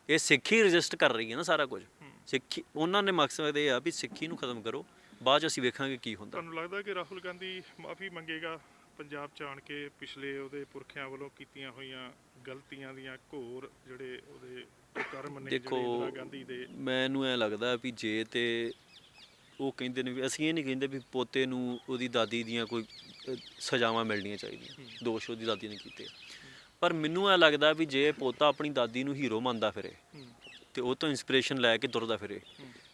ਇਹ ਸਿੱਖੀ ਰਜਿਸਟ ਕਰ ਰਹੀ ਹੈ ਨਾ ਸਾਰਾ ਕੁਝ। ਸਿੱਖੀ ਉਹਨਾਂ ਨੇ ਮਕਸਦ ਇਹ ਆ ਵੀ ਸਿੱਖੀ ਨੂੰ ਖਤਮ ਕਰੋ, ਬਾਅਦ 'ਚ ਅਸੀਂ ਵੇਖਾਂਗੇ ਕੀ ਹੁੰਦਾ। ਤੁਹਾਨੂੰ ਲੱਗਦਾ ਕਿ ਰਾਹੁਲ ਗਾਂਧੀ ਮਾਫੀ ਮੰਗੇਗਾ ਪੰਜਾਬ 'ਚ ਆਣ ਕੇ ਪਿਛਲੇ ਉਹਦੇ ਪੁਰਖਿਆਂ ਵੱਲੋਂ ਕੀਤੀਆਂ ਹੋਈਆਂ ਗਲਤੀਆਂ ਦੀਆਂ ਘੋਰ ਜਿਹੜੇ ਉਹਦੇ ਕਰਮ ਨੇ ਜਿਹੜੇ ਇੰਦਰਾ ਗਾਂਧੀ ਦੇ? ਮੈਨੂੰ ਐਂ ਲੱਗਦਾ ਵੀ ਜੇ ਤੇ ਉਹ ਕਹਿੰਦੇ ਨੇ ਵੀ ਅਸੀਂ ਇਹ ਨਹੀਂ ਕਹਿੰਦੇ ਵੀ ਪੋਤੇ ਨੂੰ ਉਹਦੀ ਦਾਦੀ ਦੀਆਂ ਕੋਈ ਸਜ਼ਾਵਾਂ ਮਿਲਣੀਆਂ ਚਾਹੀਦੀਆਂ, ਦੋਸ਼ ਉਹਦੀ ਦਾਦੀ ਨੇ ਕੀਤੇ, ਪਰ ਮੈਨੂੰ ਐਂ ਲੱਗਦਾ ਵੀ ਜੇ ਪੋਤਾ ਆਪਣੀ ਦਾਦੀ ਨੂੰ ਹੀਰੋ ਮੰਨਦਾ ਫਿਰੇ ਤੇ ਉਹ ਤੋਂ ਇੰਸਪੀਰੇਸ਼ਨ ਲੈ ਕੇ ਤੁਰਦਾ ਫਿਰੇ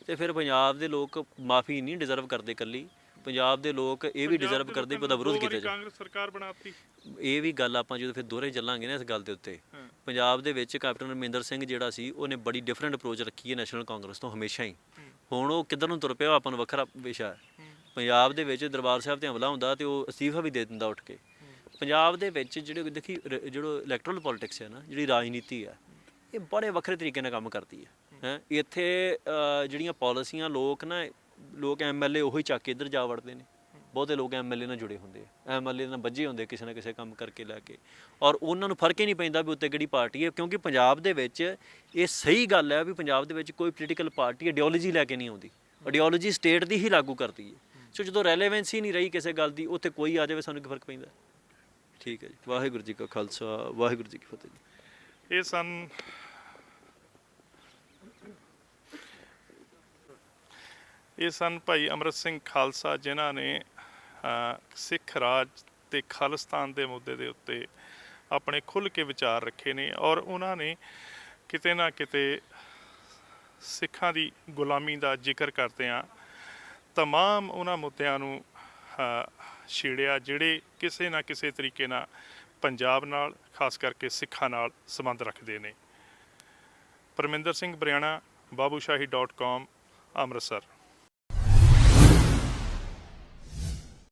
ਤੇ ਫਿਰ ਪੰਜਾਬ ਦੇ ਲੋਕ ਮਾਫੀ ਨਹੀਂ ਡਿਜ਼ਰਵ ਕਰਦੇ। ਇਕੱਲੀ ਪੰਜਾਬ ਦੇ ਲੋਕ ਇਹ ਵੀ ਡਿਜ਼ਰਵ ਕਰਦੇ ਵੀ ਉਹਦਾ ਵਿਰੋਧ ਕੀਤਾ ਜਾਏ। ਕਾਂਗਰਸ ਸਰਕਾਰ ਬਣਾਤੀ, ਇਹ ਵੀ ਗੱਲ ਆਪਾਂ ਜਦੋਂ ਫਿਰ ਦੋਹਰੇ ਚੱਲਾਂਗੇ ਨਾ ਇਸ ਗੱਲ ਦੇ ਉੱਤੇ। ਪੰਜਾਬ ਦੇ ਵਿੱਚ ਕੈਪਟਨ ਅਮਰਿੰਦਰ ਸਿੰਘ ਜਿਹੜਾ ਸੀ ਉਹਨੇ ਬੜੀ ਡਿਫਰੈਂਟ ਅਪਰੋਚ ਰੱਖੀ ਹੈ ਨੈਸ਼ਨਲ ਕਾਂਗਰਸ ਤੋਂ ਹਮੇਸ਼ਾ ਹੀ। ਹੁਣ ਉਹ ਕਿੱਧਰ ਨੂੰ ਤੁਰ ਪਿਆ ਆਪਾਂ ਨੂੰ ਵੱਖਰਾ ਵਿਸ਼ਾ ਹੈ। ਪੰਜਾਬ ਦੇ ਵਿੱਚ ਦਰਬਾਰ ਸਾਹਿਬ ਤੇ ਹਮਲਾ ਹੁੰਦਾ ਤੇ ਉਹ ਅਸਤੀਫਾ ਵੀ ਦੇ ਦਿੰਦਾ ਉੱਠ ਕੇ। ਪੰਜਾਬ ਦੇ ਵਿੱਚ ਜਿਹੜੇ ਦੇਖੀ ਜਿਹੜਾ ਇਲੈਕਟਰਲ ਪੋਲੀਟਿਕਸ ਹੈ ਨਾ, ਜਿਹੜੀ ਰਾਜਨੀਤੀ ਹੈ, ਇਹ ਬੜੇ ਵੱਖਰੇ ਤਰੀਕੇ ਨਾਲ ਕੰਮ ਕਰਦੀ ਹੈ। ਇੱਥੇ ਜਿਹੜੀਆਂ ਪਾਲਿਸੀਆਂ ਲੋਕ ਐਮਐਲਏ ਉਹੀ ਚੱਕ ਕੇ ਇੱਧਰ ਜਾ ਵੜਦੇ ਨੇ। ਬਹੁਤੇ ਲੋਕ ਐਮਐਲਏ ਨਾਲ ਜੁੜੇ ਹੁੰਦੇ ਆ, ਐਮਐਲਏ ਨਾਲ ਬੱਝੇ ਹੁੰਦੇ ਕਿਸੇ ਨਾ ਕਿਸੇ ਕੰਮ ਕਰਕੇ ਲੈ ਕੇ, ਔਰ ਉਹਨਾਂ ਨੂੰ ਫਰਕ ਹੀ ਨਹੀਂ ਪੈਂਦਾ ਵੀ ਉੱਤੇ ਕਿਹੜੀ ਪਾਰਟੀ ਹੈ। ਕਿਉਂਕਿ ਪੰਜਾਬ ਦੇ ਵਿੱਚ ਇਹ ਸਹੀ ਗੱਲ ਹੈ ਵੀ ਪੰਜਾਬ ਦੇ ਵਿੱਚ ਕੋਈ ਪੋਲੀਟੀਕਲ ਪਾਰਟੀ ਆਈਡੀਓਲੋਜੀ ਲੈ ਕੇ ਨਹੀਂ ਆਉਂਦੀ, ਆਈਡੀਓਲੋਜੀ ਸਟੇਟ ਦੀ ਹੀ ਲਾਗੂ ਕਰਦੀ ਹੈ। ਸੋ ਜਦੋਂ ਰੈਲੇਵੈਂਸੀ ਨਹੀਂ ਰਹੀ ਕਿਸੇ ਗੱਲ ਦੀ, ਉੱਥੇ ਕੋਈ ਆ ਜਾਵੇ ਸਾਨੂੰ ਕੀ ਫਰਕ ਪੈਂਦਾ। ਠੀਕ ਹੈ ਜੀ, ਵਾਹਿਗੁਰੂ ਜੀ ਕਾ ਖਾਲਸਾ, ਵਾਹਿਗੁਰੂ ਜੀ ਕੀ ਫਤਿਹ ਜੀ। ਇਹ ਸਨ ਭਾਈ ਅੰਮ੍ਰਿਤ ਸਿੰਘ ਖਾਲਸਾ, ਜਿਨ੍ਹਾਂ ਨੇ ਸਿੱਖ ਰਾਜ ਤੇ ਖਾਲਿਸਤਾਨ ਦੇ ਮੁੱਦੇ ਦੇ ਉੱਤੇ ਆਪਣੇ ਖੁੱਲ੍ਹ ਕੇ ਵਿਚਾਰ ਰੱਖੇ ਨੇ, ਔਰ ਉਹਨਾਂ ਨੇ ਕਿਤੇ ਨਾ ਕਿਤੇ ਸਿੱਖਾਂ ਦੀ ਗੁਲਾਮੀ ਦਾ ਜ਼ਿਕਰ ਕਰਦਿਆਂ ਤਮਾਮ ਉਹਨਾਂ ਮੁੱਦਿਆਂ ਨੂੰ ਛੇੜਿਆ ਜਿਹੜੇ ਕਿਸੇ ਨਾ ਕਿਸੇ ਤਰੀਕੇ ਨਾਲ ਪੰਜਾਬ ਨਾਲ, ਖਾਸ ਕਰਕੇ ਸਿੱਖਾਂ ਨਾਲ ਸੰਬੰਧ ਰੱਖਦੇ ਨੇ। ਪਰਮਿੰਦਰ ਸਿੰਘ ਬਰਿਆਣਾ, babushahi.com, ਅੰਮ੍ਰਿਤਸਰ।